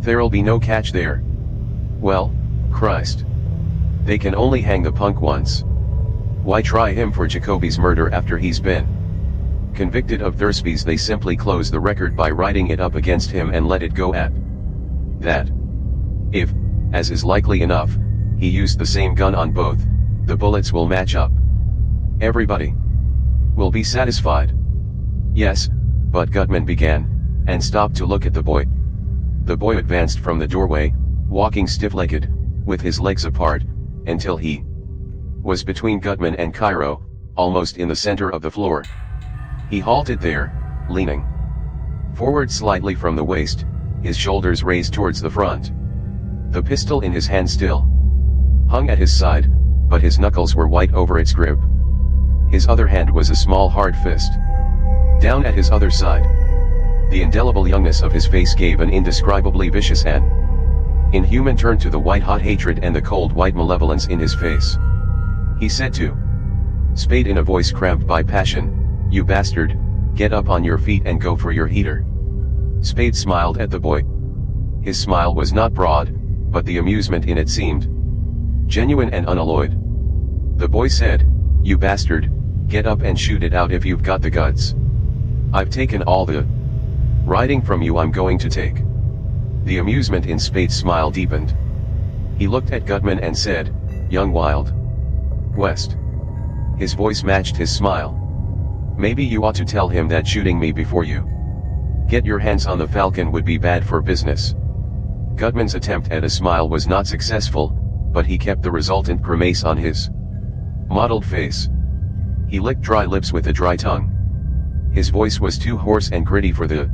There'll be no catch there. Well, Christ. They can only hang the punk once. Why try him for Jacoby's murder after he's been convicted of Thursby's? They simply close the record by writing it up against him and let it go at that. If, as is likely enough, he used the same gun on both, the bullets will match up. Everybody will be satisfied. Yes, but Gutman began, and stopped to look at the boy. The boy advanced from the doorway, walking stiff-legged, with his legs apart, until he was between Gutman and Cairo, almost in the center of the floor. He halted there, leaning forward slightly from the waist, his shoulders raised towards the front. The pistol in his hand still hung at his side, but his knuckles were white over its grip. His other hand was a small hard fist. Down at his other side, the indelible youngness of his face gave an indescribably vicious and inhuman turn to the white-hot hatred and the cold white malevolence in his face. He said to Spade in a voice cramped by passion, "You bastard, get up on your feet and go for your heater." Spade smiled at the boy. His smile was not broad, but the amusement in it seemed genuine and unalloyed. The boy said, "You bastard, get up and shoot it out if you've got the guts. I've taken all the riding from you I'm going to take." The amusement in Spade's smile deepened. He looked at Gutman and said, "Young Wild West." His voice matched his smile. "Maybe you ought to tell him that shooting me before you get your hands on the Falcon would be bad for business." Gutman's attempt at a smile was not successful, but he kept the resultant grimace on his mottled face. He licked dry lips with a dry tongue. His voice was too hoarse and gritty for the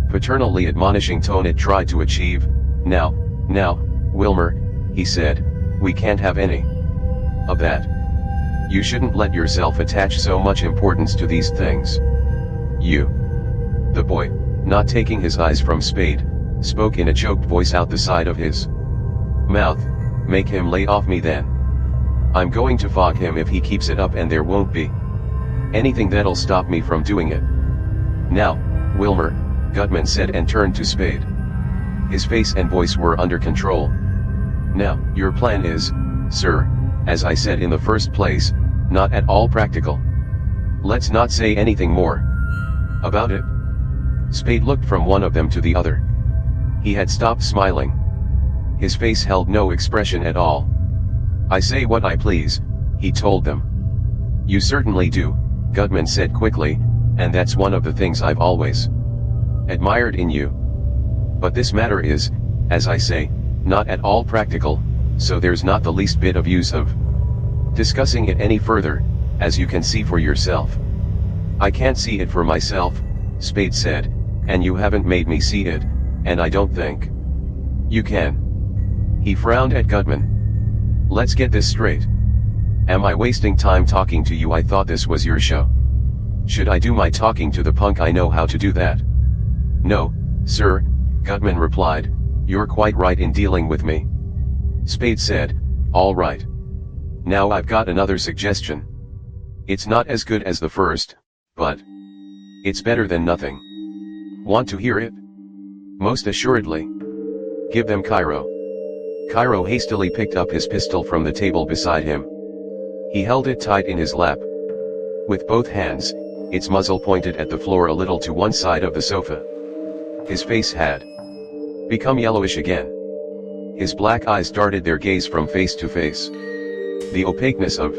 paternally admonishing tone it tried to achieve. Now, Wilmer, he said, we can't have any of that. You shouldn't let yourself attach so much importance to these things. You. The boy, not taking his eyes from Spade, spoke in a choked voice out the side of his mouth. Make him lay off me then. I'm going to fog him if he keeps it up, and there won't be anything that'll stop me from doing it. Now, Wilmer, Gutman said and turned to Spade. His face and voice were under control. Now, your plan is, sir, as I said in the first place, not at all practical. Let's not say anything more about it. Spade looked from one of them to the other. He had stopped smiling. His face held no expression at all. I say what I please, he told them. You certainly do, Gutman said quickly, and that's one of the things I've always admired in you. But this matter is, as I say, not at all practical, so there's not the least bit of use of discussing it any further, as you can see for yourself. I can't see it for myself, Spade said, and you haven't made me see it, and I don't think you can. He frowned at Gutman. Let's get this straight. Am I wasting time talking to you? I thought this was your show. Should I do my talking to the punk? I know how to do that. No, sir, Gutman replied, you're quite right in dealing with me. Spade said, all right. Now I've got another suggestion. It's not as good as the first, but it's better than nothing. Want to hear it? Most assuredly. Give them Cairo. Cairo hastily picked up his pistol from the table beside him. He held it tight in his lap. With both hands, its muzzle pointed at the floor a little to one side of the sofa. His face had become yellowish again. His black eyes darted their gaze from face to face. The opaqueness of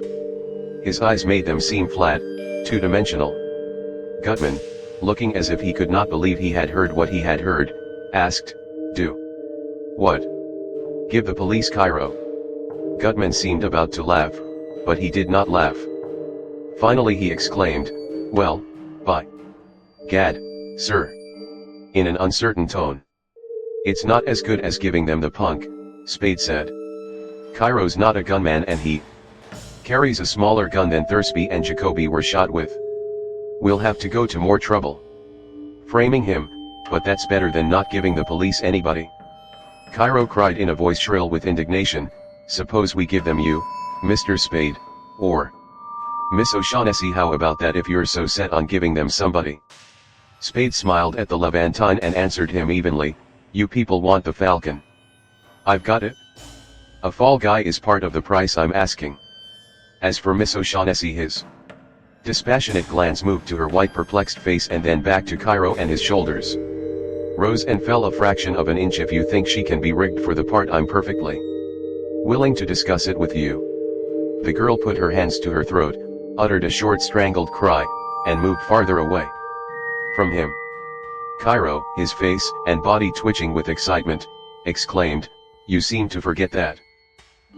his eyes made them seem flat, two-dimensional. Gutman, looking as if he could not believe he had heard what he had heard, asked, do what? Give the police Cairo. Gutman seemed about to laugh, but he did not laugh. Finally he exclaimed, well, by gad, sir. In an uncertain tone. It's not as good as giving them the punk, Spade said. Cairo's not a gunman and he carries a smaller gun than Thursby and Jacoby were shot with. We'll have to go to more trouble framing him, but that's better than not giving the police anybody. Cairo cried in a voice shrill with indignation, suppose we give them you, Mr. Spade, or Miss O'Shaughnessy. How about that if you're so set on giving them somebody? Spade smiled at the Levantine and answered him evenly, you people want the Falcon. I've got it. A fall guy is part of the price I'm asking. As for Miss O'Shaughnessy, his dispassionate glance moved to her white perplexed face and then back to Cairo, and his shoulders rose and fell a fraction of an inch. If you think she can be rigged for the part, I'm perfectly willing to discuss it with you. The girl put her hands to her throat, uttered a short strangled cry, and moved farther away from him. Cairo, his face and body twitching with excitement, exclaimed, you seem to forget that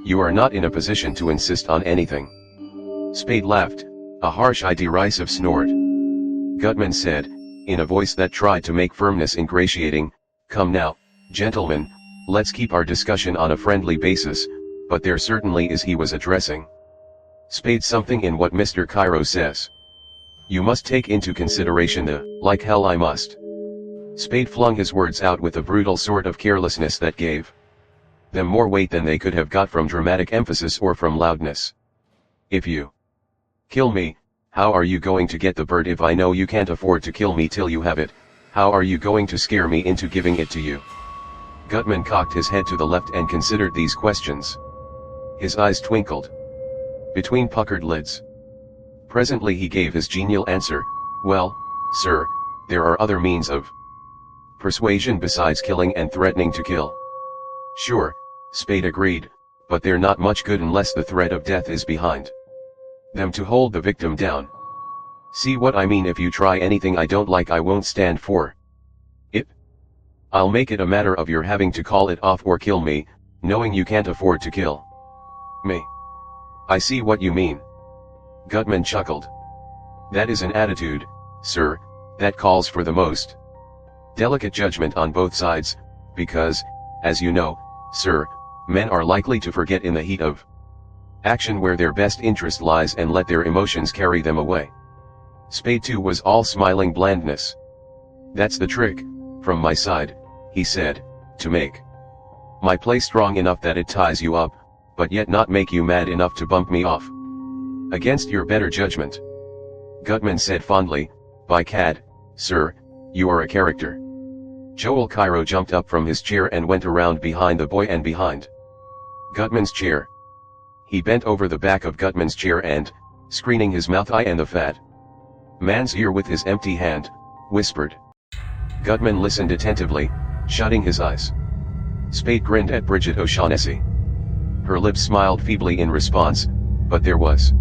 you are not in a position to insist on anything. Spade laughed, a harsh derisive snort. Gutman said, in a voice that tried to make firmness ingratiating, come now, gentlemen, let's keep our discussion on a friendly basis, but there certainly is. He was addressing Spade something in what Mr. Cairo says. You must take into consideration the, like hell I must. Spade flung his words out with a brutal sort of carelessness that gave them more weight than they could have got from dramatic emphasis or from loudness. If you kill me, how are you going to get the bird? If I know you can't afford to kill me till you have it, how are you going to scare me into giving it to you? Gutman cocked his head to the left and considered these questions. His eyes twinkled between puckered lids. Presently he gave his genial answer, well, sir, there are other means of persuasion besides killing and threatening to kill. Sure, Spade agreed, but they're not much good unless the threat of death is behind them to hold the victim down. See what I mean? If you try anything I don't like, I won't stand for it. I'll make it a matter of your having to call it off or kill me, knowing you can't afford to kill me. I see what you mean. Gutman chuckled. That is an attitude, sir, that calls for the most Delicate judgment on both sides, because, as you know, sir, men are likely to forget in the heat of action where their best interest lies and let their emotions carry them away. Spade too was all smiling blandness. That's the trick, from my side, he said, to make my play strong enough that it ties you up, but yet not make you mad enough to bump me off. Against your better judgment. Gutman said fondly, by Cad, sir, you are a character. Joel Cairo jumped up from his chair and went around behind the boy and behind Gutman's chair. He bent over the back of Gutman's chair and, screening his mouth eye and the fat man's ear with his empty hand, whispered. Gutman listened attentively, shutting his eyes. Spade grinned at Bridget O'Shaughnessy. Her lips smiled feebly in response, but there was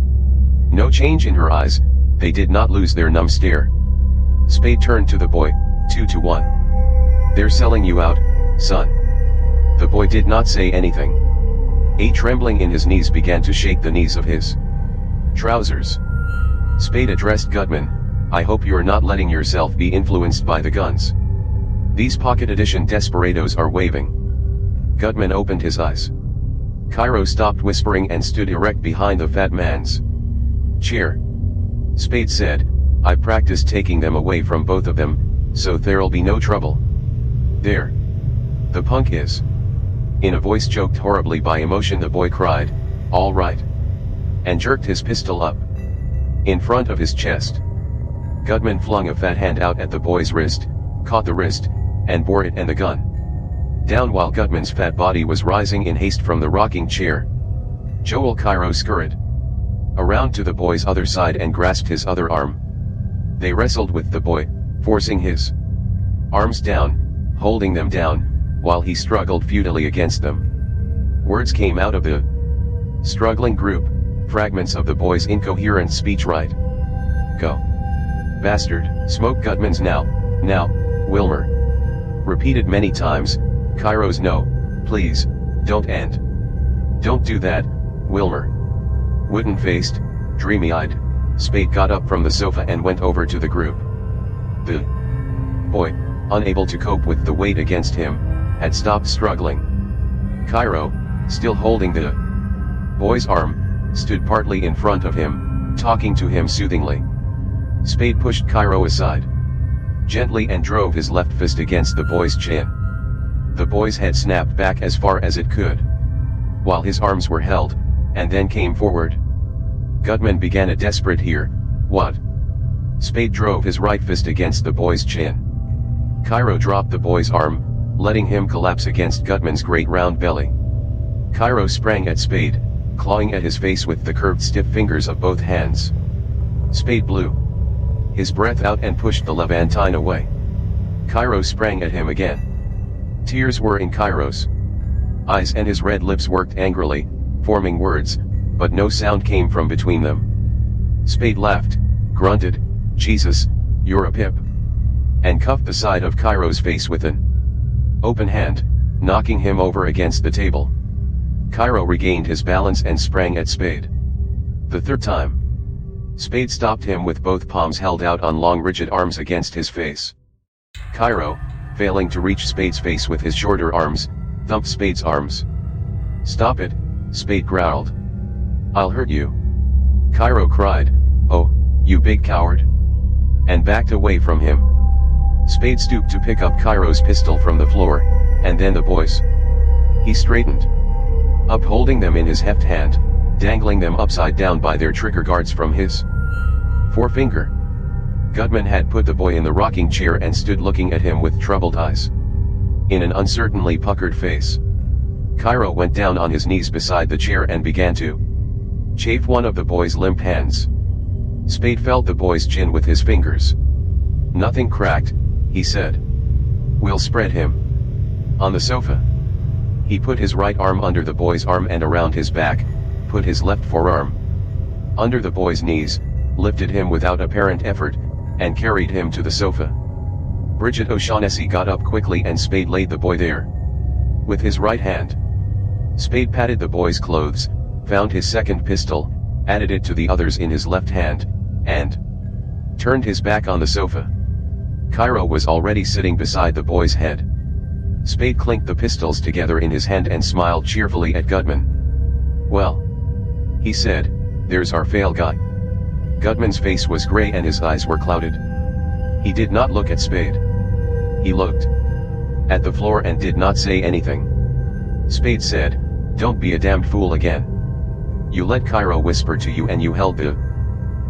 no change in her eyes. They did not lose their numb stare. Spade turned to the boy, 2-1. They're selling you out, son. The boy did not say anything. A trembling in his knees began to shake the knees of his trousers. Spade addressed Gutman, I hope you're not letting yourself be influenced by the guns these pocket edition desperados are waving. Gutman opened his eyes. Cairo stopped whispering and stood erect behind the fat man's chair. Spade said, I practiced taking them away from both of them, so there'll be no trouble. There. The punk is. In a voice choked horribly by emotion the boy cried, all right. And jerked his pistol up in front of his chest. Gutman flung a fat hand out at the boy's wrist, caught the wrist, and bore it and the gun down while Gutman's fat body was rising in haste from the rocking chair. Joel Cairo scurried around to the boy's other side and grasped his other arm. They wrestled with the boy, forcing his arms down, holding them down, while he struggled futilely against them. Words came out of the struggling group, fragments of the boy's incoherent speech. Right. Go. Bastard, smoke Gutman's now, Wilmer. Repeated many times, Cairo's no, please, don't end. Don't do that, Wilmer. Wooden-faced, dreamy-eyed, Spade got up from the sofa and went over to the group. The boy, unable to cope with the weight against him, had stopped struggling. Cairo, still holding the boy's arm, stood partly in front of him, talking to him soothingly. Spade pushed Cairo aside gently and drove his left fist against the boy's chin. The boy's head snapped back as far as it could, while his arms were held, and then came forward. Gutman began a desperate "Here, what?" Spade drove his right fist against the boy's chin. Cairo dropped the boy's arm, letting him collapse against Gutman's great round belly. Cairo sprang at Spade, clawing at his face with the curved stiff fingers of both hands. Spade blew his breath out and pushed the Levantine away. Cairo sprang at him again. Tears were in Cairo's eyes and his red lips worked angrily, forming words, but no sound came from between them. Spade laughed, grunted, Jesus, you're a pip, and cuffed the side of Cairo's face with an open hand, knocking him over against the table. Cairo regained his balance and sprang at Spade. The third time, Spade stopped him with both palms held out on long rigid arms against his face. Cairo, failing to reach Spade's face with his shorter arms, thumped Spade's arms. Stop it, Spade growled. I'll hurt you. Cairo cried, oh, you big coward, and backed away from him. Spade stooped to pick up Cairo's pistol from the floor, and then the boys. He straightened up, holding them in his heft hand, dangling them upside down by their trigger guards from his forefinger. Gutman had put the boy in the rocking chair and stood looking at him with troubled eyes. In an uncertainly puckered face, Cairo went down on his knees beside the chair and began to chafe one of the boy's limp hands. Spade felt the boy's chin with his fingers. Nothing cracked, he said. We'll spread him on the sofa. He put his right arm under the boy's arm and around his back, put his left forearm under the boy's knees, lifted him without apparent effort, and carried him to the sofa. Bridget O'Shaughnessy got up quickly and Spade laid the boy there. With his right hand, Spade patted the boy's clothes, found his second pistol, added it to the others in his left hand, and turned his back on the sofa. Cairo was already sitting beside the boy's head. Spade clinked the pistols together in his hand and smiled cheerfully at Gutman. "Well," he said, "there's our fail guy." Gutman's face was gray and his eyes were clouded. He did not look at Spade. He looked at the floor and did not say anything. Spade said, "Don't be a damned fool again. You let Cairo whisper to you and you held the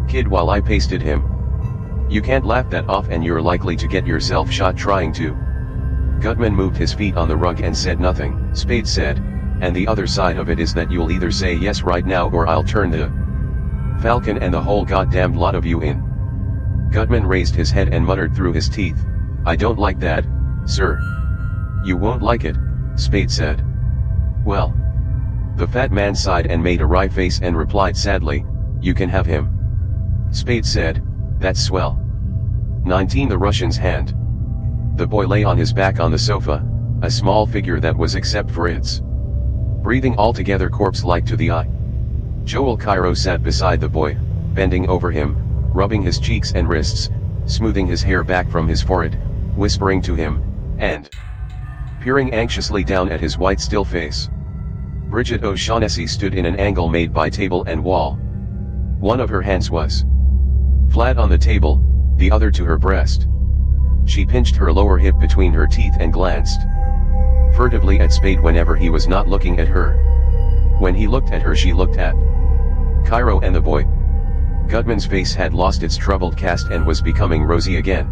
kid while I pasted him. You can't laugh that off and you're likely to get yourself shot trying to." Gutman moved his feet on the rug and said nothing. Spade said, "And the other side of it is that you'll either say yes right now or I'll turn the Falcon and the whole goddamned lot of you in." Gutman raised his head and muttered through his teeth, "I don't like that, sir." "You won't like it," Spade said. "Well." The fat man sighed and made a wry face and replied sadly, "You can have him." Spade said, "That's swell." 19 The Russian's hand. The boy lay on his back on the sofa, a small figure that was except for its breathing altogether corpse-like to the eye. Joel Cairo sat beside the boy, bending over him, rubbing his cheeks and wrists, smoothing his hair back from his forehead, whispering to him, and peering anxiously down at his white still face. Bridget O'Shaughnessy stood in an angle made by table and wall. One of her hands was flat on the table, the other to her breast. She pinched her lower hip between her teeth and glanced furtively at Spade whenever he was not looking at her. When he looked at her, she looked at Cairo and the boy. Gutman's face had lost its troubled cast and was becoming rosy again.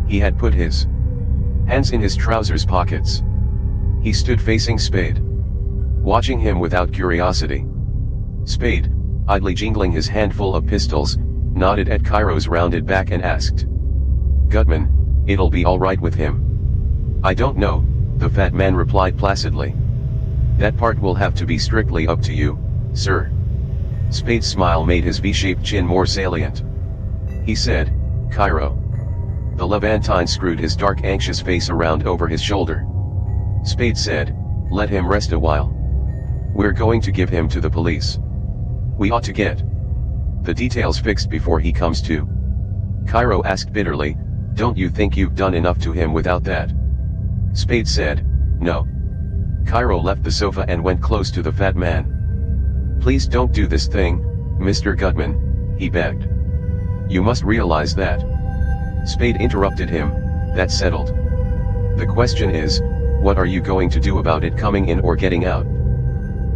He had put his hands in his trousers pockets. He stood facing Spade, watching him without curiosity. Spade, idly jingling his handful of pistols, nodded at Cairo's rounded back and asked, "Gutman, it'll be all right with him?" "I don't know," the fat man replied placidly. "That part will have to be strictly up to you, sir." Spade's smile made his V-shaped chin more salient. He said, "Cairo." The Levantine screwed his dark anxious face around over his shoulder. Spade said, "Let him rest a while. We're going to give him to the police. We ought to get the details fixed before he comes to." Cairo asked bitterly, "Don't you think you've done enough to him without that?" Spade said, "No." Cairo left the sofa and went close to the fat man. "Please don't do this thing, Mr. Gutman," he begged. "You must realize that." Spade interrupted him, "That's settled. The question is, what are you going to do about it coming in or getting out?"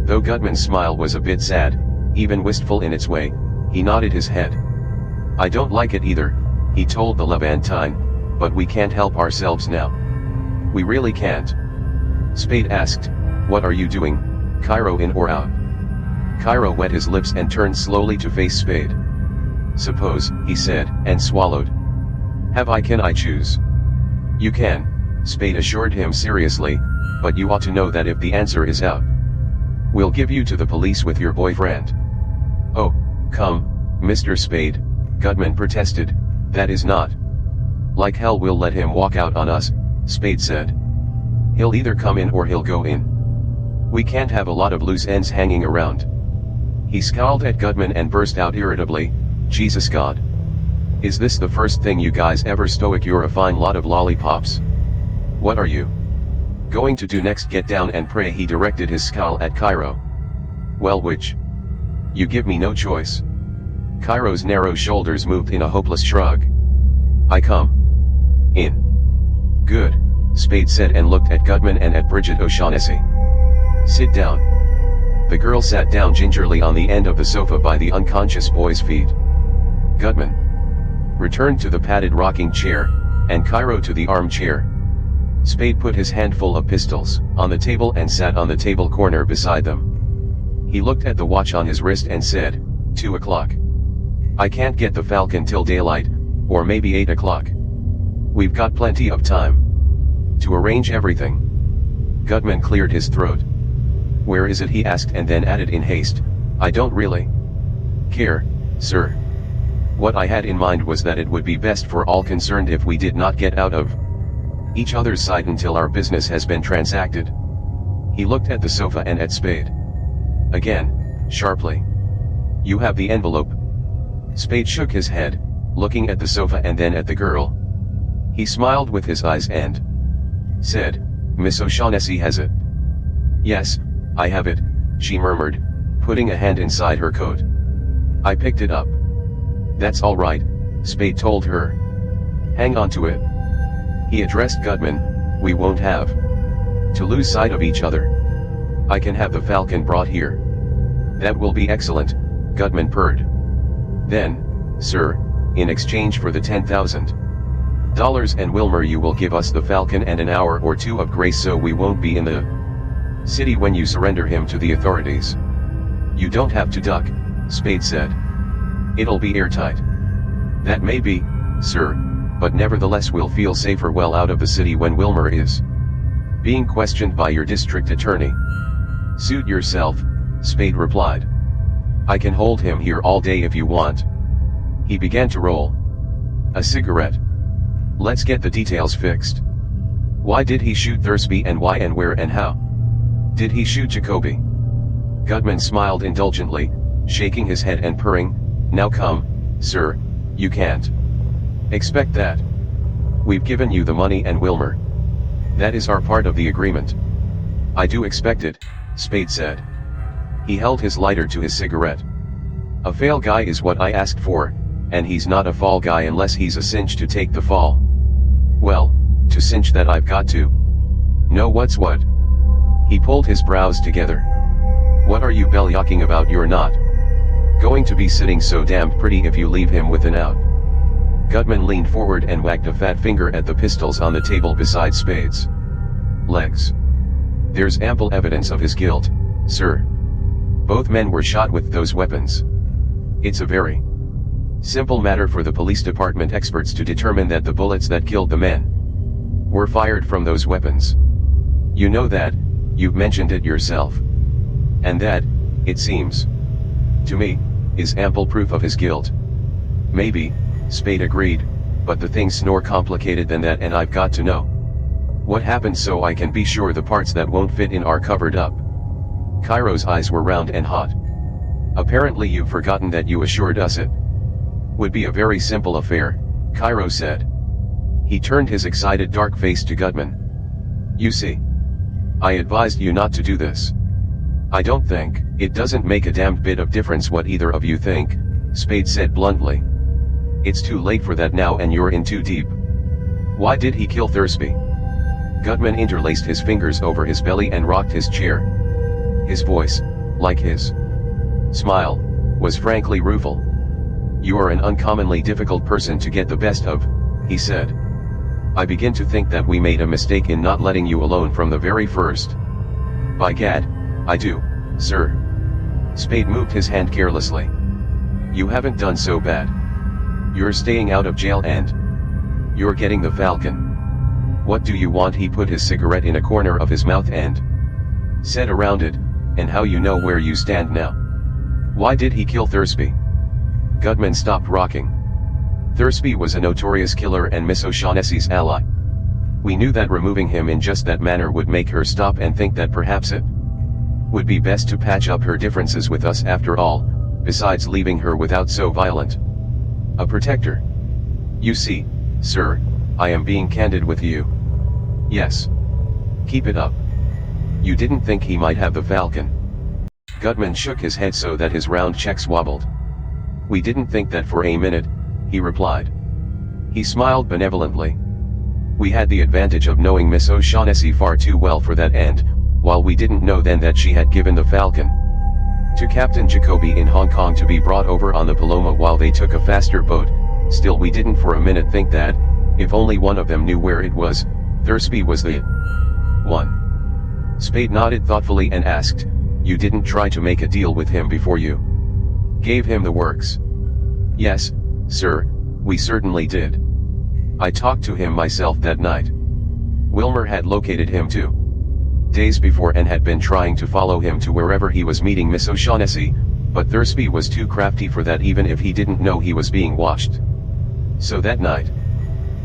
Though Gutman's smile was a bit sad, even wistful in its way, he nodded his head. "I don't like it either," he told the Levantine, "but we can't help ourselves now. We really can't." Spade asked, "What are you doing, Cairo, in or out?" Cairo wet his lips and turned slowly to face Spade. "Suppose," he said, and swallowed. Can I choose?" "You can," Spade assured him seriously, "but you ought to know that if the answer is out, we'll give you to the police with your boyfriend." "Oh, come, Mr. Spade," Gutman protested, "that is not like hell. We'll let him walk out on us," Spade said. "He'll either come in or he'll go in. We can't have a lot of loose ends hanging around." He scowled at Gutman and burst out irritably, "Jesus God! Is this the first thing you guys ever stoic? You're a fine lot of lollipops. What are you going to do next? Get down and pray." He directed his scowl at Cairo. "Well, which? You give me no choice." Cairo's narrow shoulders moved in a hopeless shrug. "I come in." "Good," Spade said and looked at Gutman and at Bridget O'Shaughnessy. "Sit down." The girl sat down gingerly on the end of the sofa by the unconscious boy's feet. Gutman returned to the padded rocking chair, and Cairo to the armchair. Spade put his handful of pistols on the table and sat on the table corner beside them. He looked at the watch on his wrist and said, 2 o'clock. "I can't get the Falcon till daylight, or maybe 8 o'clock. We've got plenty of time to arrange everything." Gutman cleared his throat. "Where is it?" he asked, and then added in haste, "I don't really care, sir. What I had in mind was that it would be best for all concerned if we did not get out of each other's sight until our business has been transacted." He looked at the sofa and at Spade again, sharply. "You have the envelope?" Spade shook his head, looking at the sofa and then at the girl. He smiled with his eyes and said, "Miss O'Shaughnessy has it." "Yes, I have it," she murmured, putting a hand inside her coat. "I picked it up." "That's all right," Spade told her. "Hang on to it." He addressed Gutman, "We won't have to lose sight of each other. I can have the Falcon brought here." "That will be excellent," Gutman purred. "Then, sir, in exchange for the $10,000 and Wilmer, you will give us the Falcon and an hour or two of grace so we won't be in the city when you surrender him to the authorities." "You don't have to duck," Spade said. "It'll be airtight." "That may be, sir, but nevertheless we'll feel safer well out of the city when Wilmer is being questioned by your district attorney." "Suit yourself," Spade replied. "I can hold him here all day if you want." He began to roll a cigarette. "Let's get the details fixed. Why did he shoot Thursby, and why and where and how did he shoot Jacoby?" Gutman smiled indulgently, shaking his head and purring, "Now come, sir, you can't expect that. We've given you the money and Wilmer. That is our part of the agreement." "I do expect it," Spade said. He held his lighter to his cigarette. "A fail guy is what I asked for, and he's not a fall guy unless he's a cinch to take the fall. Well, to cinch that I've got to know what's what." He pulled his brows together. "What are you bell-yocking about? You're not going to be sitting so damned pretty if you leave him with an out." Gutman leaned forward and wagged a fat finger at the pistols on the table beside Spade's legs. "There's ample evidence of his guilt, sir. Both men were shot with those weapons. It's a very simple matter for the police department experts to determine that the bullets that killed the men were fired from those weapons. You know that, you've mentioned it yourself. And that, it seems to me, is ample proof of his guilt." "Maybe," Spade agreed, "but the thing's more complicated than that, and I've got to know what happened so I can be sure the parts that won't fit in are covered up." Cairo's eyes were round and hot. "Apparently you've forgotten that you assured us it would be a very simple affair," Cairo said. He turned his excited dark face to Gutman. "You see, I advised you not to do this." "I don't think it doesn't make a damned bit of difference what either of you think," Spade said bluntly. "It's too late for that now, and you're in too deep." "Why did he kill Thursby?" Gutman interlaced his fingers over his belly and rocked his chair. His voice, like his smile, was frankly rueful. "You are an uncommonly difficult person to get the best of," he said. "I begin to think that we made a mistake in not letting you alone from the very first." "By gad, I do, sir." Spade moved his hand carelessly. "You haven't done so bad. You're staying out of jail and you're getting the Falcon. What do you want?" He put his cigarette in a corner of his mouth and said around it, "And how you know where you stand now?" "Why did he kill Thursby?" Gutman stopped rocking. "Thursby was a notorious killer and Miss O'Shaughnessy's ally. We knew that removing him in just that manner would make her stop and think that perhaps it would be best to patch up her differences with us after all, besides leaving her without so violent a protector. You see, sir, I am being candid with you." "Yes. Keep it up. You didn't think he might have the Falcon?" Gutman shook his head so that his round checks wobbled. "We didn't think that for a minute," he replied. He smiled benevolently. "We had the advantage of knowing Miss O'Shaughnessy far too well for that, and, while we didn't know then that she had given the Falcon to Captain Jacoby in Hong Kong to be brought over on the Paloma while they took a faster boat, still we didn't for a minute think that, if only one of them knew where it was, Thursby was the one." Spade nodded thoughtfully and asked, "You didn't try to make a deal with him before you gave him the works?" "Yes, sir, we certainly did. I talked to him myself that night. Wilmer had located him 2 days before and had been trying to follow him to wherever he was meeting Miss O'Shaughnessy, but Thursby was too crafty for that even if he didn't know he was being watched. So that night,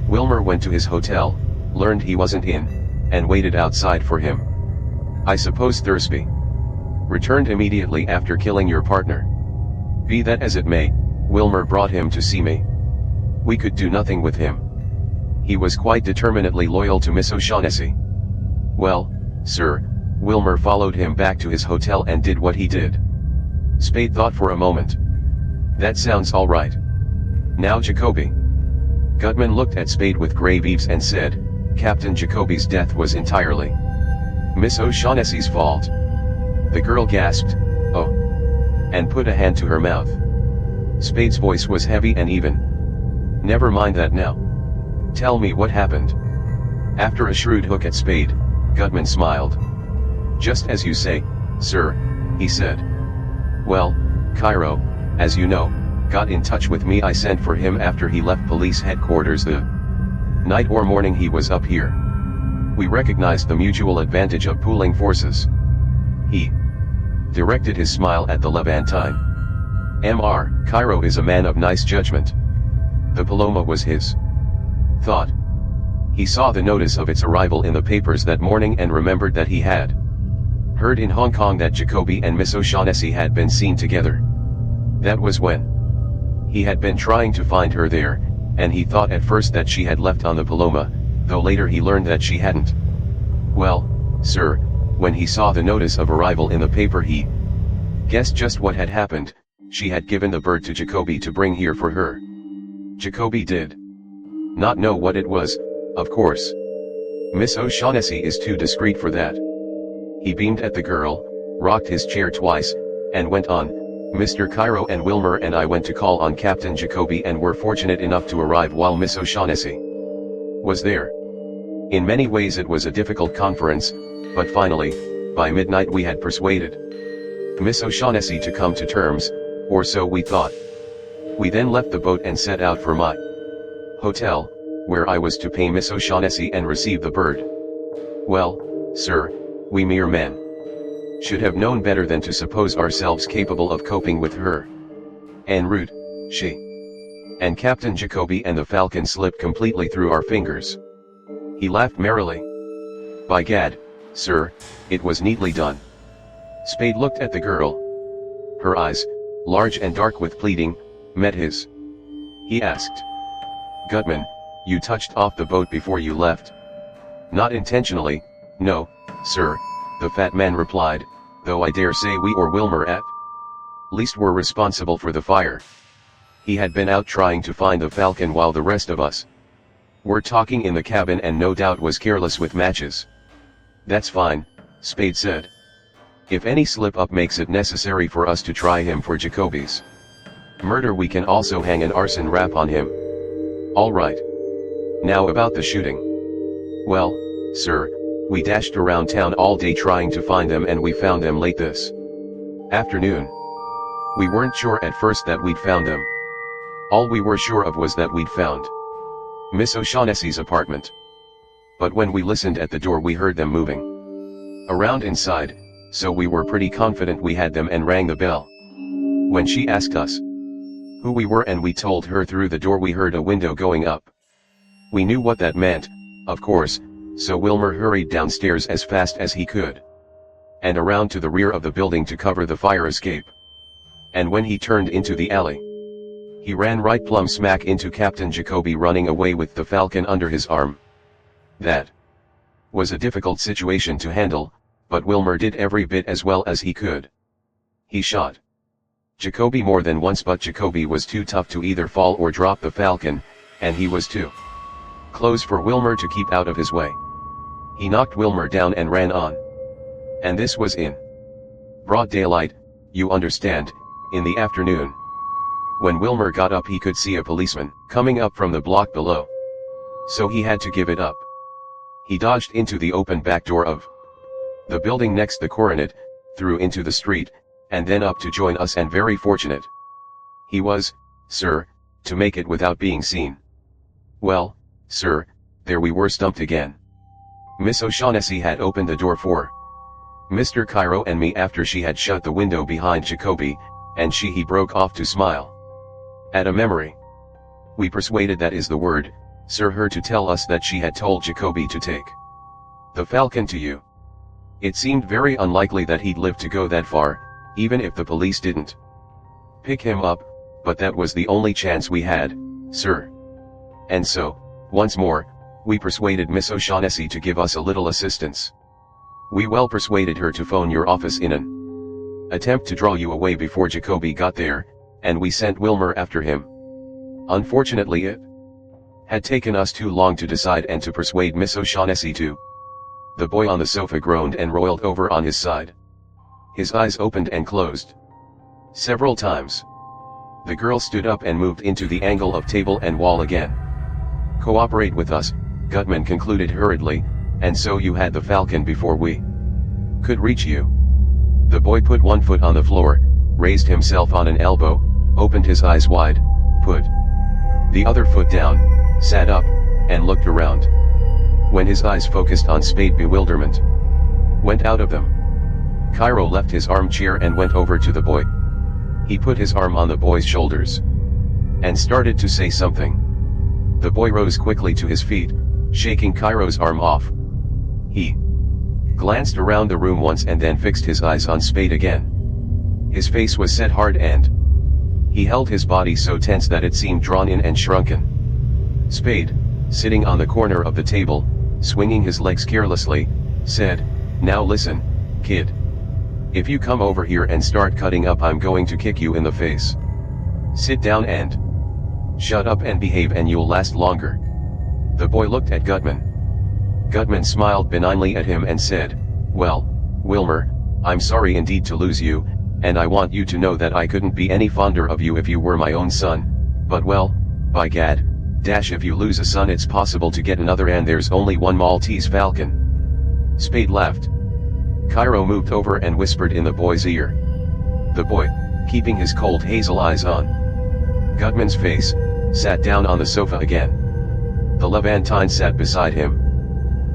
Wilmer went to his hotel, learned he wasn't in, and waited outside for him. I suppose Thursby returned immediately after killing your partner. Be that as it may, Wilmer brought him to see me. We could do nothing with him. He was quite determinedly loyal to Miss O'Shaughnessy. Well, sir, Wilmer followed him back to his hotel and did what he did. Spade thought for a moment. That sounds all right. Now Jacoby. Gutman looked at Spade with grave ease and said, Captain Jacoby's death was entirely Miss O'Shaughnessy's fault. The girl gasped, oh, and put a hand to her mouth. Spade's voice was heavy and even. Never mind that now. Tell me what happened. After a shrewd hook at Spade, Gutman smiled. Just as you say, sir, he said. Well, Cairo, as you know, got in touch with me. I sent for him after he left police headquarters the night or morning he was up here. We recognized the mutual advantage of pooling forces. He directed his smile at the Levantine. Mr. Cairo is a man of nice judgment. The Paloma was his thought. He saw the notice of its arrival in the papers that morning and remembered that he had heard in Hong Kong that Jacoby and Miss O'Shaughnessy had been seen together. That was when he had been trying to find her there, and he thought at first that she had left on the Paloma, though later he learned that she hadn't. Well, sir, when he saw the notice of arrival in the paper he guessed just what had happened. She had given the bird to Jacoby to bring here for her. Jacoby did not know what it was, of course. Miss O'Shaughnessy is too discreet for that. He beamed at the girl, rocked his chair twice, and went on, Mr. Cairo and Wilmer and I went to call on Captain Jacoby and were fortunate enough to arrive while Miss O'Shaughnessy was there. In many ways it was a difficult conference, but finally, by midnight we had persuaded Miss O'Shaughnessy to come to terms, or so we thought. We then left the boat and set out for my hotel, where I was to pay Miss O'Shaughnessy and receive the bird. Well, sir, we mere men should have known better than to suppose ourselves capable of coping with her en route. She and Captain Jacoby and the Falcon slipped completely through our fingers. He laughed merrily. By gad, sir, it was neatly done. Spade looked at the girl. Her eyes, large and dark with pleading, met his. He asked, Gutman, you touched off the boat before you left? Not intentionally, no, sir, the fat man replied, though I dare say we or Wilmer at least were responsible for the fire. He had been out trying to find the Falcon while the rest of us were talking in the cabin and no doubt was careless with matches. That's fine, Spade said. If any slip-up makes it necessary for us to try him for Jacoby's murder, we can also hang an arson rap on him. All right. Now about the shooting. Well, sir, we dashed around town all day trying to find them and we found them late this afternoon. We weren't sure at first that we'd found them. All we were sure of was that we'd found Miss O'Shaughnessy's apartment. But when we listened at the door we heard them moving around inside, so we were pretty confident we had them and rang the bell. When she asked us who we were and we told her through the door, we heard a window going up. We knew what that meant, of course, so Wilmer hurried downstairs as fast as he could and around to the rear of the building to cover the fire escape. And when he turned into the alley, he ran right plumb smack into Captain Jacoby running away with the Falcon under his arm. That was a difficult situation to handle, but Wilmer did every bit as well as he could. He shot Jacoby more than once, but Jacoby was too tough to either fall or drop the Falcon, and he was too close for Wilmer to keep out of his way. He knocked Wilmer down and ran on. And this was in broad daylight, you understand, in the afternoon. When Wilmer got up he could see a policeman coming up from the block below. So he had to give it up. He dodged into the open back door of the building next the coronet, through into the street, and then up to join us, and very fortunate he was, sir, to make it without being seen. Well, sir, there we were stumped again. Miss O'Shaughnessy had opened the door for Mr. Cairo and me after she had shut the window behind Jacoby, and he broke off to smile at a memory. We persuaded, that is the word, sir, her to tell us that she had told Jacoby to take the Falcon to you. It seemed very unlikely that he'd live to go that far, even if the police didn't pick him up, but that was the only chance we had, sir. And so, once more, We persuaded Miss O'Shaughnessy to give us a little assistance. We well persuaded her to phone your office in an attempt to draw you away before Jacoby got there, and we sent Wilmer after him. Unfortunately it had taken us too long to decide and to persuade Miss O'Shaughnessy to. The boy on the sofa groaned and rolled over on his side. His eyes opened and closed several times. The girl stood up and moved into the angle of table and wall again. Cooperate with us, Gutman concluded hurriedly, and so you had the Falcon before we could reach you. The boy put one foot on the floor, raised himself on an elbow, opened his eyes wide, put the other foot down, sat up, and looked around. When his eyes focused on Spade, bewilderment went out of them. Cairo left his armchair and went over to the boy. He put his arm on the boy's shoulders and started to say something. The boy rose quickly to his feet, shaking Cairo's arm off. He glanced around the room once and then fixed his eyes on Spade again. His face was set hard and he held his body so tense that it seemed drawn in and shrunken. Spade, sitting on the corner of the table, swinging his legs carelessly, said, "Now listen, kid. If you come over here and start cutting up, I'm going to kick you in the face. Sit down and shut up and behave and you'll last longer." The boy looked at Gutman. Gutman smiled benignly at him and said, "Well, Wilmer, I'm sorry indeed to lose you, and I want you to know that I couldn't be any fonder of you if you were my own son, but well, by gad, if you lose a son it's possible to get another, and there's only one Maltese Falcon." Spade laughed. Cairo moved over and whispered in the boy's ear. The boy, keeping his cold hazel eyes on Gutman's face, sat down on the sofa again. The Levantine sat beside him.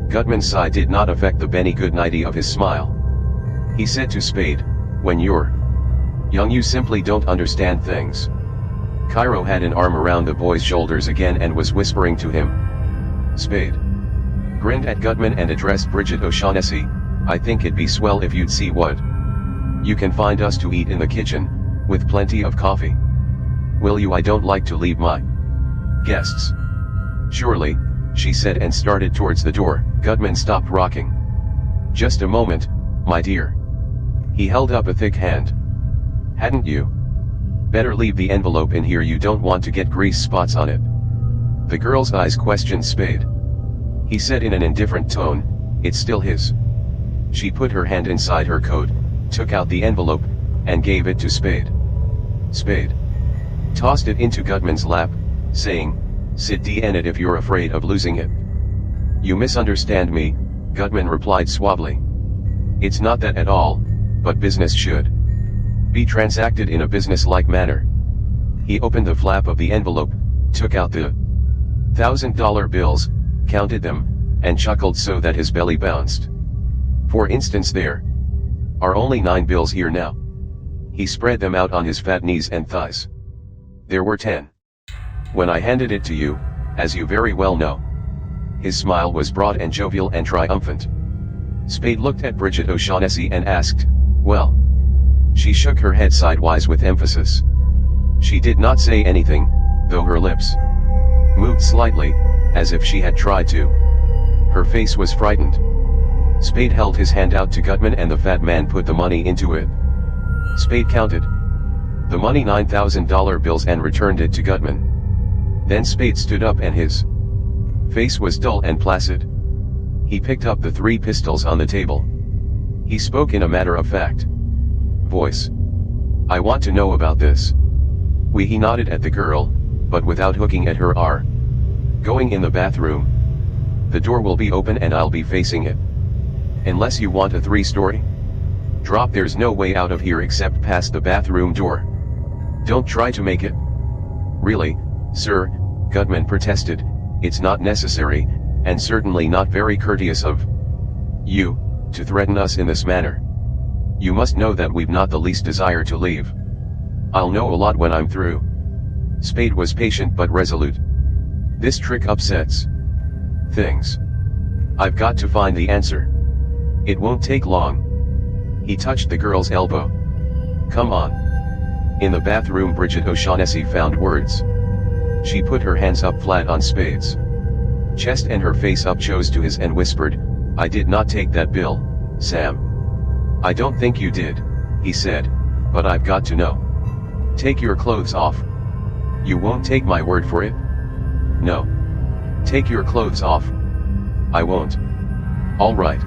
Gutman's sigh did not affect the Benny Goodnighty of his smile. He said to Spade, "When you're young you simply don't understand things." Cairo had an arm around the boy's shoulders again and was whispering to him. Spade grinned at Gutman and addressed Bridget O'Shaughnessy, "I think it'd be swell if you'd see what you can find us to eat in the kitchen, with plenty of coffee. Will you? I don't like to leave my guests." "Surely," she said and started towards the door. Gutman stopped rocking. "Just a moment, my dear." He held up a thick hand. "Hadn't you better leave the envelope in here? You don't want to get grease spots on it." The girl's eyes questioned Spade. He said in an indifferent tone, "It's still his." She put her hand inside her coat, took out the envelope, and gave it to Spade. Spade tossed it into Gutman's lap, saying, "Sit in it if you're afraid of losing it." "You misunderstand me," Gutman replied suavely. "It's not that at all, but business should be transacted in a business-like manner." He opened the flap of the envelope, took out the $1,000 bills, counted them, and chuckled so that his belly bounced. "For instance, there are only 9 bills here now." He spread them out on his fat knees and thighs. "There were 10 when I handed it to you, as you very well know." His smile was broad and jovial and triumphant. Spade looked at Bridget O'Shaughnessy and asked, "Well?" She shook her head sidewise with emphasis. She did not say anything, though her lips moved slightly, as if she had tried to. Her face was frightened. Spade held his hand out to Gutman and the fat man put the money into it. Spade counted the money, $9,000 bills, and returned it to Gutman. Then Spade stood up and his face was dull and placid. He picked up the 3 pistols on the table. He spoke in a matter-of-fact voice. "I want to know about this." He nodded at the girl, but without hooking at her. "Are going in the bathroom. The door will be open and I'll be facing it. Unless you want a 3-story drop, there's no way out of here except past the bathroom door. Don't try to make it." "Really, sir," Gutman protested, "it's not necessary, and certainly not very courteous of you to threaten us in this manner. You must know that we've not the least desire to leave. I'll know a lot when I'm through." Spade was patient but resolute. "This trick upsets things. I've got to find the answer. It won't take long." He touched the girl's elbow. "Come on." In the bathroom, Bridget O'Shaughnessy found words. She put her hands up flat on Spade's chest and her face up chose to his and whispered, "I did not take that bill, Sam." "I don't think you did," he said, "but I've got to know. Take your clothes off." "You won't take my word for it?" "No. Take your clothes off." "I won't." "All right.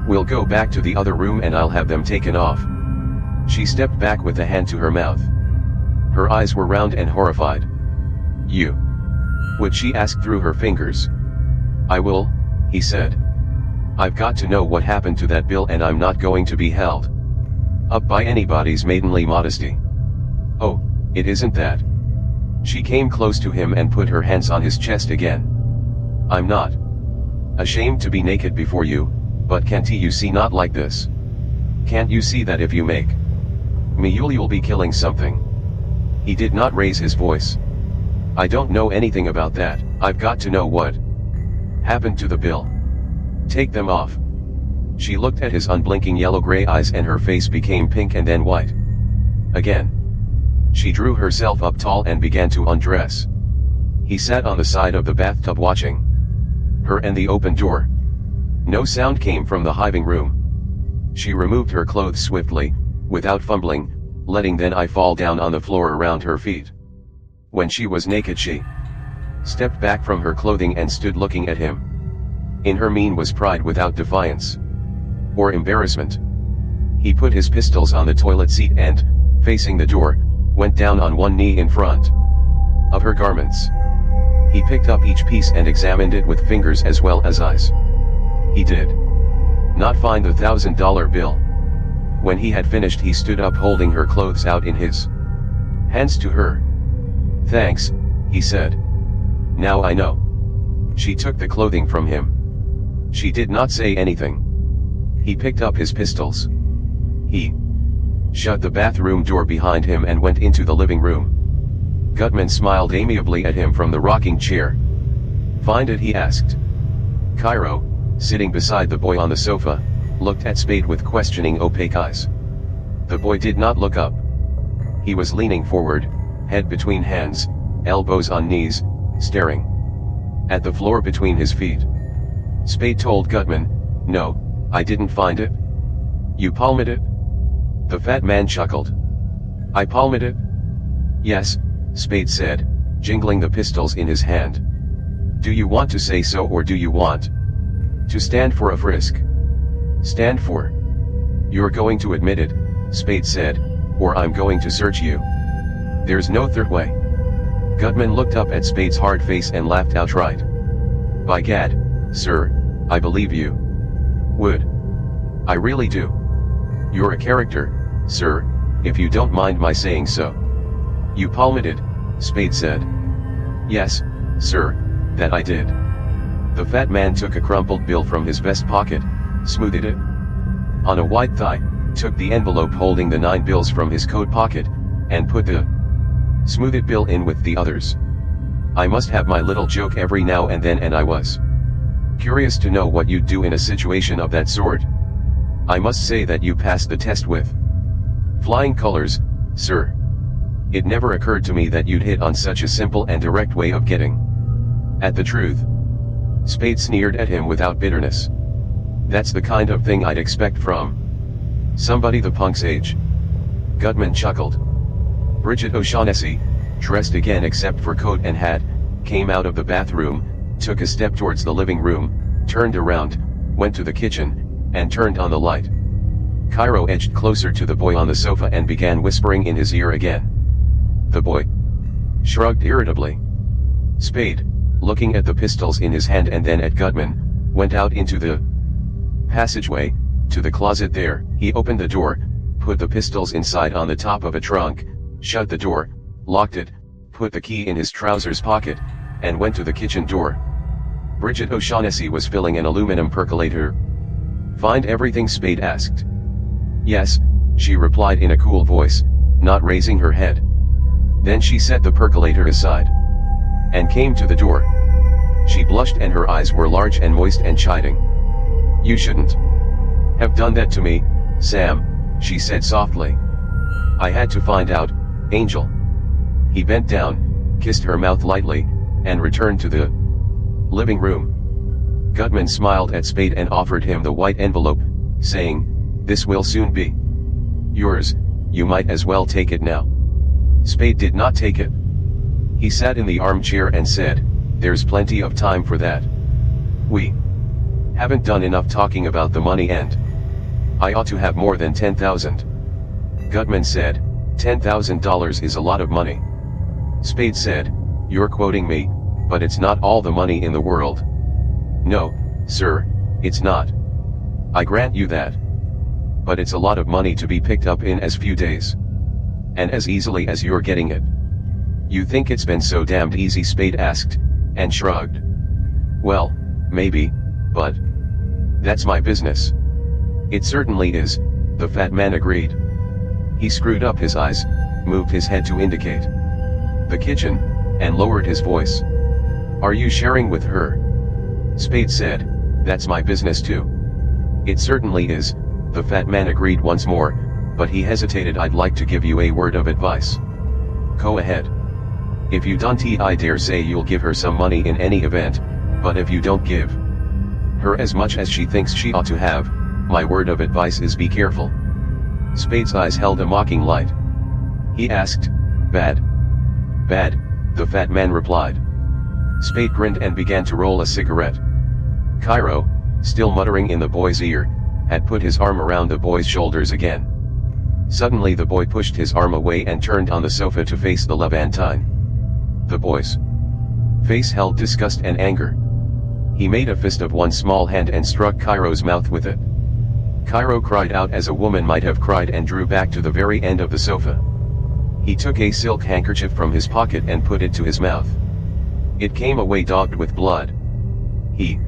We'll go back to the other room and I'll have them taken off." She stepped back with a hand to her mouth. Her eyes were round and horrified. "You would?" she asked through her fingers. "I will," he said. "I've got to know what happened to that bill and I'm not going to be held up by anybody's maidenly modesty." "Oh, it isn't that." She came close to him and put her hands on his chest again. "I'm not ashamed to be naked before you, but can't you see not like this? Can't you see that if you make me you'll be killing something?" He did not raise his voice. "I don't know anything about that. I've got to know what happened to the bill. Take them off." She looked at his unblinking yellow-gray eyes and her face became pink and then white again. She drew herself up tall and began to undress. He sat on the side of the bathtub watching her and the open door. No sound came from the hiving room. She removed her clothes swiftly, without fumbling, letting then I fall down on the floor around her feet. When she was naked she stepped back from her clothing and stood looking at him. In her mien was pride without defiance or embarrassment. He put his pistols on the toilet seat and, facing the door, went down on one knee in front of her garments. He picked up each piece and examined it with fingers as well as eyes. He did not find the $1,000 bill. When he had finished he stood up holding her clothes out in his hands to her. "Thanks," he said. "Now I know." She took the clothing from him. She did not say anything. He picked up his pistols. He shut the bathroom door behind him and went into the living room. Gutman smiled amiably at him from the rocking chair. "Find it?" he asked. Cairo, sitting beside the boy on the sofa, looked at Spade with questioning opaque eyes. The boy did not look up. He was leaning forward, head between hands, elbows on knees, staring at the floor between his feet. Spade told Gutman, "No, I didn't find it." "You palmed it?" The fat man chuckled. "I palmed it?" "Yes," Spade said, jingling the pistols in his hand. "Do you want to say so or do you want to stand for a frisk?" "Stand for." "You're going to admit it," Spade said, "or I'm going to search you. There's no third way." Gutman looked up at Spade's hard face and laughed outright. "By gad, sir, I believe you would. I really do. You're a character, sir, if you don't mind my saying so." "You palmed it," Spade said. "Yes, sir, that I did." The fat man took a crumpled bill from his vest pocket, smoothed it on a white thigh, took the envelope holding the 9 bills from his coat pocket, and put the smoothed bill in with the others. "I must have my little joke every now and then, and I was curious to know what you'd do in a situation of that sort. I must say that you passed the test with flying colors, sir. It never occurred to me that you'd hit on such a simple and direct way of getting at the truth." Spade sneered at him without bitterness. "That's the kind of thing I'd expect from somebody the punk's age." Gutman chuckled. Bridget O'Shaughnessy, dressed again except for coat and hat, came out of the bathroom, took a step towards the living room, turned around, went to the kitchen, and turned on the light. Cairo edged closer to the boy on the sofa and began whispering in his ear again. The boy shrugged irritably. Spade, looking at the pistols in his hand and then at Gutman, went out into the passageway, to the closet there. He opened the door, put the pistols inside on the top of a trunk, shut the door, locked it, put the key in his trousers pocket, and went to the kitchen door. Bridget O'Shaughnessy was filling an aluminum percolator. "Find everything?" Spade asked. "Yes," she replied in a cool voice, not raising her head. Then she set the percolator aside and came to the door. She blushed and her eyes were large and moist and chiding. "You shouldn't have done that to me, Sam," she said softly. "I had to find out, Angel." He bent down, kissed her mouth lightly, and returned to the Living room. Gutman smiled at Spade and offered him the white envelope, saying, "This will soon be yours, you might as well take it now." Spade did not take it. He sat in the armchair and said, "There's plenty of time for that. We haven't done enough talking about the money and I ought to have more than 10,000. Gutman said, $10,000 is a lot of money. Spade said, "You're quoting me, but it's not all the money in the world." "No, sir, it's not. I grant you that. But it's a lot of money to be picked up in as few days. And as easily as you're getting it." "You think it's been so damned easy?" Spade asked, and shrugged. "Well, maybe, but that's my business." "It certainly is," the fat man agreed. He screwed up his eyes, moved his head to indicate the kitchen, and lowered his voice. "Are you sharing with her?" Spade said, "That's my business too." "It certainly is," the fat man agreed once more, but he hesitated. "I'd like to give you a word of advice." "Go ahead. If you don't, I dare say you'll give her some money in any event, but if you don't give her as much as she thinks she ought to have, my word of advice is be careful." Spade's eyes held a mocking light. He asked, "Bad?" "Bad," the fat man replied. Spade grinned and began to roll a cigarette. Cairo, still muttering in the boy's ear, had put his arm around the boy's shoulders again. Suddenly the boy pushed his arm away and turned on the sofa to face the Levantine. The boy's face held disgust and anger. He made a fist of one small hand and struck Cairo's mouth with it. Cairo cried out as a woman might have cried and drew back to the very end of the sofa. He took a silk handkerchief from his pocket and put it to his mouth. It came away daubed with blood. He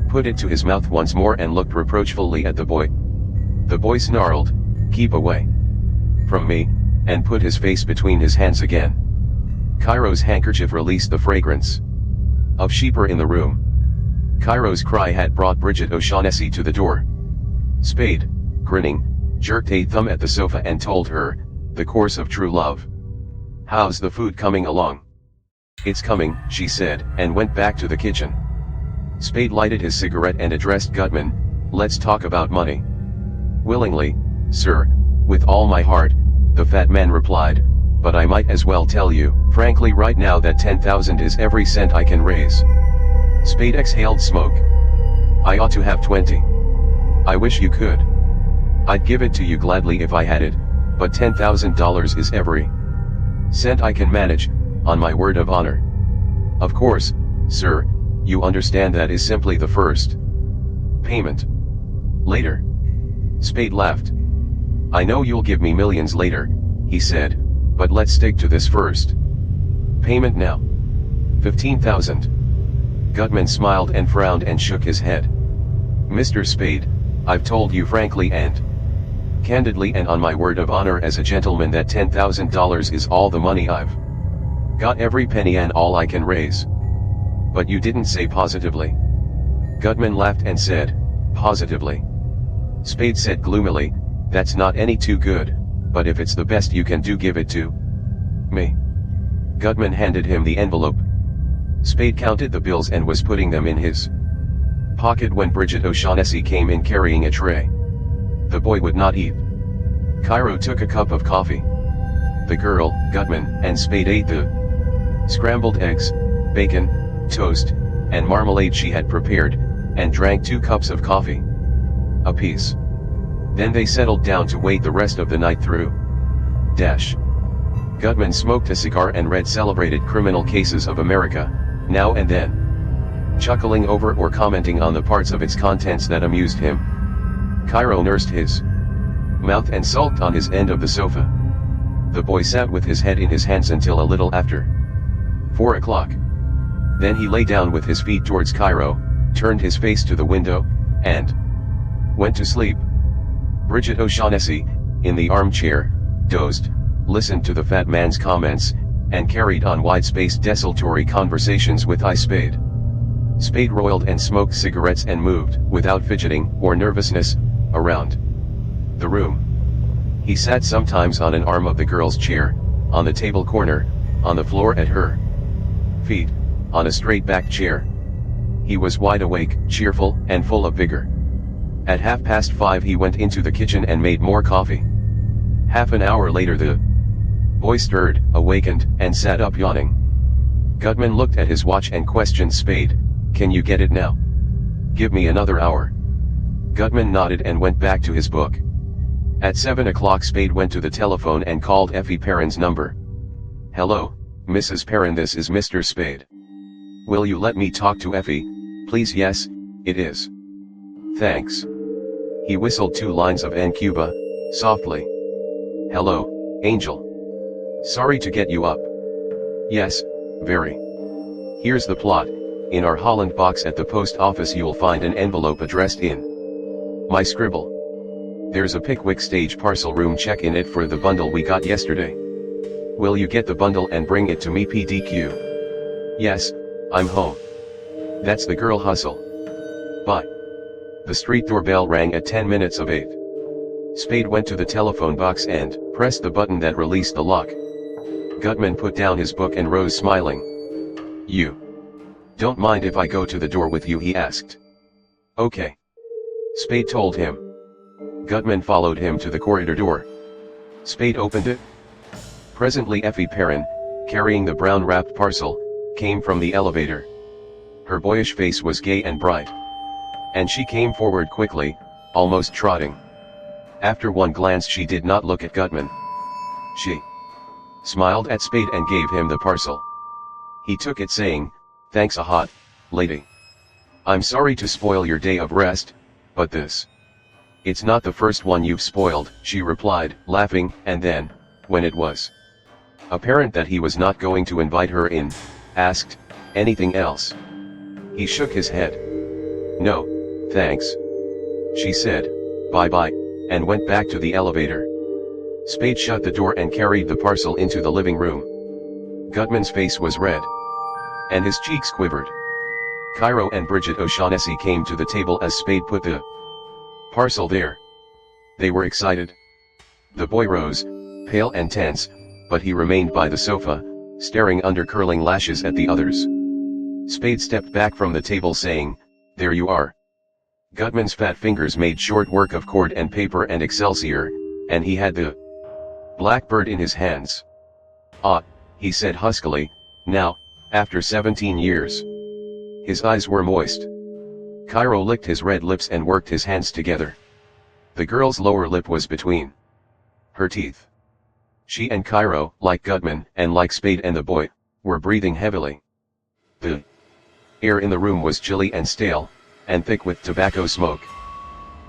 put it to his mouth once more and looked reproachfully at the boy. The boy snarled, "Keep away from me," and put his face between his hands again. Cairo's handkerchief released the fragrance of sheeper in the room. Cairo's cry had brought Bridget O'Shaughnessy to the door. Spade, grinning, jerked a thumb at the sofa and told her, "The course of true love. How's the food coming along?" "It's coming," she said, and went back to the kitchen. Spade lighted his cigarette and addressed Gutman, "Let's talk about money." "Willingly, sir, with all my heart," the fat man replied, "but I might as well tell you, frankly right now, that 10,000 is every cent I can raise." Spade exhaled smoke. "I ought to have 20. I wish you could. I'd give it to you gladly if I had it, but $10,000 is every cent I can manage, on my word of honor." "Of course, sir, you understand that is simply the first payment. Later." Spade laughed. "I know you'll give me millions later," he said, "but let's stick to this first payment now. 15,000. Gutman smiled and frowned and shook his head. "Mr. Spade, I've told you frankly and candidly and on my word of honor as a gentleman that $10,000 is all the money I've got, every penny and all I can raise." "But you didn't say positively." Gutman laughed and said, "Positively." Spade said gloomily, "That's not any too good, but if it's the best you can do, give it to me." Gutman handed him the envelope. Spade counted the bills and was putting them in his pocket when Bridget O'Shaughnessy came in carrying a tray. The boy would not eat. Cairo took a cup of coffee. The girl, Gutman, and Spade ate the scrambled eggs, bacon, toast, and marmalade she had prepared, and drank 2 cups of coffee apiece. Then they settled down to wait the rest of the night through. Gutman smoked a cigar and read Celebrated Criminal Cases of America, now and then, chuckling over or commenting on the parts of its contents that amused him. Cairo nursed his mouth and sulked on his end of the sofa. The boy sat with his head in his hands until a little after 4 o'clock. Then he lay down with his feet towards Cairo, turned his face to the window, and went to sleep. Bridget O'Shaughnessy, in the armchair, dozed, listened to the fat man's comments, and carried on wide-spaced desultory conversations with Spade. Spade roiled and smoked cigarettes and moved, without fidgeting or nervousness, around the room. He sat sometimes on an arm of the girl's chair, on the table corner, on the floor at her feet, on a straight-backed chair. He was wide awake, cheerful, and full of vigor. At 5:30 he went into the kitchen and made more coffee. Half an hour later the boy stirred, awakened, and sat up yawning. Gutman looked at his watch and questioned Spade, "Can you get it now? Give me another hour." Gutman nodded and went back to his book. At 7 o'clock Spade went to the telephone and called Effie Perrin's number. "Hello, Mrs. Perrin, this is Mr. Spade. Will you let me talk to Effie, please?" "Yes, it is. Thanks." He whistled 2 lines of En Cuba, softly. "Hello, Angel. Sorry to get you up." "Yes, very. Here's the plot. In our Holland box at the post office you'll find an envelope addressed in my scribble. There's a Pickwick Stage parcel room check in it for the bundle we got yesterday. Will you get the bundle and bring it to me PDQ? "Yes, I'm home." That's the girl, hustle. Bye. The street doorbell rang at 10 minutes of 8. Spade went to the telephone box and pressed the button that released the lock. Gutman put down his book and rose smiling. "You don't mind if I go to the door with you?" he asked. "Okay," Spade told him. Gutman followed him to the corridor door. Spade opened it. Presently Effie Perrin, carrying the brown wrapped parcel, came from the elevator. Her boyish face was gay and bright. And she came forward quickly, almost trotting. After one glance she did not look at Gutman. She smiled at Spade and gave him the parcel. He took it saying, "Thanks a hot, lady. I'm sorry to spoil your day of rest, but this. It's not the first one you've spoiled," she replied, laughing, and then, when it was apparent that he was not going to invite her in, asked, "Anything else?" He shook his head. "No, thanks," she said, "bye-bye," and went back to the elevator. Spade shut the door and carried the parcel into the living room. Gutman's face was red. And his cheeks quivered. Cairo and Bridget O'Shaughnessy came to the table as Spade put the parcel there. They were excited. The boy rose, pale and tense, but he remained by the sofa, staring under curling lashes at the others. Spade stepped back from the table saying, "There you are." Gutman's fat fingers made short work of cord and paper and Excelsior, and he had the blackbird in his hands. "Ah," he said huskily, "now, after 17 years. His eyes were moist. Cairo licked his red lips and worked his hands together. The girl's lower lip was between her teeth. She and Cairo, like Gutman, and like Spade and the boy, were breathing heavily. The air in the room was chilly and stale, and thick with tobacco smoke.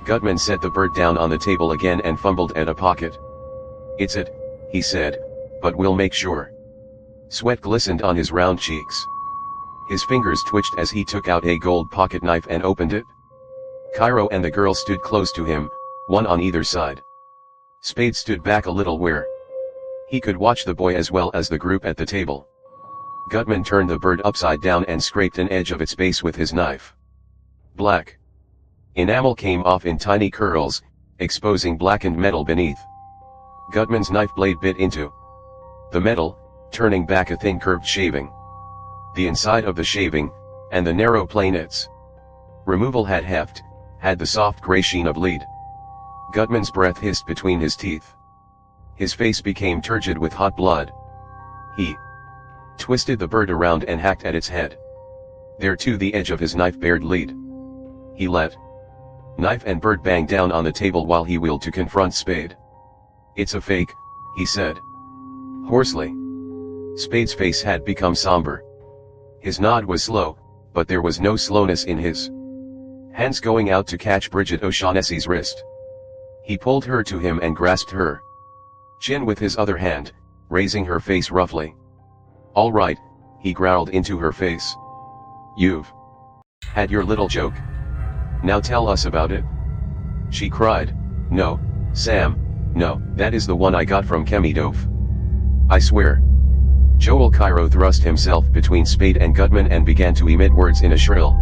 Gutman set the bird down on the table again and fumbled at a pocket. "It's it," he said, "but we'll make sure." Sweat glistened on his round cheeks. His fingers twitched as he took out a gold pocket knife and opened it. Cairo and the girl stood close to him, one on either side. Spade stood back a little where he could watch the boy as well as the group at the table. Gutman turned the bird upside down and scraped an edge of its base with his knife. Black enamel came off in tiny curls, exposing blackened metal beneath. Gutman's knife blade bit into the metal, turning back a thin curved shaving. The inside of the shaving, and the narrow planets removal had heft, had the soft gray sheen of lead. Gutman's breath hissed between his teeth. His face became turgid with hot blood. He twisted the bird around and hacked at its head. There too the edge of his knife bared lead. He let knife and bird bang down on the table while he wheeled to confront Spade. "It's a fake," he said hoarsely. Spade's face had become somber. His nod was slow, but there was no slowness in his hands going out to catch Bridget O'Shaughnessy's wrist. He pulled her to him and grasped her chin with his other hand, raising her face roughly. "All right," he growled into her face. "You've had your little joke. Now tell us about it." She cried, "No, Sam, no, that is the one I got from Chemidove. I swear." Joel Cairo thrust himself between Spade and Gutman and began to emit words in a shrill,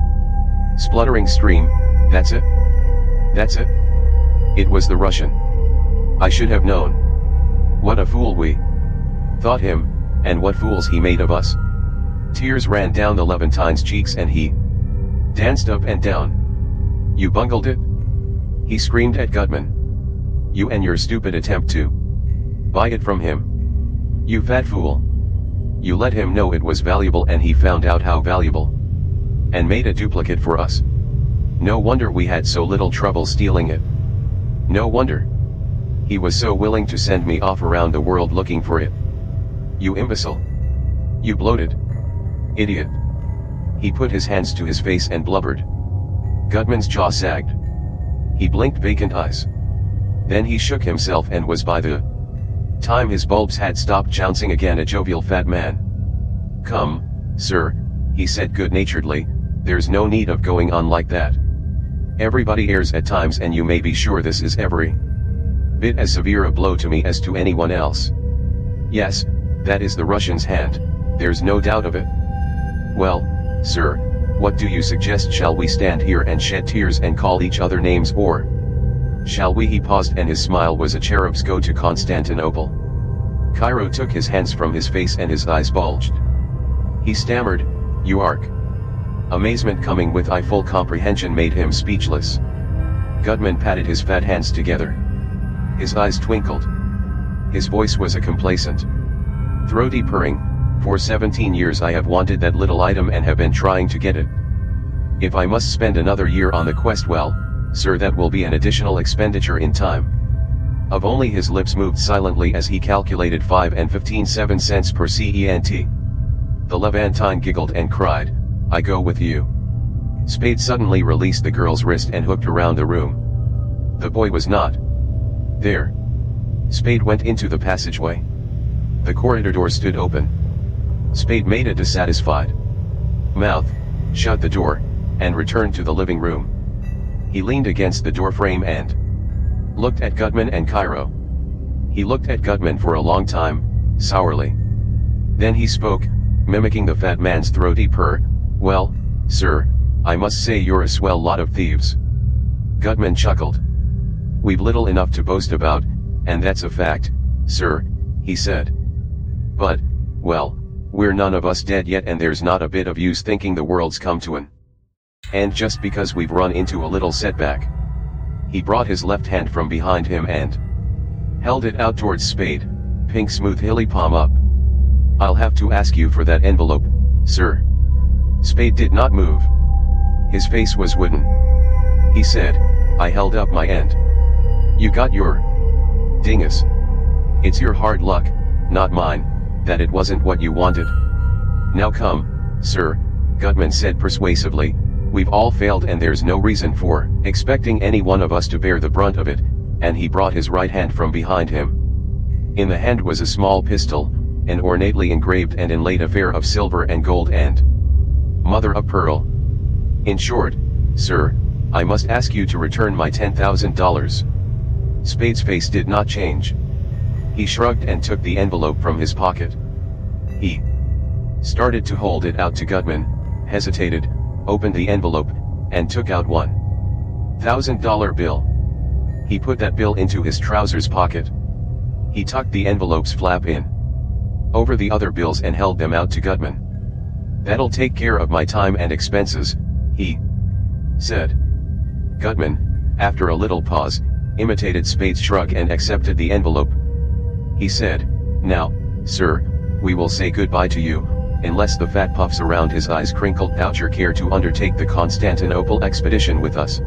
spluttering stream. "That's it? That's it? It was the Russian. I should have known. What a fool we thought him, and what fools he made of us." Tears ran down the Levantine's cheeks and he danced up and down. You bungled it? He screamed at Gutman. You and your stupid attempt to buy it from him. You fat fool. You let him know it was valuable and he found out how valuable. And made a duplicate for us. No wonder we had so little trouble stealing it. No wonder. He was so willing to send me off around the world looking for it. You imbecile. You bloated idiot. He put his hands to his face and blubbered. Gutman's jaw sagged. He blinked vacant eyes. Then he shook himself and was by the time his bulbs had stopped jouncing again a jovial fat man. Come, sir, he said good-naturedly, there's no need of going on like that. Everybody errs at times and you may be sure this is every bit as severe a blow to me as to anyone else. Yes, that is the Russian's hand, there's no doubt of it. Well, sir, what do you suggest? Shall we stand here and shed tears and call each other names, or shall we? He paused and his smile was a cherub's go to Constantinople. Cairo took his hands from his face and his eyes bulged. He stammered, you ark. Amazement coming with full comprehension made him speechless. Gutman patted his fat hands together. His eyes twinkled. His voice was a complacent, throaty purring. For 17 years I have wanted that little item and have been trying to get it. If I must spend another year on the quest, well, sir, that will be an additional expenditure in time. Of only. His lips moved silently as he calculated 5 and 15 cents per cent. The Levantine giggled and cried, I go with you. Spade suddenly released the girl's wrist and hooked around the room. The boy was not there. Spade went into the passageway. The corridor door stood open. Spade made a dissatisfied mouth, shut the door, and returned to the living room. He leaned against the door frame and looked at Gutman and Cairo. He looked at Gutman for a long time, sourly. Then he spoke, mimicking the fat man's throaty purr, well, sir, I must say you're a swell lot of thieves. Gutman chuckled. We've little enough to boast about, and that's a fact, sir, he said. But, well, we're none of us dead yet and there's not a bit of use thinking the world's come to an end just because we've run into a little setback. He brought his left hand from behind him and held it out towards Spade, pink smooth hilly palm up. I'll have to ask you for that envelope, sir. Spade did not move. His face was wooden. He said, I held up my end. You got your dingus. It's your hard luck, not mine, that it wasn't what you wanted. Now come, sir, Gutman said persuasively, we've all failed and there's no reason for expecting any one of us to bear the brunt of it, and he brought his right hand from behind him. In the hand was a small pistol, an ornately engraved and inlaid affair of silver and gold and mother of pearl. In short, sir, I must ask you to return my $10,000. Spade's face did not change. He shrugged and took the envelope from his pocket. He started to hold it out to Gutman, hesitated, opened the envelope, and took out $1,000 bill. He put that bill into his trousers pocket. He tucked the envelope's flap in over the other bills and held them out to Gutman. That'll take care of my time and expenses, he said. Gutman, after a little pause, imitated Spade's shrug and accepted the envelope. He said, now, sir, we will say goodbye to you, unless the fat puffs around his eyes crinkled out your care to undertake the Constantinople expedition with us.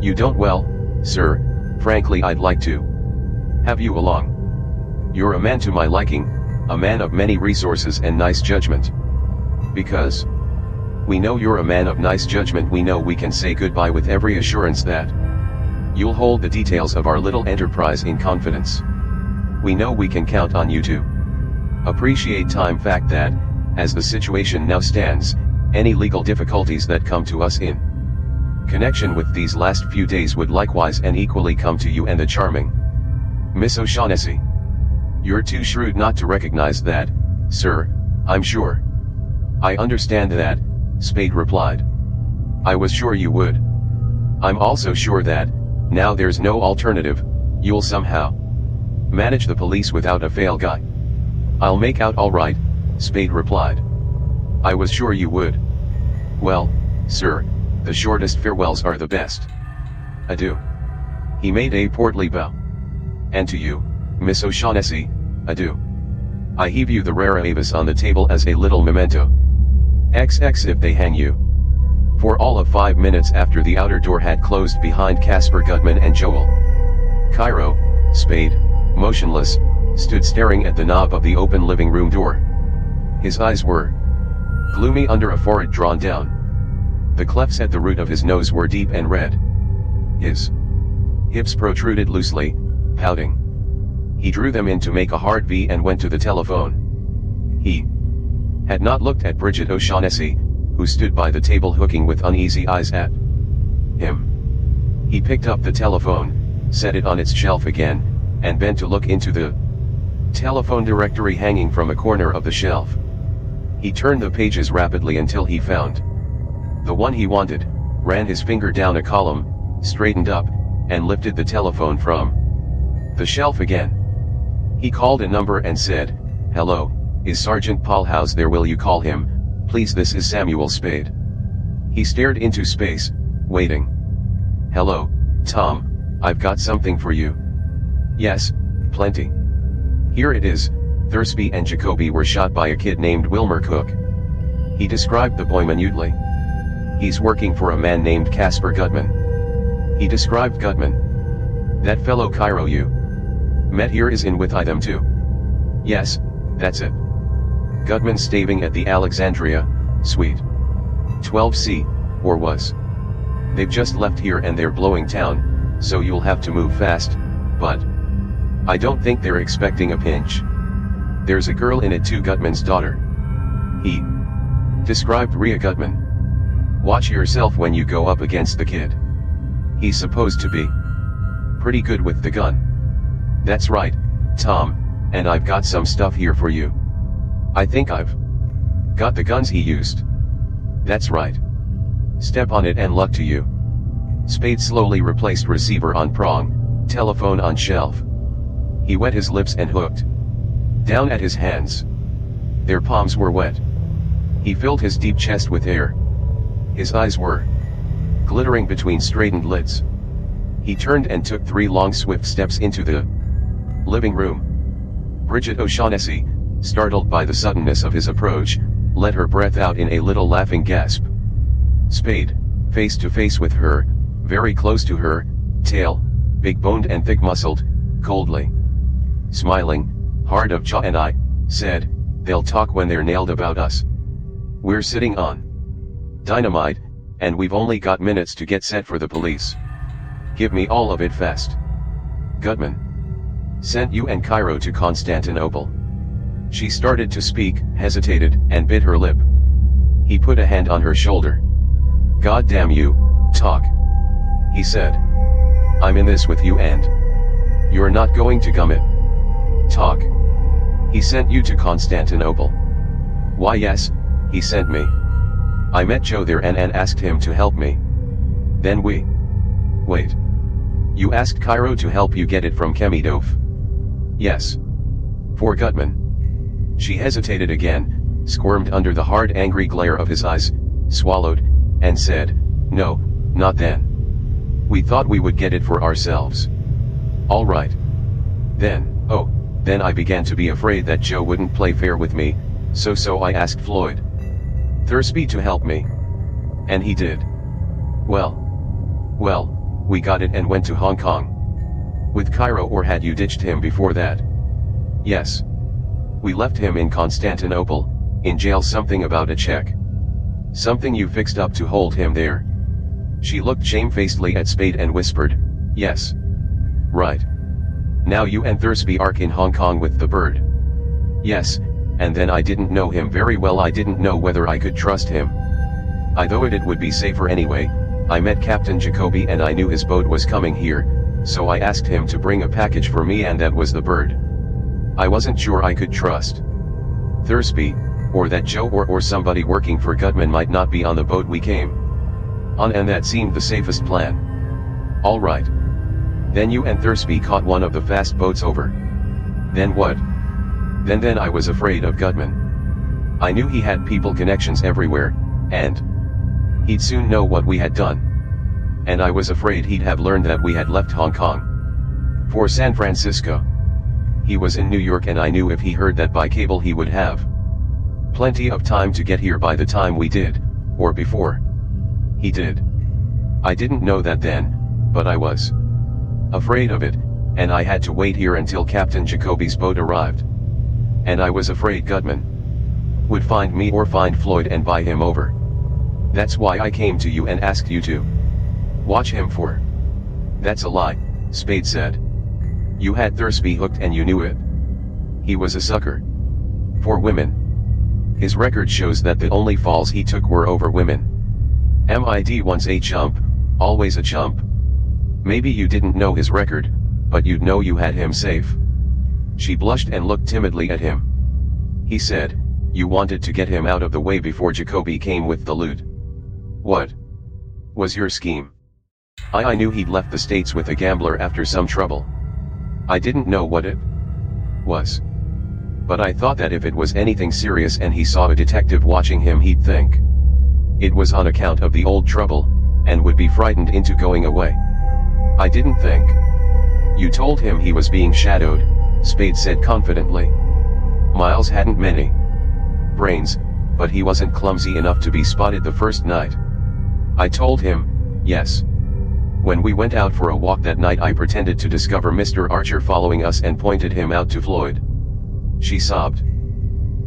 You don't? Well, sir, frankly I'd like to have you along. You're a man to my liking, a man of many resources and nice judgment. Because we know you're a man of nice judgment, we know we can say goodbye with every assurance that you'll hold the details of our little enterprise in confidence. We know we can count on you to appreciate time, fact that, as the situation now stands, any legal difficulties that come to us in connection with these last few days would likewise and equally come to you and the charming Miss O'Shaughnessy. You're too shrewd not to recognize that, sir, I'm sure. I understand that, Spade replied. I was sure you would. I'm also sure that, now there's no alternative, you'll somehow manage the police without a fail guy. I'll make out all right, Spade replied. I was sure you would. Well, sir, The shortest farewells are the best. Adieu. He made a portly bow. And to you, Miss O'Shaughnessy, adieu. I heave you the rara avis on the table as a little memento. XX if they hang you. For all of 5 minutes after the outer door had closed behind Caspar Gutman and Joel, Cairo, Spade, motionless, stood staring at the knob of the open living room door. His eyes were gloomy under a forehead drawn down. The clefts at the root of his nose were deep and red. His hips protruded loosely, pouting. He drew them in to make a hard V and went to the telephone. He had not looked at Bridget O'Shaughnessy, who stood by the table hooking with uneasy eyes at him. He picked up the telephone, set it on its shelf again, and bent to look into the telephone directory hanging from a corner of the shelf. He turned the pages rapidly until he found the one he wanted, ran his finger down a column, straightened up, and lifted the telephone from the shelf again. He called a number and said, "Hello, is Sergeant Paulhouse there? Will you call him, please? This is Samuel Spade." He stared into space, waiting. "Hello, Tom, I've got something for you." "Yes, plenty." "Here it is. Thursby and Jacoby were shot by a kid named Wilmer Cook." He described the boy minutely. "He's working for a man named Caspar Gutman." He described Gutman. "That fellow Cairo you met here is in with them too." "Yes, that's it. Gutman's staving at the Alexandria, Suite 12C, or was. They've just left here and they're blowing town, so you'll have to move fast, but I don't think they're expecting a pinch. There's a girl in it too, Gutman's daughter." He described Rhea Gutman. "Watch yourself when you go up against the kid. He's supposed to be pretty good with the gun." "That's right, Tom, and I've got some stuff here for you. I think I've got the guns he used." "That's right. Step on it and luck to you." Spade slowly replaced receiver on prong, telephone on shelf. He wet his lips and hooked down at his hands. Their palms were wet. He filled his deep chest with air. His eyes were glittering between straightened lids. He turned and took 3 long swift steps into the living room. Bridget O'Shaughnessy, startled by the suddenness of his approach, let her breath out in a little laughing gasp. Spade, face to face with her, very close to her, tail, big-boned and thick-muscled, coldly smiling, hard of jaw, and I said, "They'll talk when they're nailed about us. We're sitting on dynamite, and we've only got minutes to get set for the police. Give me all of it fast. Gutman sent you and Cairo to Constantinople." She started to speak, hesitated, and bit her lip. He put a hand on her shoulder. "God damn you, talk," he said. "I'm in this with you and you're not going to gum it. Talk." "He sent you to Constantinople." "Why yes, he sent me. I met Joe there and asked him to help me. Then we..." "Wait. You asked Cairo to help you get it from Chemidov?" "Yes. For Gutman." She hesitated again, squirmed under the hard angry glare of his eyes, swallowed, and said, "No, not then. We thought we would get it for ourselves." "All right. Then I began to be afraid that Joe wouldn't play fair with me, so I asked Floyd Thursby to help me. And he did. Well, we got it and went to Hong Kong. With Cairo, or had you ditched him before that?" "Yes. We left him in Constantinople, in jail, something about a check. Something you fixed up to hold him there." She looked shamefacedly at Spade and whispered, "Yes. Right. Now you and Thursby are in Hong Kong with the bird." "Yes, and then I didn't know him very well. I didn't know whether I could trust him. I thought it would be safer anyway. I met Captain Jacoby and I knew his boat was coming here, so I asked him to bring a package for me, and that was the bird. I wasn't sure I could trust Thursby, or that Joe or somebody working for Gutman might not be on the boat we came on, and that seemed the safest plan." "All right. Then you and Thursby caught one of the fast boats over." "Then what?" Then I was afraid of Gutman. I knew he had people connections everywhere, and He'd soon know what we had done. And I was afraid he'd have learned that we had left Hong Kong for San Francisco. He was in New York, and I knew if he heard that by cable he would have plenty of time to get here by the time we did, or before he did. I didn't know that then, but I was afraid of it, and I had to wait here until Captain Jacoby's boat arrived. And I was afraid Gutman would find me or find Floyd and buy him over. That's why I came to you and asked you to watch him for. That's a lie, Spade said. You had Thursby hooked and you knew it. He was a sucker for women. His record shows that the only falls he took were over women. Mid once a chump, always a chump. Maybe you didn't know his record, but you'd know you had him safe. She blushed and looked timidly at him. He said, you wanted to get him out of the way before Jacoby came with the loot. What was your scheme? I knew he'd left the States with a gambler after some trouble. I didn't know what it was. But I thought that if it was anything serious and he saw a detective watching him, he'd think it was on account of the old trouble, and would be frightened into going away. I didn't think. You told him he was being shadowed, Spade said confidently. Miles hadn't many brains, but he wasn't clumsy enough to be spotted the first night. I told him, yes. When we went out for a walk that night, I pretended to discover Mr. Archer following us and pointed him out to Floyd. She sobbed.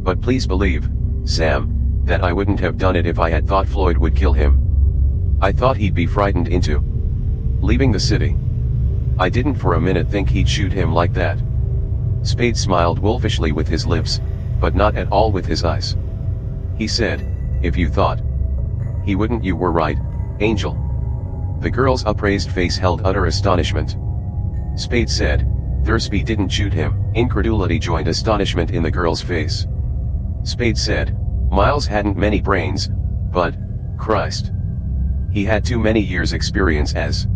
But please believe, Sam, that I wouldn't have done it if I had thought Floyd would kill him. I thought he'd be frightened into leaving the city. I didn't for a minute think he'd shoot him like that. Spade smiled wolfishly with his lips, but not at all with his eyes. He said, if you thought he wouldn't, you were right, Angel. The girl's upraised face held utter astonishment. Spade said, Thursby didn't shoot him. Incredulity joined astonishment in the girl's face. Spade said, Miles hadn't many brains, but, Christ, he had too many years' experience as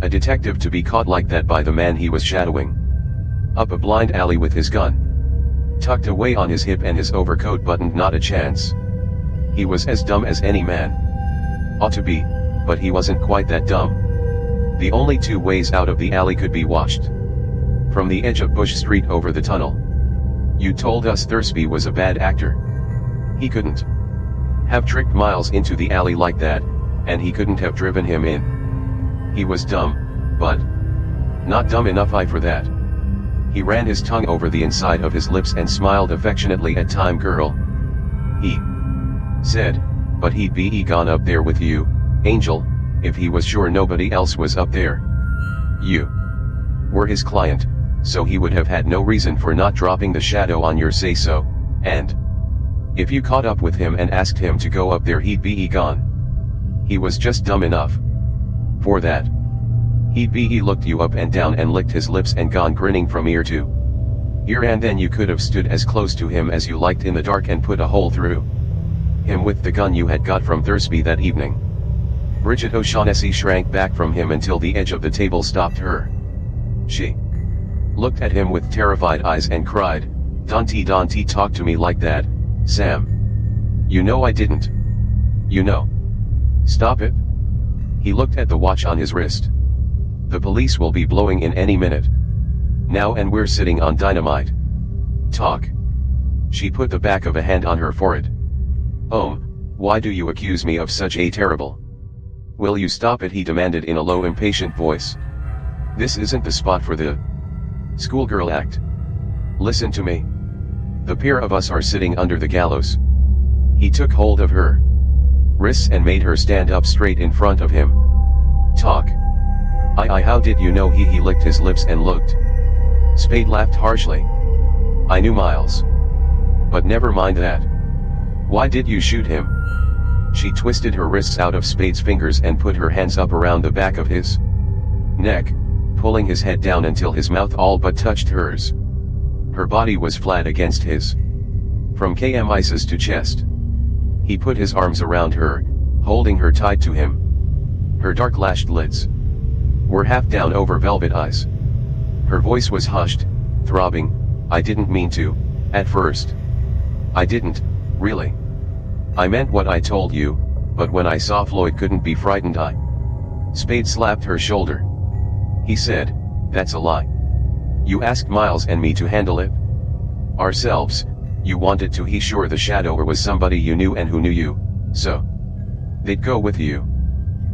a detective to be caught like that by the man he was shadowing up a blind alley with his gun tucked away on his hip and his overcoat buttoned. Not a chance. He was as dumb as any man ought to be, but he wasn't quite that dumb. The only two ways out of the alley could be watched from the edge of Bush Street over the tunnel. You told us Thursby was a bad actor. He couldn't have tricked Miles into the alley like that, and he couldn't have driven him in. He was dumb, but not dumb enough for that. He ran his tongue over the inside of his lips and smiled affectionately at Time Girl. He said, but he'd be gone up there with you, Angel, if he was sure nobody else was up there. You were his client, so he would have had no reason for not dropping the shadow on your say-so, and if you caught up with him and asked him to go up there, he'd be gone. He was just dumb enough for that. He looked you up and down and licked his lips and gone grinning from ear to ear, and then you could have stood as close to him as you liked in the dark and put a hole through him with the gun you had got from Thursby that evening. Bridget O'Shaughnessy shrank back from him until the edge of the table stopped her. She looked at him with terrified eyes and cried, Don't talk to me like that, Sam. You know I didn't. You know. Stop it. He looked at the watch on his wrist. The police will be blowing in any minute now, and we're sitting on dynamite. Talk. She put the back of a hand on her forehead. Why do you accuse me of such a terrible? Will you stop it? He demanded in a low, impatient voice. This isn't the spot for the schoolgirl act. Listen to me. The pair of us are sitting under the gallows. He took hold of her wrists and made her stand up straight in front of him. Talk. How did you know? He licked his lips and looked. Spade laughed harshly. I knew Miles. But never mind that. Why did you shoot him? She twisted her wrists out of Spade's fingers and put her hands up around the back of his neck, pulling his head down until his mouth all but touched hers. Her body was flat against his, from kmises to chest. He put his arms around her, holding her tight to him. Her dark lashed lids were half down over velvet eyes. Her voice was hushed, throbbing. I didn't mean to, at first. I didn't, really. I meant what I told you, but when I saw Floyd couldn't be frightened Spade slapped her shoulder. He said, "That's a lie. You asked Miles and me to handle it. Ourselves, you wanted to. He sure the shadower was somebody you knew and who knew you, so they'd go with you.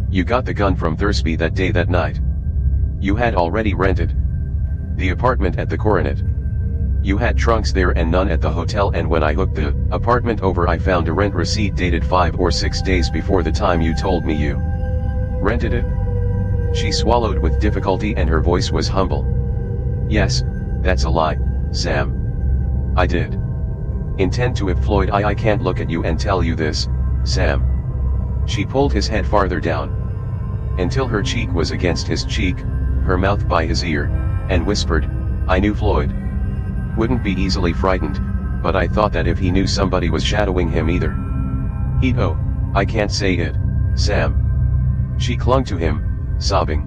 You got the gun from Thursby that day that night. You had already rented the apartment at the Coronet. You had trunks there and none at the hotel, and when I hooked the apartment over I found a rent receipt dated 5 or 6 days before the time you told me you rented it." She swallowed with difficulty and her voice was humble. "Yes, that's a lie, Sam. I did intend to. If Floyd, I can't look at you and tell you this, Sam." She pulled his head farther down until her cheek was against his cheek, her mouth by his ear, and whispered, "I knew Floyd wouldn't be easily frightened, but I thought that if he knew somebody was shadowing him either, he'd oh, I can't say it, Sam." She clung to him, sobbing.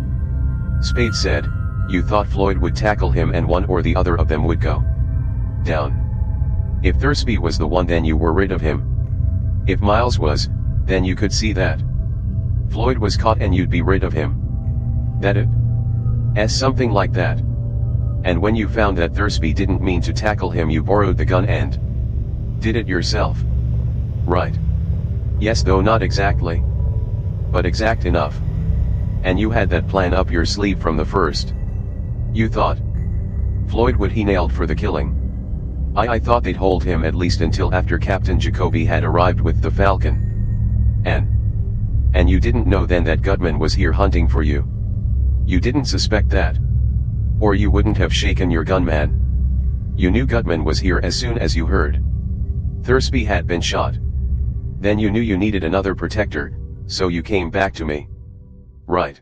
Spade said, "You thought Floyd would tackle him and one or the other of them would go down. If Thursby was the one, then you were rid of him. If Miles was, then you could see that Floyd was caught and you'd be rid of him. That it? Something like that. And when you found that Thursby didn't mean to tackle him, you borrowed the gun and did it yourself. Right. Yes, though not exactly, but exact enough. And you had that plan up your sleeve from the first. You thought Floyd would he nailed for the killing. I thought they'd hold him at least until after Captain Jacoby had arrived with the Falcon. And you didn't know then that Gutman was here hunting for you. You didn't suspect that. Or you wouldn't have shaken your gun, man. You knew Gutman was here as soon as you heard Thursby had been shot. Then you knew you needed another protector, so you came back to me. Right.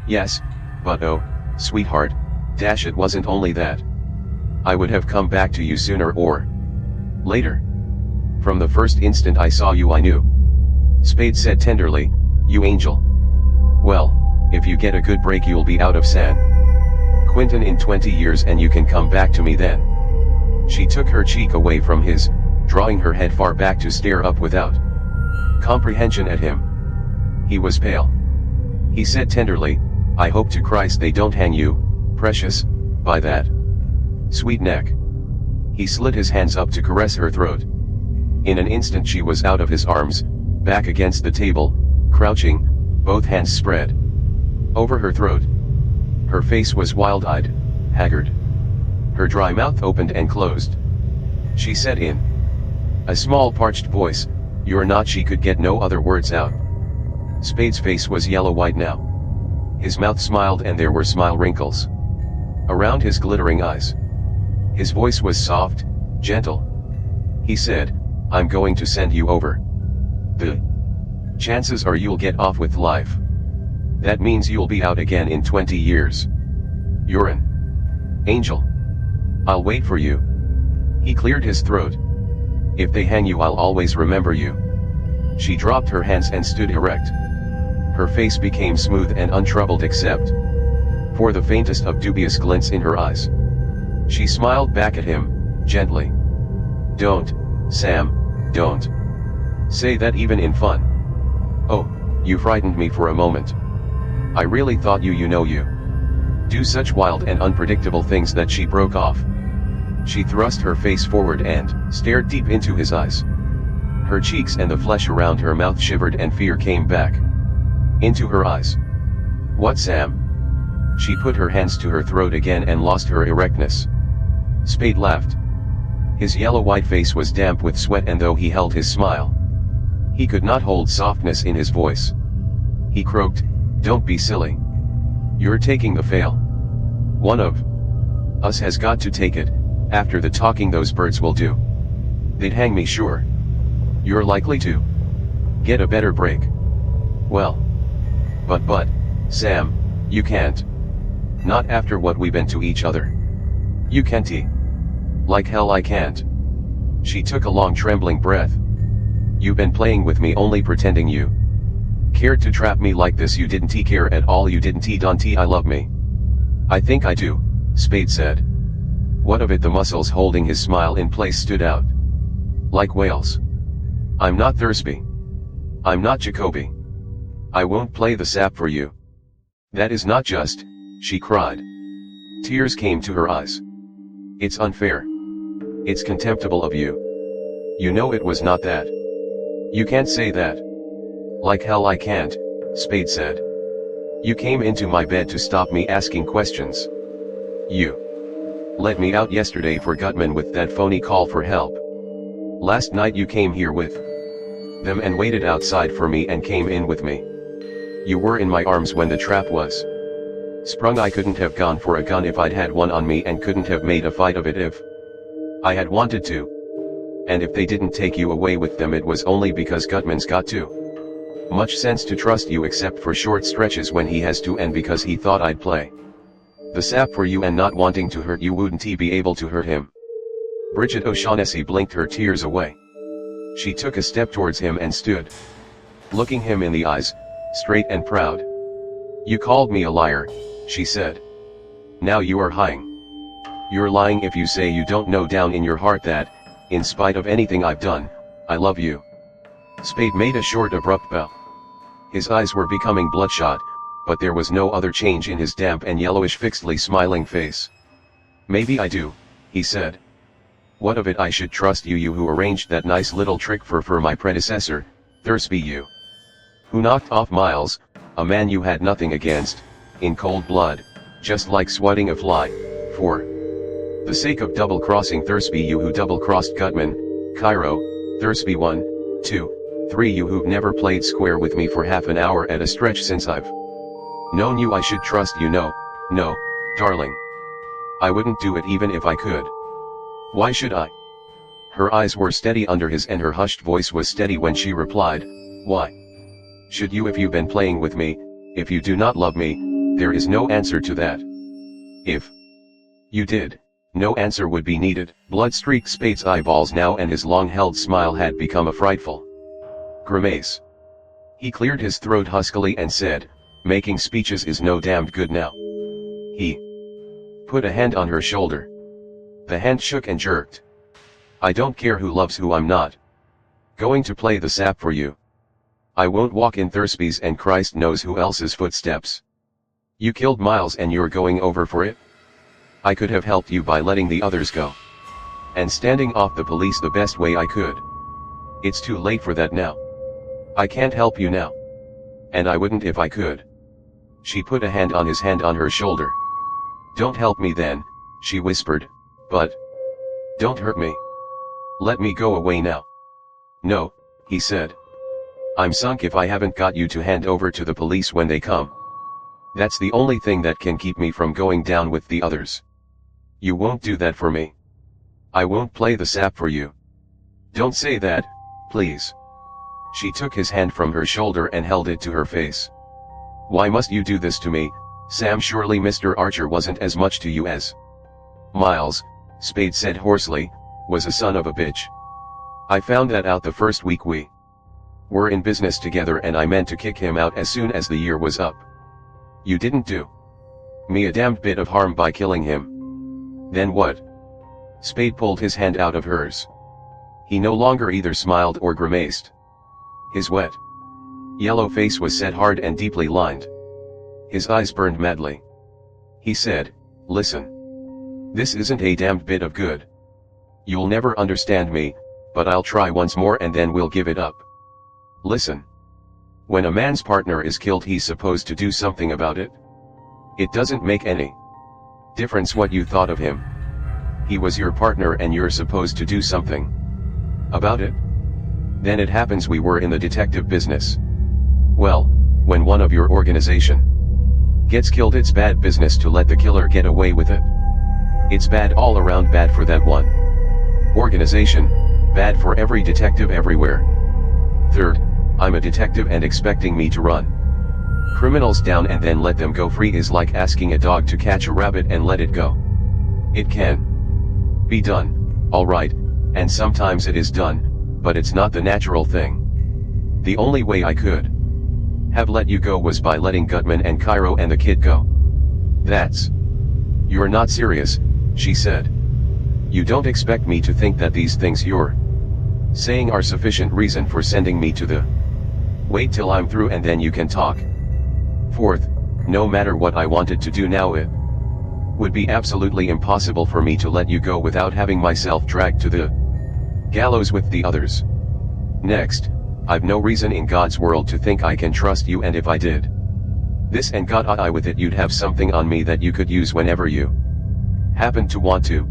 Yes, but oh, sweetheart, Dash, it wasn't only that. I would have come back to you sooner or later. From the first instant I saw you I knew." Spade said tenderly, "You angel. Well, if you get a good break you'll be out of San Quentin in 20 years and you can come back to me then." She took her cheek away from his, drawing her head far back to stare up without comprehension at him. He was pale. He said tenderly, "I hope to Christ they don't hang you, precious, by that sweet neck." He slid his hands up to caress her throat. In an instant she was out of his arms, back against the table, crouching, both hands spread over her throat. Her face was wild-eyed, haggard. Her dry mouth opened and closed. She said in a small parched voice, "You're not." She could get no other words out. Spade's face was yellow-white now. His mouth smiled and there were smile wrinkles around his glittering eyes. His voice was soft, gentle. He said, "I'm going to send you over. The chances are you'll get off with life. That means you'll be out again in 20 years. You're an angel. I'll wait for you." He cleared his throat. "If they hang you I'll always remember you." She dropped her hands and stood erect. Her face became smooth and untroubled except for the faintest of dubious glints in her eyes. She smiled back at him, gently. "Don't, Sam, don't say that even in fun. Oh, you frightened me for a moment. I really thought you do such wild and unpredictable things." That she broke off. She thrust her face forward and stared deep into his eyes. Her cheeks and the flesh around her mouth shivered and fear came back into her eyes. "What, Sam?" She put her hands to her throat again and lost her erectness. Spade laughed. His yellow-white face was damp with sweat, and though he held his smile, he could not hold softness in his voice. He croaked, "Don't be silly. You're taking the fall. One of us has got to take it. After the talking those birds will do. They'd hang me sure. You're likely to get a better break." "Well, but, Sam, you can't. Not after what we've been to each other. You can't. Like hell I can't." She took a long trembling breath. "You've been playing with me, only pretending you cared to trap me like this. You didn't care at all. You didn't don't I love me." "I think I do," Spade said. What of it? The muscles holding his smile in place stood out like whales. "I'm not Thursby. I'm not Jacoby. I won't play the sap for you. That is not just, she cried. Tears came to her eyes. It's unfair. It's contemptible of you. You know it was not that. You can't say that. Like hell I can't, Spade said. You came into my bed to stop me asking questions. You let me out yesterday for Gutman with that phony call for help. Last night you came here with them and waited outside for me and came in with me. You were in my arms when the trap was sprung. I couldn't have gone for a gun if I'd had one on me, and couldn't have made a fight of it if I had wanted to. And if they didn't take you away with them, it was only because Gutman's got too much sense to trust you except for short stretches when he has to, and because he thought I'd play the sap for you and not wanting to hurt you. Wouldn't he be able to hurt him? Bridget O'Shaughnessy blinked her tears away. She took a step towards him and stood, looking him in the eyes, straight and proud. You called me a liar, she said. Now you are lying. You're lying if you say you don't know down in your heart that, in spite of anything I've done, I love you. Spade made a short abrupt bow. His eyes were becoming bloodshot, but there was no other change in his damp and yellowish fixedly smiling face. Maybe I do, he said. What of it? I should trust you, you who arranged that nice little trick for my predecessor, Thursby, you who knocked off Miles, a man you had nothing against, in cold blood, just like swatting a fly, for the sake of double-crossing Thursby, you who double-crossed Gutman, Cairo, Thursby 1, 2, 3, you who've never played square with me for half an hour at a stretch since I've known you. I should trust you. No, darling. I wouldn't do it even if I could. Why should I? Her eyes were steady under his, and her hushed voice was steady when she replied, why should you? If you've been playing with me, if you do not love me, there is no answer to that. If you did, no answer would be needed. Blood streaked Spade's eyeballs now, and his long-held smile had become a frightful grimace. He cleared his throat huskily and said, making speeches is no damned good now. He put a hand on her shoulder. The hand shook and jerked. I don't care who loves who. I'm not going to play the sap for you. I won't walk in Thursby's and Christ knows who else's footsteps. You killed Miles and you're going over for it? I could have helped you by letting the others go and standing off the police the best way I could. It's too late for that now. I can't help you now. And I wouldn't if I could. She put a hand on his hand on her shoulder. Don't help me then, she whispered, but don't hurt me. Let me go away now. No, he said. I'm sunk if I haven't got you to hand over to the police when they come. That's the only thing that can keep me from going down with the others. You won't do that for me. I won't play the sap for you. Don't say that, please. She took his hand from her shoulder and held it to her face. Why must you do this to me, Sam? Surely Mr. Archer wasn't as much to you as Miles, Spade said hoarsely, was a son of a bitch. I found that out the first week we were in business together, and I meant to kick him out as soon as the year was up. You didn't do me a damned bit of harm by killing him. Then what? Spade pulled his hand out of hers. He no longer either smiled or grimaced. His wet, yellow face was set hard and deeply lined. His eyes burned madly. He said, listen. This isn't a damned bit of good. You'll never understand me, but I'll try once more and then we'll give it up. Listen. When a man's partner is killed, he's supposed to do something about it. It doesn't make any difference what you thought of him. He was your partner and you're supposed to do something about it. Then it happens we were in the detective business. Well, when one of your organization gets killed, it's bad business to let the killer get away with it. It's bad all around, bad for that one organization, bad for every detective everywhere. Third, I'm a detective, and expecting me to run criminals down and then let them go free is like asking a dog to catch a rabbit and let it go. It can be done, all right, and sometimes it is done, but it's not the natural thing. The only way I could have let you go was by letting Gutman and Cairo and the kid go. That's... You're not serious, she said. You don't expect me to think that these things you're saying are sufficient reason for sending me to the Wait till I'm through and then you can talk. Fourth, no matter what I wanted to do now, it would be absolutely impossible for me to let you go without having myself dragged to the gallows with the others. Next, I've no reason in God's world to think I can trust you, and if I did this and got I with it, you'd have something on me that you could use whenever you happen to want to.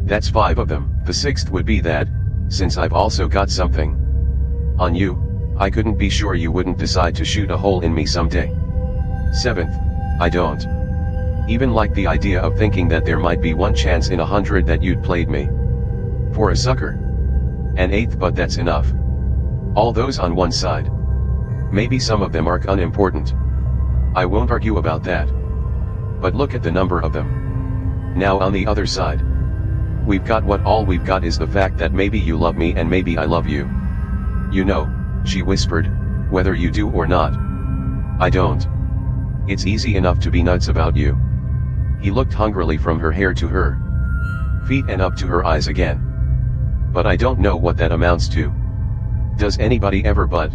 That's 5 of them. The 6th would be that, since I've also got something on you, I couldn't be sure you wouldn't decide to shoot a hole in me someday. 7th, I don't even like the idea of thinking that there might be 1 chance in 100 that you'd played me for a sucker. And 8th, but that's enough. All those on one side. Maybe some of them are unimportant. I won't argue about that. But look at the number of them. Now on the other side, we've got what all we've got is the fact that maybe you love me and maybe I love you. You know, she whispered, whether you do or not. I don't. It's easy enough to be nuts about you. He looked hungrily from her hair to her feet and up to her eyes again. But I don't know what that amounts to. Does anybody ever? But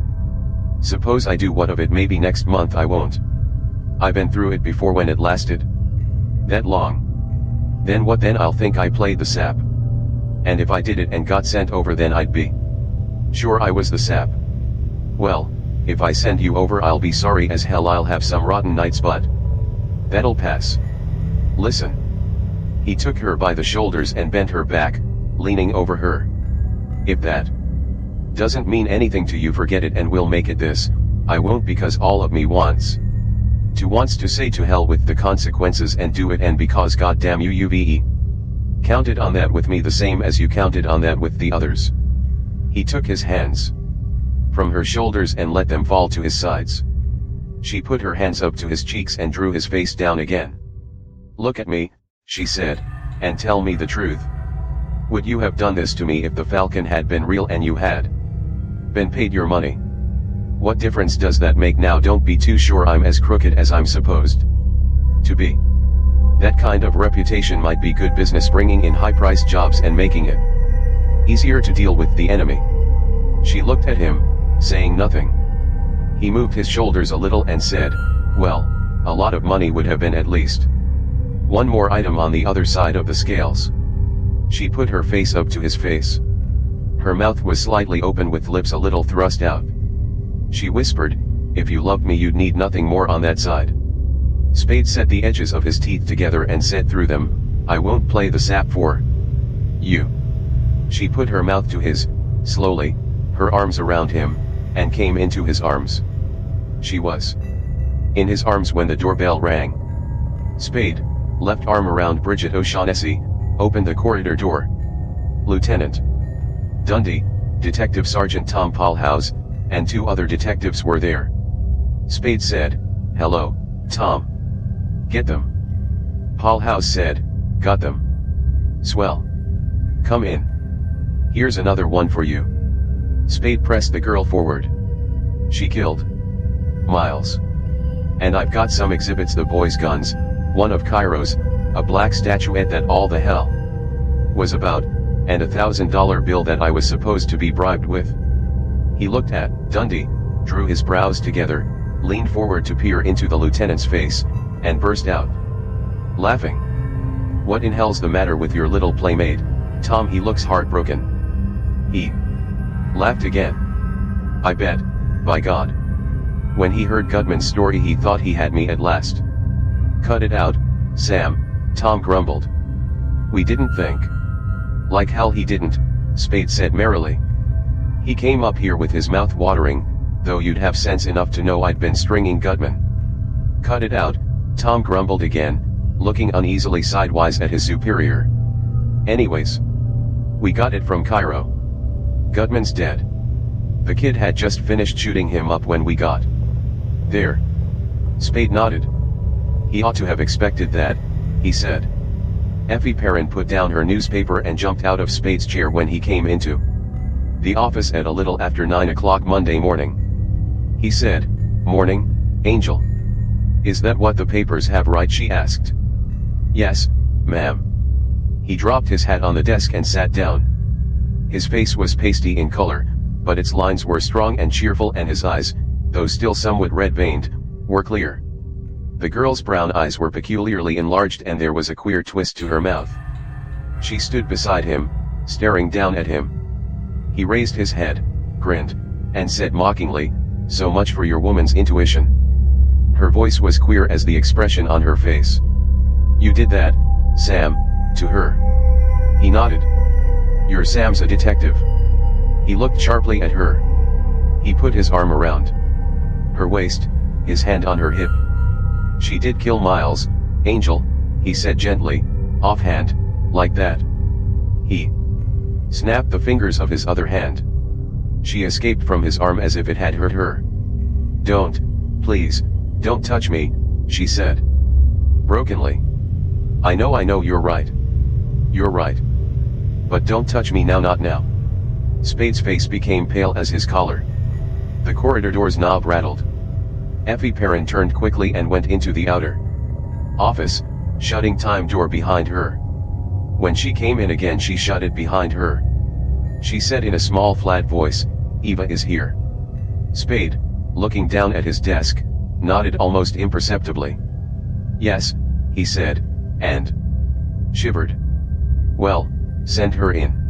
suppose I do, what of it? Maybe next month I won't. I've been through it before when it lasted that long. Then what? Then I'll think I played the sap. And if I did it and got sent over, then I'd be sure I was the sap. Well, if I send you over, I'll be sorry as hell. I'll have some rotten nights, but that'll pass. Listen. He took her by the shoulders and bent her back, leaning over her. If that doesn't mean anything to you, forget it, and we'll make it this. I won't, because all of me wants to say to hell with the consequences and do it, and because goddamn you counted on that with me the same as you counted on that with the others. He took his hands from her shoulders and let them fall to his sides. She put her hands up to his cheeks and drew his face down again. Look at me, she said, and tell me the truth. Would you have done this to me if the Falcon had been real and you had been paid your money? What difference does that make now? Don't be too sure I'm as crooked as I'm supposed to be. That kind of reputation might be good business, bringing in high-priced jobs and making it easier to deal with the enemy. She looked at him, saying nothing. He moved his shoulders a little and said, well, a lot of money would have been at least 1 more item on the other side of the scales. She put her face up to his face. Her mouth was slightly open with lips a little thrust out. She whispered, if you loved me, you'd need nothing more on that side. Spade set the edges of his teeth together and said through them, I won't play the sap for you. She put her mouth to his, slowly, her arms around him, and came into his arms. She was in his arms when the doorbell rang. Spade, left arm around Bridget O'Shaughnessy, opened the corridor door. Lieutenant Dundee, Detective Sergeant Tom Paulhouse, and 2 other detectives were there. Spade said, hello, Tom. Get them. Paulhouse said, got them. Swell. Come in. Here's another one for you. Spade pressed the girl forward. She killed Miles. And I've got some exhibits, the boy's guns, one of Cairo's, a black statuette that all the hell was about, and a $1,000 bill that I was supposed to be bribed with. He looked at Dundee, drew his brows together, leaned forward to peer into the lieutenant's face, and burst out laughing. What in hell's the matter with your little playmate, Tom? He looks heartbroken. He laughed again. I bet, by God. When he heard Gutman's story, he thought he had me at last. Cut it out, Sam, Tom grumbled. We didn't think. Like hell he didn't, Spade said merrily. He came up here with his mouth watering, though you'd have sense enough to know I'd been stringing Gutman. Cut it out, Tom grumbled again, looking uneasily sidewise at his superior. Anyways, we got it from Cairo. Gutman's dead. The kid had just finished shooting him up when we got there. Spade nodded. He ought to have expected that, he said. Effie Perrin put down her newspaper and jumped out of Spade's chair when he came into the office at a little after 9 o'clock Monday morning. He said, Morning, Angel. Is that what the papers have, right? She asked. Yes, ma'am. He dropped his hat on the desk and sat down. His face was pasty in color, but its lines were strong and cheerful, and his eyes, though still somewhat red-veined, were clear. The girl's brown eyes were peculiarly enlarged and there was a queer twist to her mouth. She stood beside him, staring down at him. He raised his head, grinned, and said mockingly, "So much for your woman's intuition." Her voice was queer as the expression on her face. "You did that, Sam, to her?" He nodded. "Your Sam's a detective." He looked sharply at her. He put his arm around her waist, his hand on her hip. "She did kill Miles, Angel," he said gently, offhand, like that. He snapped the fingers of his other hand. She escaped from his arm as if it had hurt her. "Don't, please, don't touch me," she said brokenly. I know you're right. You're right. But don't touch me now, not now." Spade's face became pale as his collar. The corridor door's knob rattled. Effie Perrin turned quickly and went into the outer office, shutting time door behind her. When she came in again she shut it behind her. She said in a small flat voice, "Eva is here." Spade, looking down at his desk, nodded almost imperceptibly. "Yes," he said, and shivered. "Well, send her in."